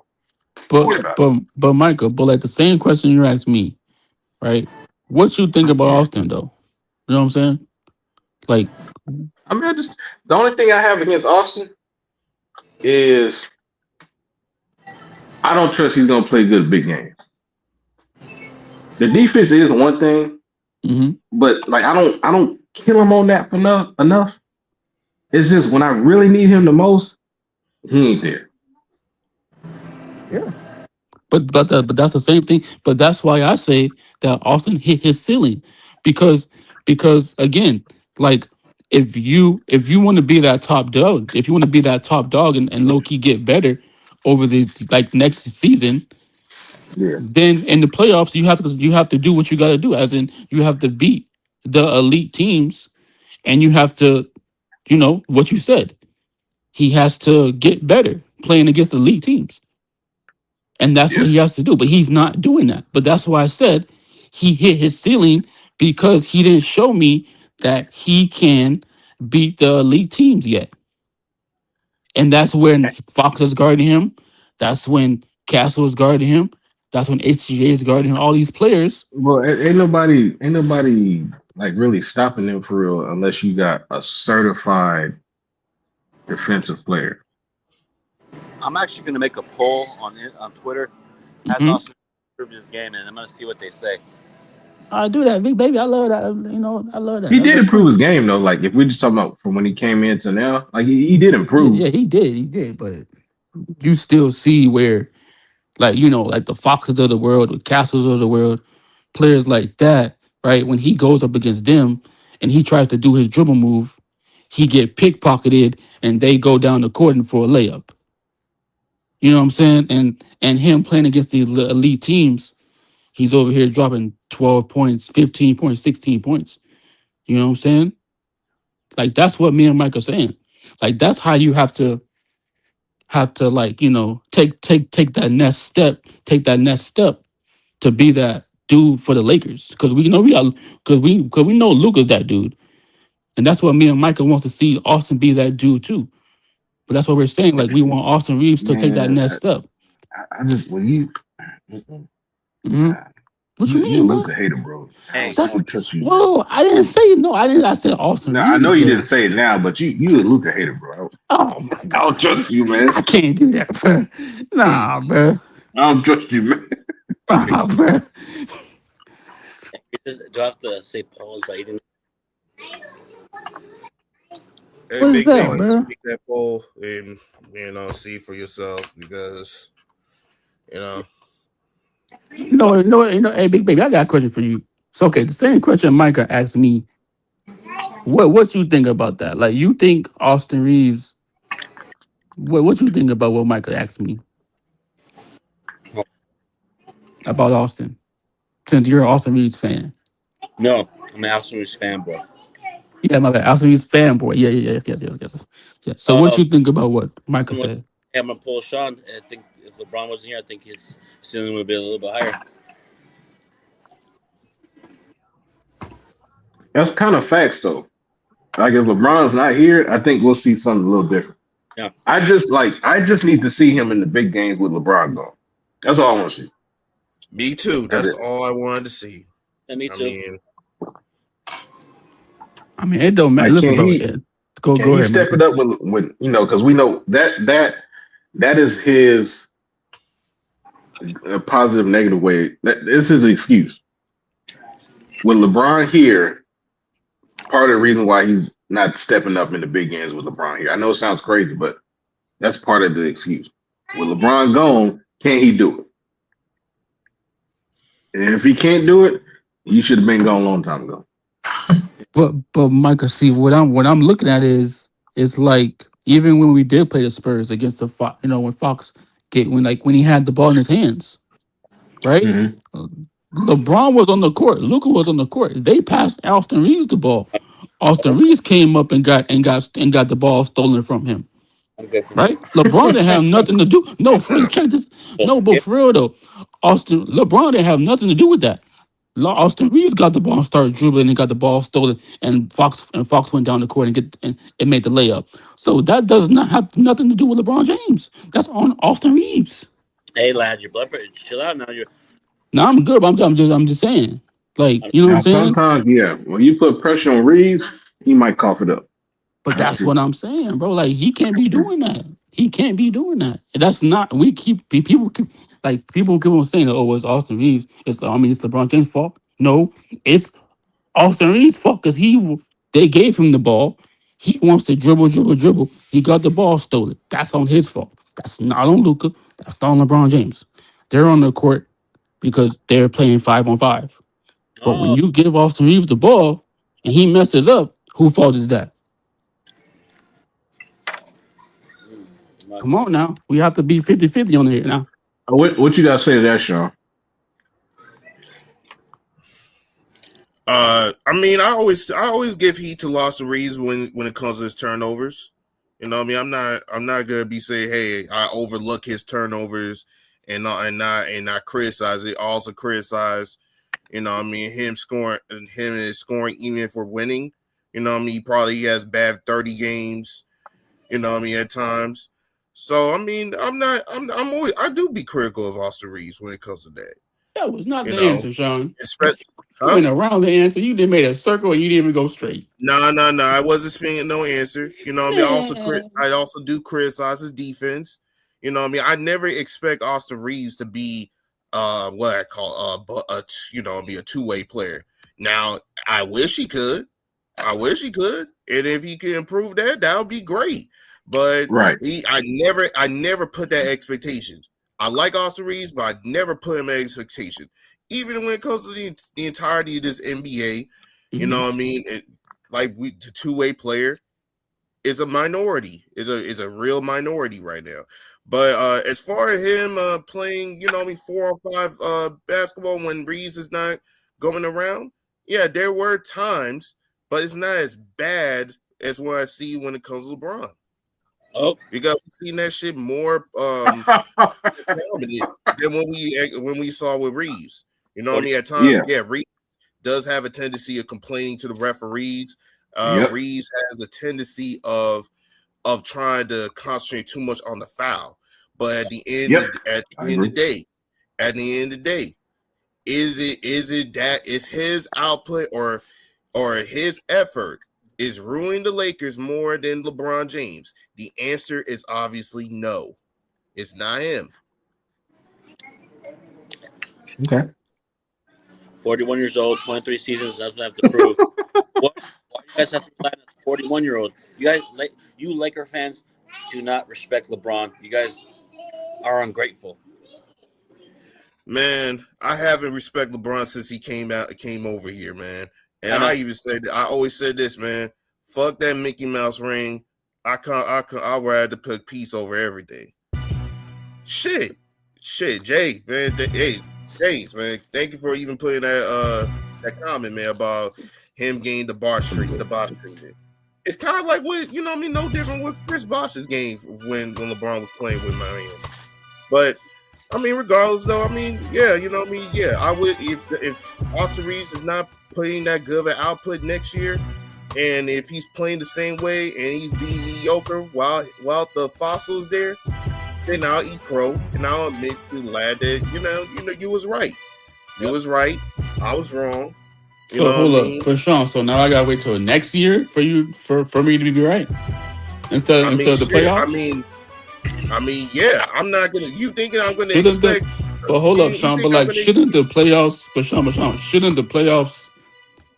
But Michael, but like the same question you asked me, right? What you think about Austin though? You know what I'm saying? Like, I mean, the only thing I have against Austin is I don't trust he's gonna play good big games. The defense is one thing, but like I don't kill him on that enough. It's just when I really need him the most, he ain't there. Yeah. But that's the same thing. But that's why I say that Austin hit his ceiling, because again, like if you want to be that top dog, if you want to be that top dog and low key get better over the like next season, then in the playoffs you have to do what you got to do. As in, you have to beat the elite teams, and you have to, you know what you said. He has to get better playing against elite teams. And that's what he has to do. But he's not doing that. But that's why I said he hit his ceiling, because he didn't show me that he can beat the elite teams yet. And that's when Fox is guarding him. That's when Castle is guarding him. That's when HGA is guarding him. All these players. Well, ain't nobody like really stopping them for real unless you got a certified defensive player. I'm actually going to make a poll on Twitter. Has Austin improved his game, and I'm going to see what they say. I do that, big baby. I love that. I love that. He did improve his game though. Like if we're just talking about from when he came in to now, like he did improve. Yeah, he did. But you still see where, like like the Foxes of the world, the Castles of the world, players like that, right? When he goes up against them and he tries to do his dribble move, he get pickpocketed and they go down the court and for a layup. You know what I'm saying? And him playing against these elite teams, he's over here dropping 12 points, 15 points, 16 points. You know what I'm saying? Like that's what me and Mike are saying. Like that's how you have to like, take that next step, to be that dude for the Lakers. Because we know we know Luka's that dude. And that's what me and Michael wants to see Austin be that dude too. But that's what we're saying. Like we want Austin Reeves to take that next step. I just What you mean, Luka hater, bro. I don't trust you. Whoa, I didn't say no. I said Austin. No, I know you didn't say it now, but you a Luka hater, bro. Oh my God, I don't trust you, man. I can't do that, bro. Nah, bro. I don't trust you, man. Nah, bro. Do I have to say pause by eating? Hey, What is Big that, Baby, bro? take that poll and see for yourself, because Hey, Big Baby, I got a question for you. So, okay, the same question Micah asked me. What you think about that? Like, you think Austin Reeves? What you think about what Micah asked me about Austin? Since you're an Austin Reeves fan. No, I'm an Austin Reeves fanboy. Yeah, my bad. Austin Reeves fanboy. Yes. So, what you think about what Micah said? I'm gonna pull Sean. I think if LeBron wasn't here, I think his ceiling would be a little bit higher. That's kind of facts, though. Like if LeBron's not here, I think we'll see something a little different. Yeah. I just need to see him in the big games with LeBron going. That's all I want to see. Me too. That's all I wanted to see. Yeah, me too. I mean, it don't matter. Listen, bro. Go ahead. Step it up when because we know that is his positive, negative way. This is an excuse. With LeBron here, part of the reason why he's not stepping up in the big games with LeBron here. I know it sounds crazy, but that's part of the excuse. With LeBron gone, can he do it? And if he can't do it, you should have been gone a long time ago. But Micah, see what I'm looking at is like even when we did play the Spurs against the Fox, when Fox when he had the ball in his hands, right? Mm-hmm. LeBron was on the court, Luka was on the court. They passed Austin Reeves the ball Austin Reeves came up and got the ball stolen from him. I'm good for Right? LeBron didn't have nothing to do. No, for check this. No, but for real though, LeBron didn't have nothing to do with that. Austin Reeves got the ball and started dribbling and got the ball stolen, and Fox went down the court and made the layup. So that does not have nothing to do with LeBron James. That's on Austin Reeves. Hey, lad, your blood pressure. Chill out now. Now I'm good, but I'm just saying. Like, you know what Now I'm saying? sometimes, yeah, when you put pressure on Reeves, he might cough it up. But that's what I'm saying, bro. Like, he can't be doing that. He can't be doing that. That's not. People keep on saying, "Oh, it's Austin Reeves." It's LeBron James' fault. No, it's Austin Reeves' fault because they gave him the ball. He wants to dribble. He got the ball stolen. That's on his fault. That's not on Luka. That's not on LeBron James. They're on the court because they're playing 5-on-5. But when you give Austin Reeves the ball and he messes up, whose fault is that? Come on now. We have to be 50-50 on here now. What you got to say to that, Sean? I mean, I always give heat to Austin Reeves when it comes to his turnovers. You know what I mean? I'm not gonna be saying, hey, I overlook his turnovers and not criticize it. I also criticize, you know what I mean, him and his scoring even if we're winning. You know what I mean? He has bad 30 games, you know what I mean, at times. So I mean, I do be critical of Austin Reeves when it comes to that. That was not the answer, Sean. Huh? You went around the answer. You didn't make a circle and you didn't even go straight. No. I wasn't spinning no answer. You know what I mean? I also do criticize his defense. You know what I mean? I never expect Austin Reeves to be what I call a two-way player. Now, I wish he could. And if he can improve that would be great. But I never put that expectation. I like Austin Reeves, but I never put him at expectation. Even when it comes to the entirety of this NBA, you know what I mean? The two-way player is a minority, is a real minority right now. But as far as him playing, you know what I mean, 4-on-5 basketball when Reeves is not going around, yeah, there were times, but it's not as bad as what I see when it comes to LeBron. Oh, because we've seen that shit more than when we saw with Reeves. You know what I mean? At times, Reeves does have a tendency of complaining to the referees. Reeves has a tendency of trying to concentrate too much on the foul. But at the end of the day, is it that is his output or his effort is ruining the Lakers more than LeBron James? The answer is obviously no. It's not him. Okay. 41 years old, 23 seasons, nothing I have to prove. Why do you guys have to rely on a 41-year-old? You Laker fans do not respect LeBron. You guys are ungrateful. Man, I haven't respected LeBron since he came over here, man. And I always said this, man. Fuck that Mickey Mouse ring. I'd rather put peace over everything. Shit, Jay, man. Hey, James, man. Thank you for even putting that comment, man, about him getting the boss treatment. It's kind of like what, you know what I mean, no different with Chris Bosh's game when LeBron was playing with Miami. But I mean, regardless though, I mean, yeah, you know what I mean, yeah, I would if Austin Reeves is not putting that good of an output next year, and if he's playing the same way and he's being mediocre while the fossil's there, then I'll eat crow and I'll admit to the lad that you know you was right. You was right. I was wrong. So hold up, for Sean. So now I gotta wait till next year for me to be right instead of the playoffs. I mean, yeah. I'm not gonna. You thinking I'm gonna expect? But hold up, Sean. But like, shouldn't the playoffs? But Sean, shouldn't the playoffs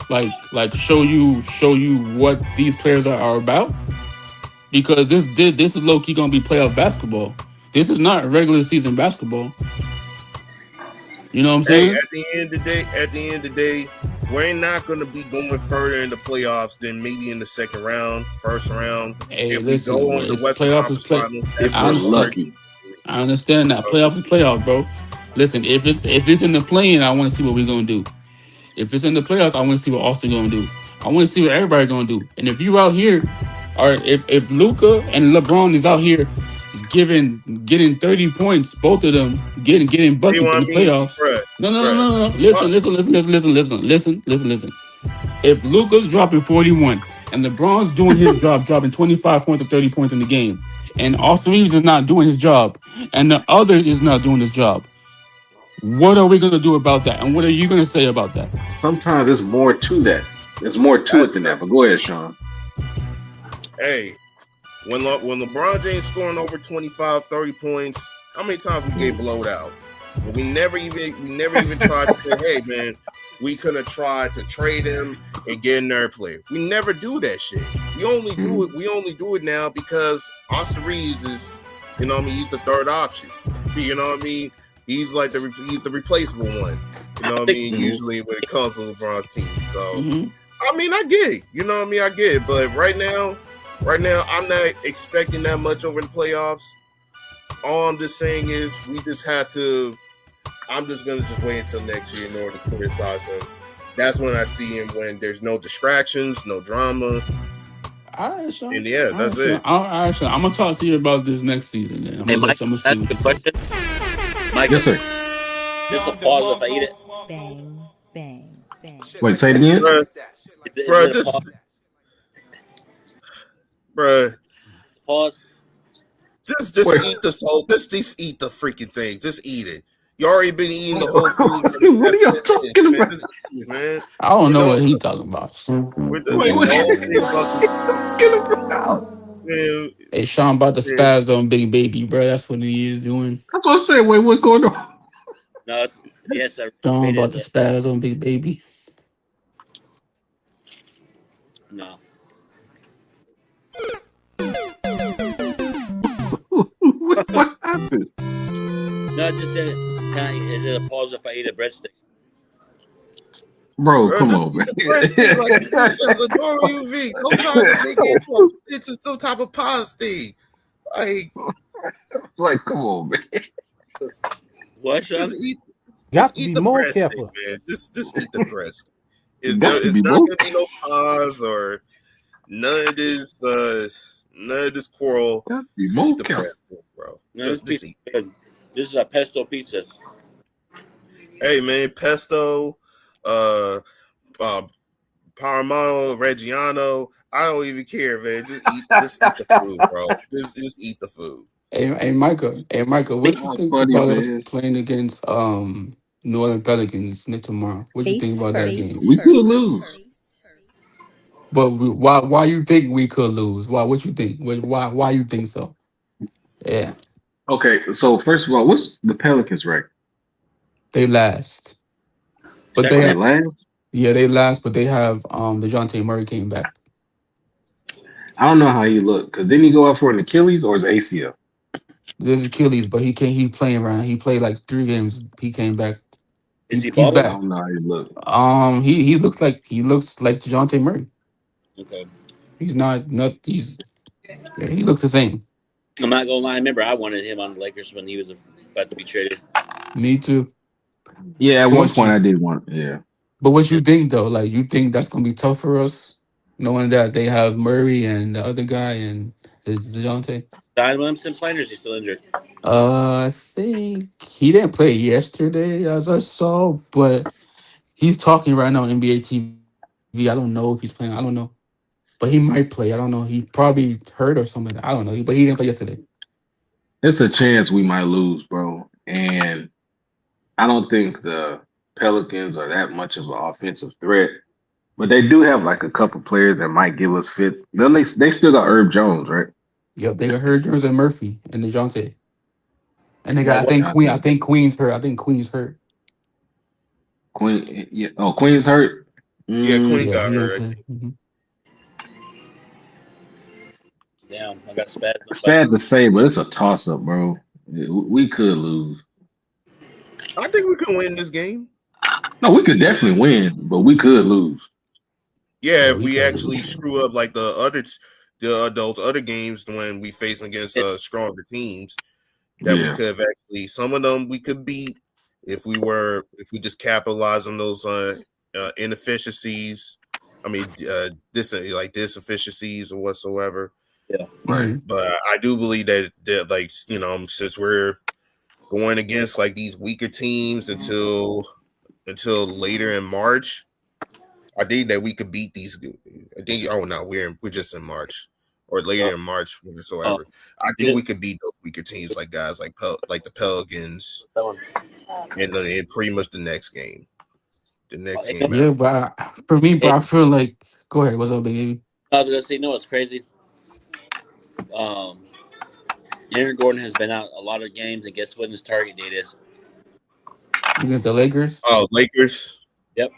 like show you what these players are about? Because this is low key gonna be playoff basketball. This is not regular season basketball. You know what I'm saying? At the end of the day, we're not going to be going further in the playoffs than maybe in the second round, first round. Hey, if listen, we go on the West Conference Finals, that's lucky. I understand that. Playoffs is playoffs, bro. Listen, if it's in the play-in, I want to see what we're gonna do. If it's in the playoffs, I want to see what Austin gonna do. I want to see what everybody's gonna do. And if you out here, or if Luca and LeBron is out here getting 30 points, both of them getting You buckets know in what the I mean, playoffs. bruh? No. Listen. If Luca's dropping 41 and LeBron's doing his job, dropping 25 points or 30 points in the game, and Austin Reeves is not doing his job, and the other is not doing his job, what are we gonna do about that? And what are you gonna say about that? Sometimes there's more to that. There's more to it than that. But go ahead, Sean. Hey, when LeBron James scoring over 25, 30 points, how many times we get blowed out? But we never even tried to say, hey man, we could have tried to trade him and get another player. We never do that shit. We only do it now because Austin Reeves is, you know what I mean, he's the third option. You know what I mean? He's like he's the replaceable one. You know what I mean? Usually when it comes to LeBron's team. So I mean, I get it. You know what I mean? I get it. But right now, I'm not expecting that much over the playoffs. All I'm just saying is we just have to. I'm just gonna wait until next year in order to criticize him. That's when I see him when there's no distractions, no drama. All right, Sean. And yeah, that's it. All right, Sean. I'm gonna talk to you about this next season. Then Hey, Mike, I'm gonna that's see a what good you say. question. Mike, Yes, sir. just a pause if I eat it. Bang, bang, bang. Wait, say it again. Bruh, Is bruh, it a pause? Pause. Just Wait. eat the whole. Just eat the freaking thing. Just eat it. You already been eating the whole food. What are y'all talking about? Just eat it, man. I don't You know know, what he talking about. with the Wait, what whole are thing about you talking about? man, Hey, Sean about to man, spaz on Big Baby, bro. That's what he is doing. That's what I'm saying. Wait, what's going on? No, it's yes. I Sean made about it. to spaz on Big Baby. No. What happened? No, I just said it. Is it a pause if I eat a breadstick? Bro, come just on, eat man. the breast like you do as a normal human being. Don't try to make it into some type of pause thing. Like, come on, man. What, Sean? Just eat. You have Just to eat be the more breast steak, careful. man. Just eat the breast. You got to It's be not more. gonna be no pause or none of this quarrel. Got to be Just more eat the careful. breast steak, bro. No, Just this eat. pizza. This is a pesto pizza. Hey man, pesto, Parmigiano Reggiano. I don't even care, man. Just eat the food, bro. Just eat the food. Hey, Micah. Hey, Micah. What you That's think funny, about us man. playing against New Orleans Pelicans tomorrow? What you think Face about that first. game? We could lose. But why you think we could lose? Why? What you think? Why you think so? Yeah, Okay, so first of all, what's the Pelicans record? they last. But Are they Second, last? they last. But they have DeJounte Murray came back. I don't know how he looked because didn't he go out for an Achilles or his ACL? There's Achilles, but he can't. He playing around. He played like 3 games. He came back. is he He's bald? I back. don't know how he looked. He looks like DeJounte Murray. Okay. He's not. He looks the same. I'm not gonna lie. Remember, I wanted him on the Lakers when he was about to be traded. Me too. Yeah, at But one point I did want. Yeah, what you think though? Like you think that's gonna be tough for us, knowing that they have Murray and the other guy and DeJounte. Zion Williamson playing, or is he still injured? I think he didn't play yesterday, as I saw, but he's talking right now on NBA TV. I don't know if he's playing. I don't know, but he might play. I don't know. He probably hurt or something. I don't know. But he didn't play yesterday. it's a chance we might lose, bro. And I don't think the Pelicans are that much of an offensive threat, but they do have like a couple players that might give us fits. Then they still got Herb Jones, right? Yep, they got Herb Jones and Murphy and DeJounte, and they got. Now, I what? think Queen. I Okay. think Queen's hurt. I think Queen's hurt. Queen, yeah. Oh, Queen's hurt. Yeah, Queen Yeah, got he didn't hurt. play. Damn, I got spaz. Sad to say, but it's a toss up, bro. We could lose. I think we can win this game. No, we could definitely win, but we could lose. Yeah, if we we could actually lose. screw up like those other games when we face against stronger teams, that we Yeah. could have actually some of them we could beat if we just capitalize on those inefficiencies I mean, disefficiencies or whatsoever. Yeah. Right. But I do believe that like since we're going against like these weaker teams until later in March, I think that we could beat these. I think. Oh no, we're just in March or later in March whatsoever. I think we could beat those weaker teams like guys like the Pelicans, and pretty much the next game. The next game. Yeah, but for me, bro, I feel like. Go ahead. What's up, baby? I was gonna say, no, it's crazy. Aaron Gordon has been out a lot of games, and guess what his target date is? Against the Lakers. Oh, Lakers. Yep.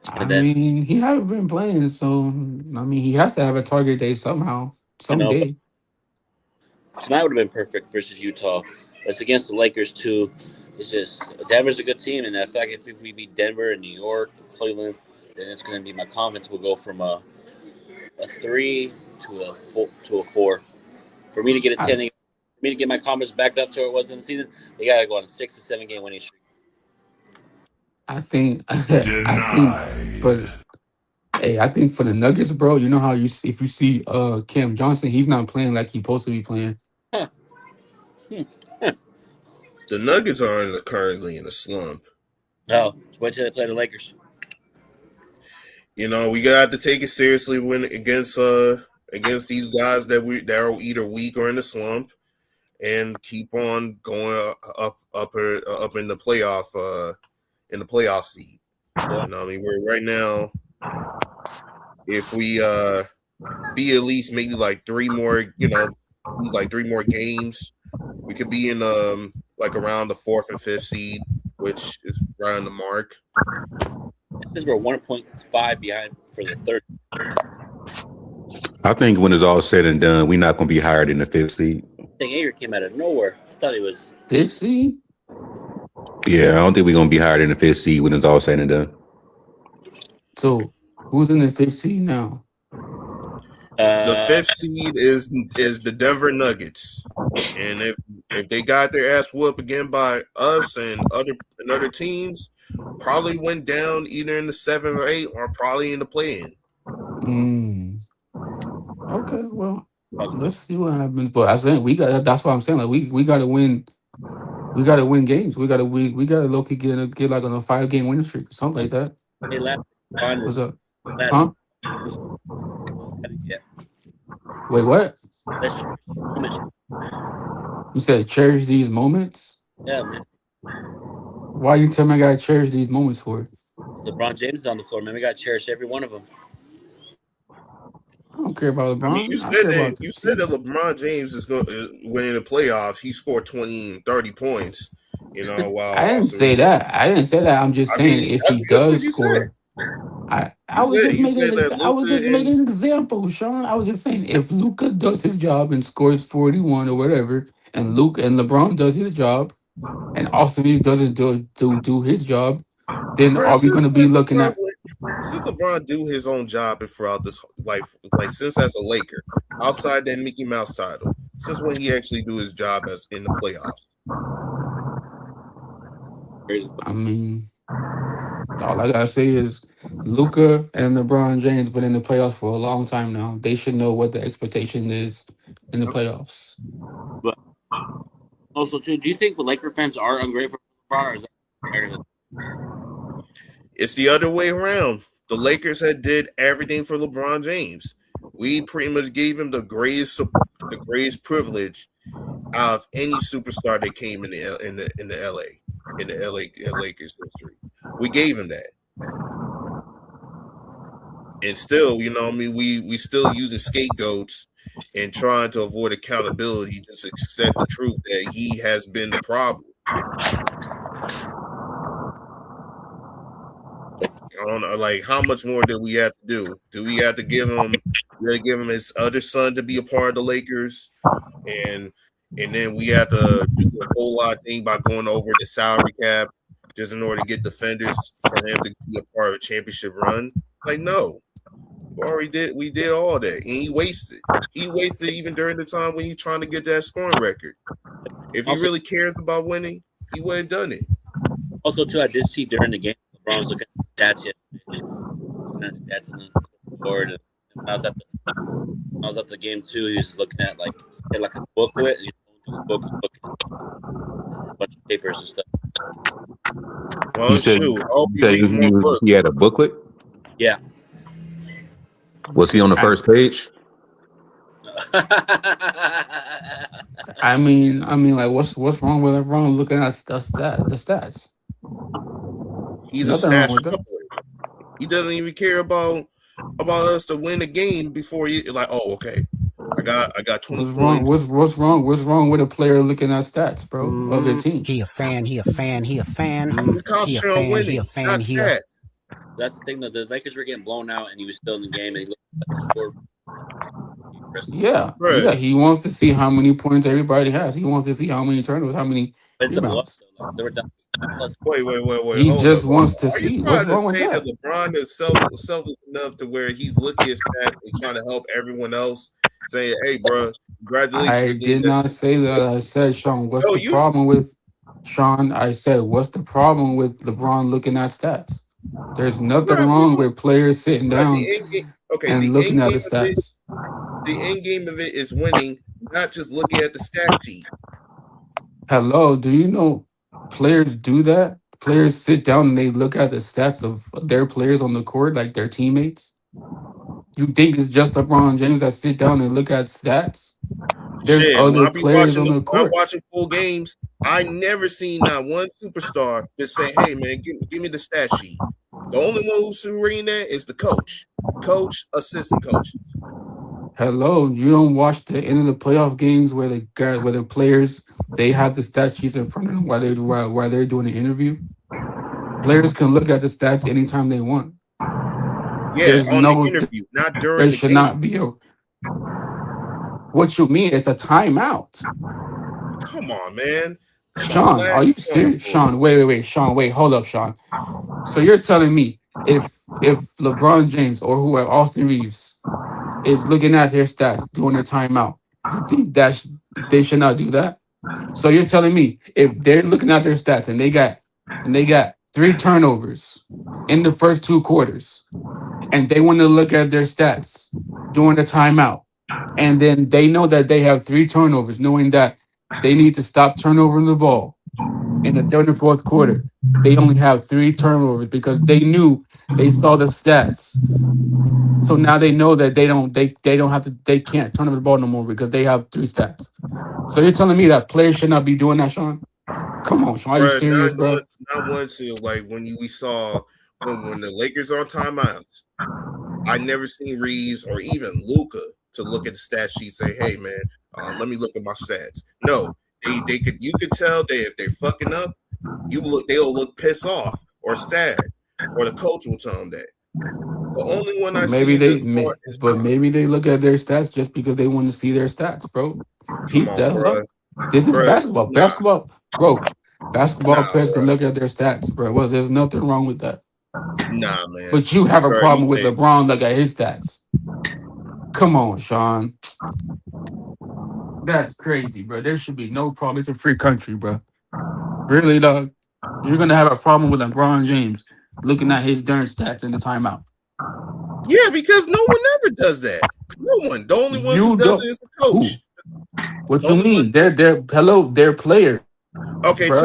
I mean, he haven't been playing, so I mean, he has to have a target day somehow, someday. Tonight would have been perfect versus Utah. It's against the Lakers too. It's just Denver's a good team, and the fact if we beat Denver and New York, Cleveland, then it's going to be my confidence will go from a 3 to a 4. For me to get a 10, for me to get my confidence backed up to where it was in the season, they got to go on a 6 to 7 game winning streak. I think for the Nuggets, bro, you know how if you see Cam Johnson, he's not playing like he's supposed to be playing. The Nuggets are currently in a slump. No, wait till they play the Lakers. We got to take it seriously when against these guys that are either weak or in a slump, and keep on going up in the playoff seed. I mean, we're right now. If we be at least maybe like 3 more, like 3 more games, we could be in like around the 4th and 5th seed, which is right on the mark. It says we're 1.5 behind for the 3rd. I think when it's all said and done, we're not going to be higher than the 5th seed. I think Ayer came out of nowhere. I thought he was 5th seed. Yeah, I don't think we're going to be higher than the 5th seed when it's all said and done. So who's in the 5th seed now? The 5th seed is the Denver Nuggets, and if they got their ass whooped again by us and other teams, probably went down either in the 7 or 8 or probably in the play-in. Okay, well, let's see what happens. But I'm saying that's what I'm saying. Like we got to win. We got to win games. We got to low-key get like on a 5-game winning streak or something like that. Hey, what's up? Huh? Yeah. Wait, what? You said cherish these moments? Yeah, man. Why you tell me I gotta cherish these moments for? LeBron James is on the floor, man. We gotta cherish every one of them. I don't care about LeBron. I mean, you said that LeBron James is going winning the playoffs. He scored 20 and 30 points. While I didn't say that. I'm just saying if he does score. I was just making an example, Sean. I was just saying if Luka does his job and scores 41 or whatever, and LeBron does his job, and Austin Reeves doesn't do his job, then are we going to be looking at? Since LeBron do his own job and throughout this like since as a Laker, outside that Mickey Mouse title, since when he actually do his job as in the playoffs? I mean, all I gotta say is Luka and LeBron James been in the playoffs for a long time now. They should know what the expectation is in the playoffs. But also, too, do you think the Laker fans are ungrateful for LeBron, or is that? It's the other way around. The Lakers had did everything for LeBron James. We pretty much gave him the greatest privilege out of any superstar that came in the Lakers history. We gave him that. And still, we still using scapegoats and trying to avoid accountability, just accept the truth that he has been the problem. I don't know, like how much more do we have to do? Do we have to give him his other son to be a part of the Lakers? And then we have to do a whole lot of things by going over the salary cap just in order to get defenders for him to be a part of a championship run. Like, no. We did all that. And he wasted. He wasted even during the time when he's trying to get that scoring record. If he really cares about winning, he would have done it. Also, too, I did see during the game, LeBron was looking at stats yesterday. at stats and then scored. And when I was at the game too. He was looking at like he had like a booklet and he's going through the book and a bunch of papers and stuff. Well, You said, shoot, I hope you said he reads more books. he had a booklet. Yeah. Was he on the first page? I mean, like, what's wrong with LeBron looking at the stats? He's Nothing a wrong stat with that. shuffler. He doesn't even care about us to win the game before you like. Oh, okay, I got 20 points. What's wrong with a player looking at stats, bro, of their team? He a fan. We concentrate on winning, not stats. That's the thing though. The Lakers were getting blown out, and he was still in the game, and he looked like he scored. Yeah, Right. yeah. He wants to see how many points everybody has. He wants to see how many turnovers, how many But it's a blowout. rebounds. Though. Like, they were down plus. Wait. He Hold just up. wants to Are you see what's trying wrong to with say that. that LeBron is selfless enough to where he's looking at stats and trying to help everyone else, saying, "Hey, bro, congratulations." I for getting did not say that. I said, Sean, what's No, the you problem with Sean? I said, what's the problem with LeBron looking at stats? There's nothing Bruh, wrong with players sitting Bruh, down the end game. Okay, and the looking end at the game of it. stats. The end game of it is winning, not just looking at the stat sheet. Hello, do you know players do that? Players sit down and they look at the stats of their players on the court, like their teammates. You think it's just LeBron James that sit down and look at stats? There's Shit, when other I be players watching, on the when I'm court. watching full games, I never seen not one superstar just say, "Hey, man, give me the stat sheet." The only one who's reading that is the coach, assistant coach. Hello, you don't watch the end of the playoff games where the players they have the stat sheets in front of them while they're doing an interview. Players can look at the stats anytime they want. Yeah, There's on no the interview, not during there the should game. not be a. What you mean? It's a timeout. Come on, man. That's my Sean, are last you point, serious? bro. Sean, wait, Sean, wait, hold up, Sean. So you're telling me if LeBron James or whoever, Austin Reeves, is looking at their stats during their timeout, you think that they should not do that? So you're telling me if they're looking at their stats and they got 3 turnovers in the first 2 quarters, and they want to look at their stats during the timeout, and then they know that they have 3 turnovers, knowing that they need to stop turnovering the ball in the third and fourth quarter. They only have 3 turnovers because they saw the stats. So now they know that they can't turn over the ball no more because they have 3 stats. So you're telling me that players should not be doing that, Sean? Come on, Sean. Are you Bruh, serious, bro? Not once. Like when we saw when the Lakers are on timeouts, I never seen Reeves or even Luca to look at the stat sheet and say, "Hey, man, let me look at my stats." No, you could tell that if they're fucking up, they'll look pissed off or sad, or the coach will tell them that. The only one I Maybe see they this far is maybe they look at their stats just because they want to see their stats, bro. come on, bro. This is basketball. Nah. Basketball, bro. Basketball players bruh. can look at their stats, bro. Well, there's nothing wrong with that. Nah, man. But you have a Bruh, problem you with think- LeBron look at his stats. Come on, Sean. That's crazy, bro. There should be no problem. It's a free country, bro. Really, dog. You're gonna have a problem with LeBron James looking at his darn stats in the timeout. Yeah, because no one ever does that. No one. The only one You who does don't- it is the coach. What The you only mean? They're players. Okay, bruh.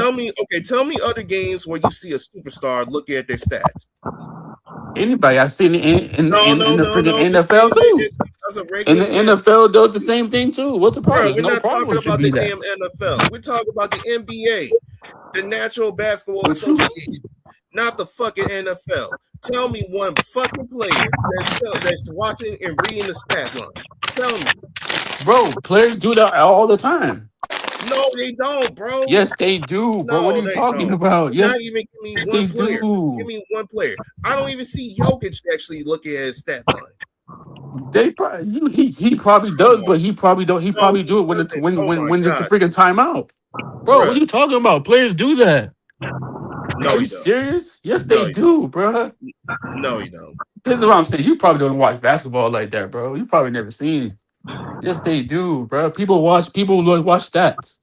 tell me other games where you see a superstar looking at their stats. Anybody I've seen it in the freaking Just NFL saying too. that's a In regular the example. NFL does the same thing too. What's the problem? Bro, There's we're no not problem. talking It should about be the that. damn NFL. We're talking about the NBA, the National Basketball What you- Association, not the fucking NFL. Tell me one fucking player that's watching and reading the stat line. Tell me. Bro, players do that all the time. No, they don't, bro. Yes, they do, bro. No, What are you they talking don't. about? Yes, Not even give me they one player. do. Give me one player. I don't even see Jokic actually looking at his stat line. He probably does, but he probably don't. He No, probably he do it when doesn't. when it's a God. freaking timeout. Bro, what Bruh. are you talking about? Players do that. No, Are you you don't. serious? Yes, No, they you do, bro. No, you don't. This is what I'm saying. You probably don't watch basketball like that, bro. You probably never seen it. Yes, they do, bro. People watch stats.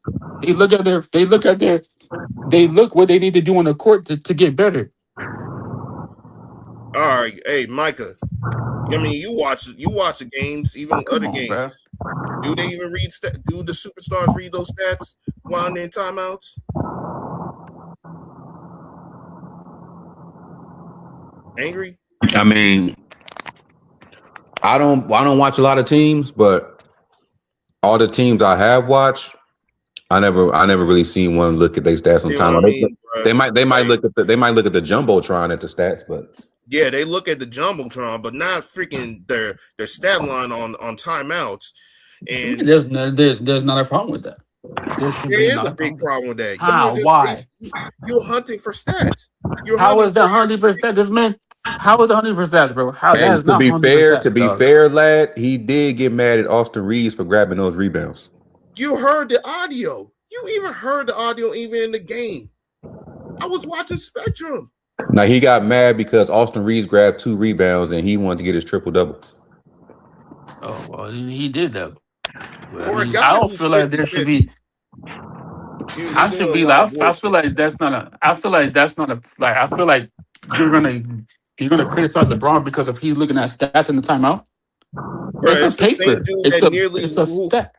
They look what they need to do on the court to get better. All right, hey Micah. I mean, you watch the games, even other games. Bro. Do they even read? Do the superstars read those stats while they're in timeouts? Angry? I mean, I don't watch a lot of teams, but all the teams I have watched, I never really seen one look at their stats on You know time. what I mean, They might look at the jumbotron at the stats, but yeah, they look at the jumbotron, but not freaking their stat line on timeouts. And there's not a problem with that. There should be there is a big problem with that. How? Why? You're hunting for stats. How is that 100%? This man. How is 100%, bro? How that and is not 100%. to be fair, lad, he did get mad at Austin Reeves for grabbing those rebounds. You heard the audio. You even heard the audio even in the game. I was watching Spectrum. Now he got mad because Austin Reeves grabbed 2 rebounds and he wanted to get his triple-double. Oh, well, he did that. Well, I don't feel like there should be. I should be like. I feel like that's not a. I feel like that's not a. Like I feel like you're gonna criticize LeBron because if he's looking at stats in the timeout. It's a paper. It's a stat.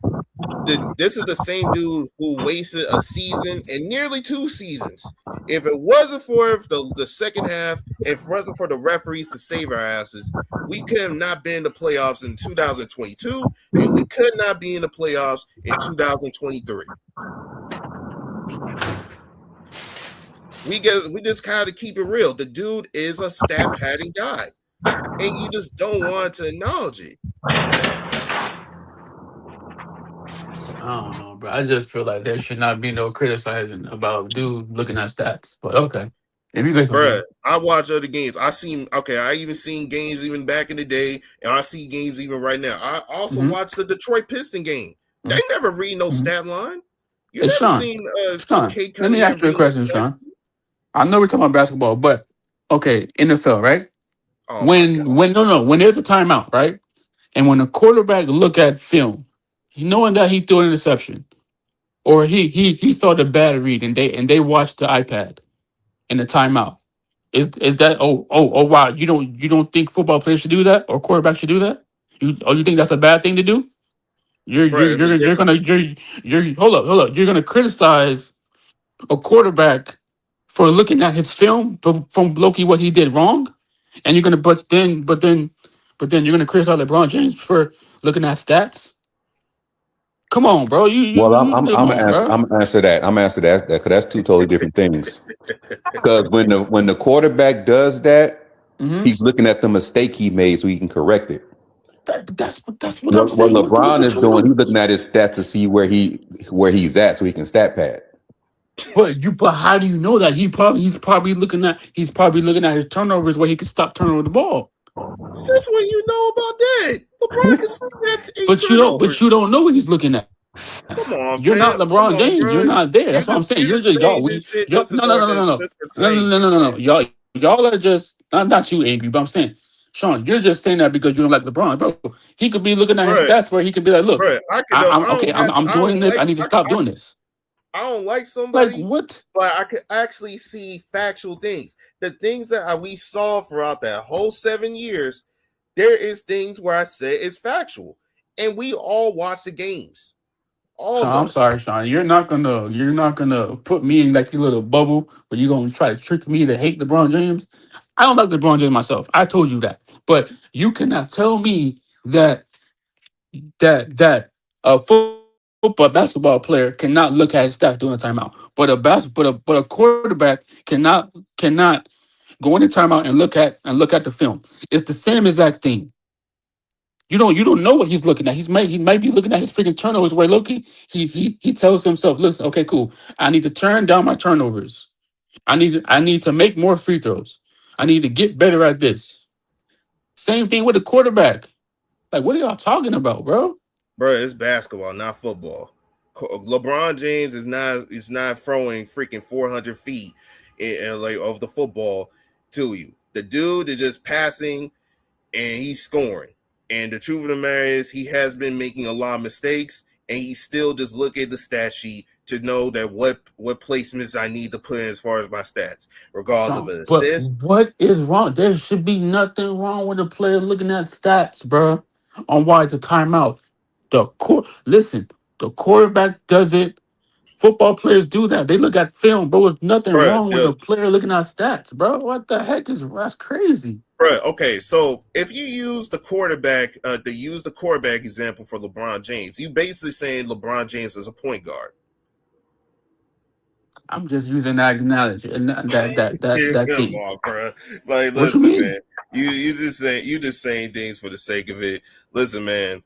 This is the same dude who wasted a season and nearly 2 seasons. If it wasn't for the second half, if it wasn't for the referees to save our asses, we could have not been in the playoffs in 2022, and we could not be in the playoffs in 2023. We just kind of keep it real. The dude is a stat padding guy, and you just don't want to acknowledge it. I don't know, bro. I just feel like there should not be no criticizing about dude looking at stats. But okay, if you say something, bruh, I watch other games. I even seen games even back in the day, and I see games even right now. I also watch the Detroit Piston game. They never read no stat line. You never Sean, seen Sean, let me ask you a question, Sean. I know we're talking about basketball, but okay, NFL, right? Oh when there's a timeout, right? And when the quarterback look at film, knowing that he threw an interception, or he saw the bad read and they watched the iPad in the timeout. Is that wow, you don't think football players should do that or quarterbacks should do that? You think that's a bad thing to do? You're gonna hold up. You're gonna criticize a quarterback for looking at his film from Loki what he did wrong, and you're gonna but then you're gonna criticize LeBron James for looking at stats. Come on, bro. I'm gonna answer that. I'm gonna answer that because that's 2 totally different things. Because when the quarterback does that, he's looking at the mistake he made so he can correct it. That's what I'm saying. What LeBron is doing, he's looking at his stats to see where he's at so he can stat pad. But how do you know that he's probably looking at his turnovers where he can stop turning over the ball. Since when you know about that? LeBron can see that. But you don't know what he's looking at. Come on, you're not LeBron James. Bro. You're not there. That's what I'm saying. You're just no. Y'all are just not you angry, but I'm saying, Sean, you're just saying that because you don't like LeBron, bro. He could be looking at his stats where he could be like, look, I'm doing this. I need to stop doing this. I don't like somebody, like what? But I could actually see factual things. The things that we saw throughout that whole 7 years, there is things where I said it's factual, and we all watch the games. I'm sorry, Sean. You're not gonna put me in like your little bubble where you're gonna try to trick me to hate LeBron James. I don't like LeBron James myself. I told you that, but you cannot tell me that a football basketball player cannot look at his stats during a timeout, but a quarterback cannot go into timeout and look at the film. It's the same exact thing. You don't know what he's looking at. He might be looking at his freaking turnovers where Loki he tells himself, listen, okay, cool. I need to turn down my turnovers. I need to make more free throws. I need to get better at this. Same thing with the quarterback. Like, what are y'all talking about, bro? Bro, it's basketball, not football. LeBron James is not throwing freaking 400 feet of the football to you. The dude is just passing and he's scoring. And the truth of the matter is he has been making a lot of mistakes and he's still just looking at the stat sheet to know that what placements I need to put in as far as my stats, regardless of an But assist. what is wrong? There should be nothing wrong with a player looking at stats, bro. On why it's a timeout. Listen, the quarterback does it. Football players do that. They look at film, bro. There's nothing wrong with a player looking at stats, bro. What the heck that's crazy. Right. Okay. So if you use the quarterback, example for LeBron James, you basically saying LeBron James is a point guard. I'm just using that analogy and that Come thing. on, bro. Like, What you listen, mean? man. You just saying things for the sake of it. Listen, man.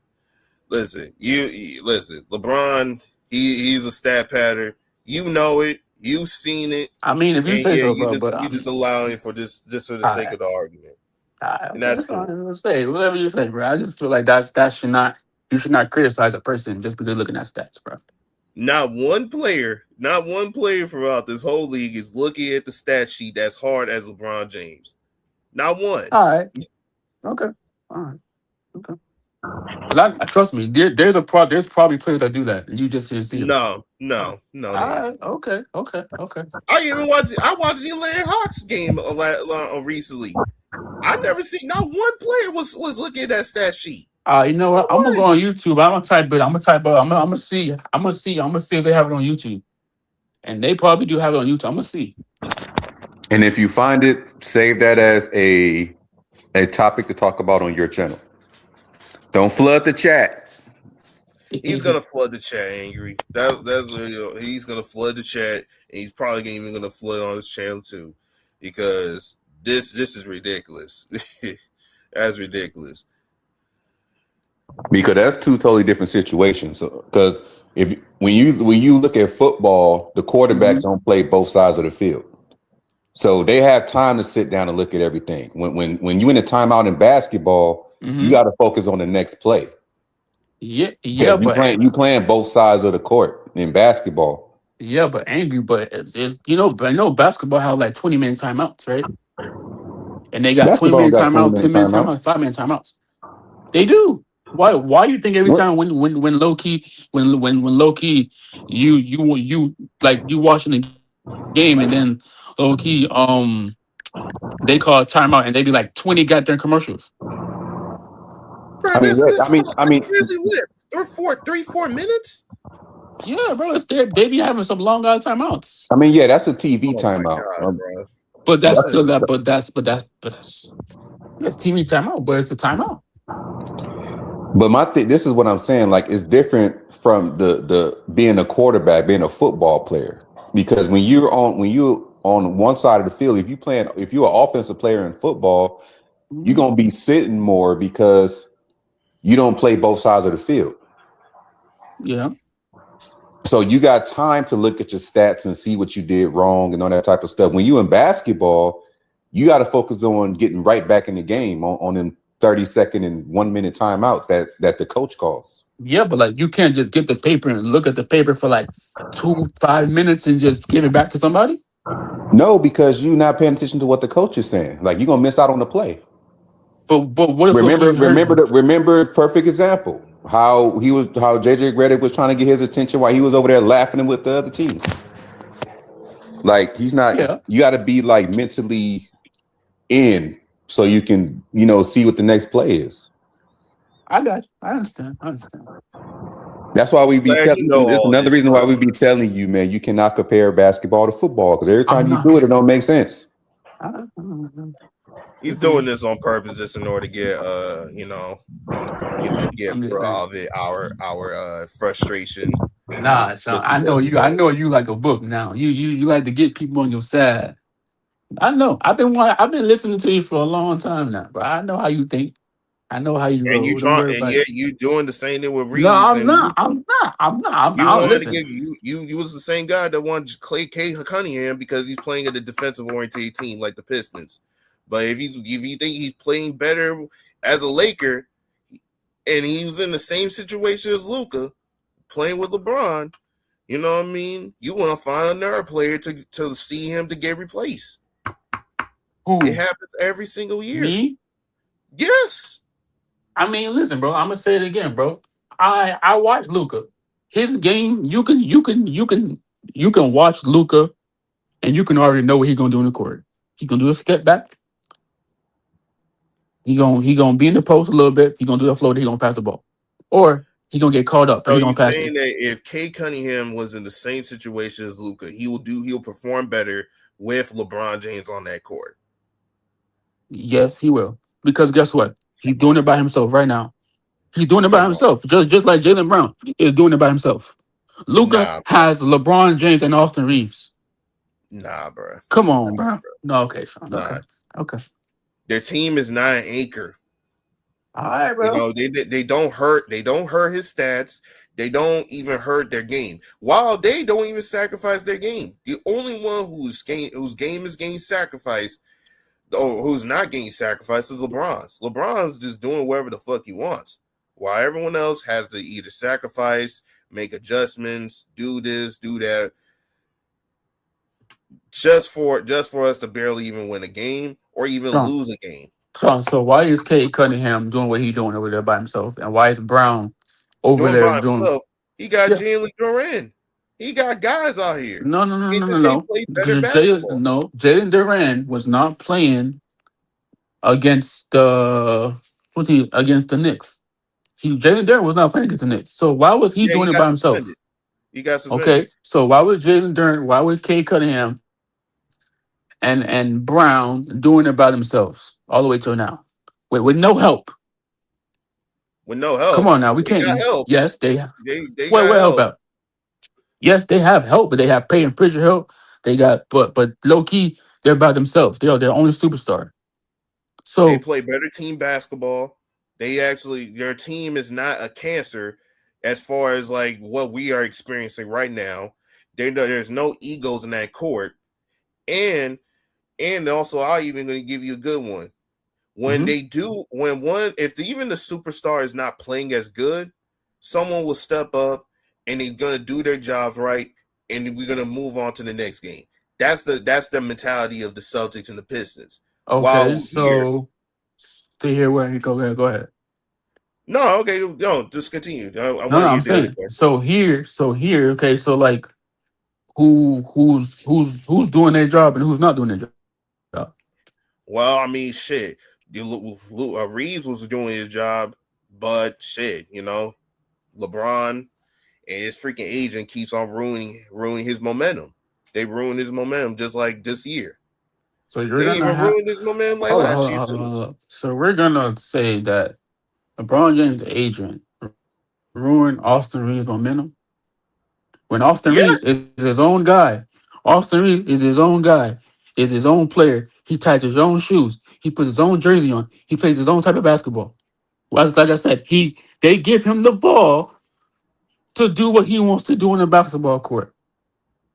Listen. You listen. LeBron, he's a stat pattern. You know it. You've seen it. I mean, if you say so, bro. You just allowing for just for the sake of the argument. And that's cool. Let's say whatever you say, bro. I just feel like you should not criticize a person just because they're looking at stats, bro. Not one player throughout this whole league is looking at the stat sheet as hard as LeBron James. Not one. All right. Okay. All right. Okay. But trust me, there's probably players that do that, and you just didn't see them. No. All right. Okay. I watched the Atlanta Hawks game recently. I never seen not one player was looking at that stat sheet. You know what? I'm gonna go on YouTube. I'm gonna type it. I'm gonna see if they have it on YouTube. And they probably do have it on YouTube. I'm gonna see. And if you find it, save that as a topic to talk about on your channel. Don't flood the chat. He's gonna flood the chat, Angry. That's he's gonna flood the chat, and he's probably even gonna flood on his channel too, because this is ridiculous. That's ridiculous. Because that's two totally different situations. Because when you look at football, the quarterbacks don't play both sides of the field, so they have time to sit down and look at everything. When you in a timeout in basketball, you got to focus on the next play. Yeah, but you playing both sides of the court in basketball. Yeah, but it's basketball has like 20-minute timeouts, right? And they got 20-minute timeouts, 10-minute timeouts, 5-minute timeouts. They do. Why you think every time when low key you watching the game and then low key they call a timeout and they be like 20 goddamn commercials. Bro, really lit. 3-4 minutes. Yeah, bro, they be having some long ass timeouts. I mean, yeah, that's a TV timeout. God, bro. But that's still that. But that's TV timeout. But it's a timeout. But this is what I'm saying. Like, it's different from the being a quarterback, being a football player. Because when you're on one side of the field, if you're an offensive player in football, you're gonna be sitting more because you don't play both sides of the field. Yeah. So you got time to look at your stats and see what you did wrong and all that type of stuff. When you in basketball, you got to focus on getting right back in the game on them 30-second and 1-minute timeouts that the coach calls. Yeah, but like you can't just get the paper and look at the paper for like 5 minutes and just give it back to somebody. No, because you're not paying attention to what the coach is saying. Like, you're gonna miss out on the play. But what if remember perfect example how JJ Redick was trying to get his attention while he was over there laughing with the other teams. Like, he's not. Yeah. You got to be like mentally in so you can see what the next play is. I got you. I understand. That's why we be telling you. That's another reason why we be telling you, man. You cannot compare basketball to football because every time you do it, it don't make sense. He's doing this on purpose just in order to get our frustration. Nah, Sean, I know you like a book now. You like to get people on your side. I know. I've been listening to you for a long time now, but I know how you think. I know how you roll. And you doing the same thing with Reeves. No, I'm not. You was the same guy that wanted Clay Cunningham because he's playing at a defensive oriented team like the Pistons. But if you think he's playing better as a Laker, and he was in the same situation as Luka, playing with LeBron, you know what I mean? You want to find another player to see him to get replaced. Ooh. It happens every single year. Me? Yes. I mean, listen, bro. I'm gonna say it again, bro. I watch Luka. his game, you can watch Luca, and you can already know what he's gonna do in the court. He's gonna do a step back. He gonna be in the post a little bit. He's gonna do a floater. He's gonna pass the ball, or he's gonna get caught up and So he's you gonna pass saying it. that if Kate Cunningham was in the same situation as Luca, he'll perform better with LeBron James on that court? Yes, he will. Because guess what? He's doing it by himself right now. He's doing it by Come on. himself, just like Jaylen Brown is doing it by himself. Luca Nah, bro. has LeBron James and Austin Reeves. Nah, bro. Come on, bro. No, okay, Sean. Nah. Okay. Their team is not an anchor. All right, You bro. know, they don't hurt. They don't hurt his stats. They don't even hurt their game. While they don't even sacrifice their game. The only one whose game is getting sacrificed, or who's not getting sacrificed, is LeBron's. LeBron's just doing whatever the fuck he wants. While everyone else has to either sacrifice, make adjustments, do this, do that, just for us to barely even win a game or even Sean. lose a game. So why is Kate Cunningham doing what he's doing over there by himself, and why is Brown over Doing there by doing? himself, he got Yeah. Jalen Duran. He got guys out here. No. They play better basketball. Jalen Duran was not playing against the against the Knicks. Jalen Duran was not playing against the Knicks. So why was he Yeah, doing he it got by himself? suspended. He got suspended. Okay, so why was Jalen Duran? Why was Kate Cunningham and Brown doing it by themselves all the way till now, with no help? With no help. Come on now, we They can't. got help. Yes, they where help out. Yes, they have help, but they have Peyton Pritchard help. They got, but low key, they're by themselves. They're their only superstar. So they play better team basketball. Their team is not a cancer as far as like what we are experiencing right now. There's no egos in that court, and also I'm even going to give you a good one. When they do, even the superstar is not playing as good, someone will step up and they're gonna do their jobs right, and we're gonna move on to the next game. That's the mentality of the Celtics and the Pistons. okay, so stay here. Where you go ahead. Go ahead. No, okay, no, just continue. I No, I'm saying so here. Okay, so like, who's doing their job and who's not doing their job? Well, I mean, shit. Reeves was doing his job, but shit, LeBron and his freaking agent keeps on ruining his momentum. They ruined his momentum just like this year. So you're gonna ruin his momentum like last year too. So we're gonna say that LeBron James' agent ruined Austin Reeves' momentum. When Austin Reeves is his own guy, Austin Reeves is his own guy, is his own player. He ties his own shoes. He puts his own jersey on. He plays his own type of basketball. Well, like I said, they give him the ball to do what he wants to do on the basketball court.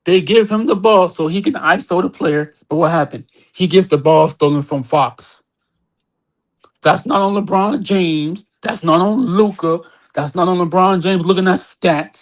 They give him the ball so he can ISO the player. But what happened? He gets the ball stolen from Fox. That's not on LeBron James. That's not on Luca. That's not on LeBron James looking at stats.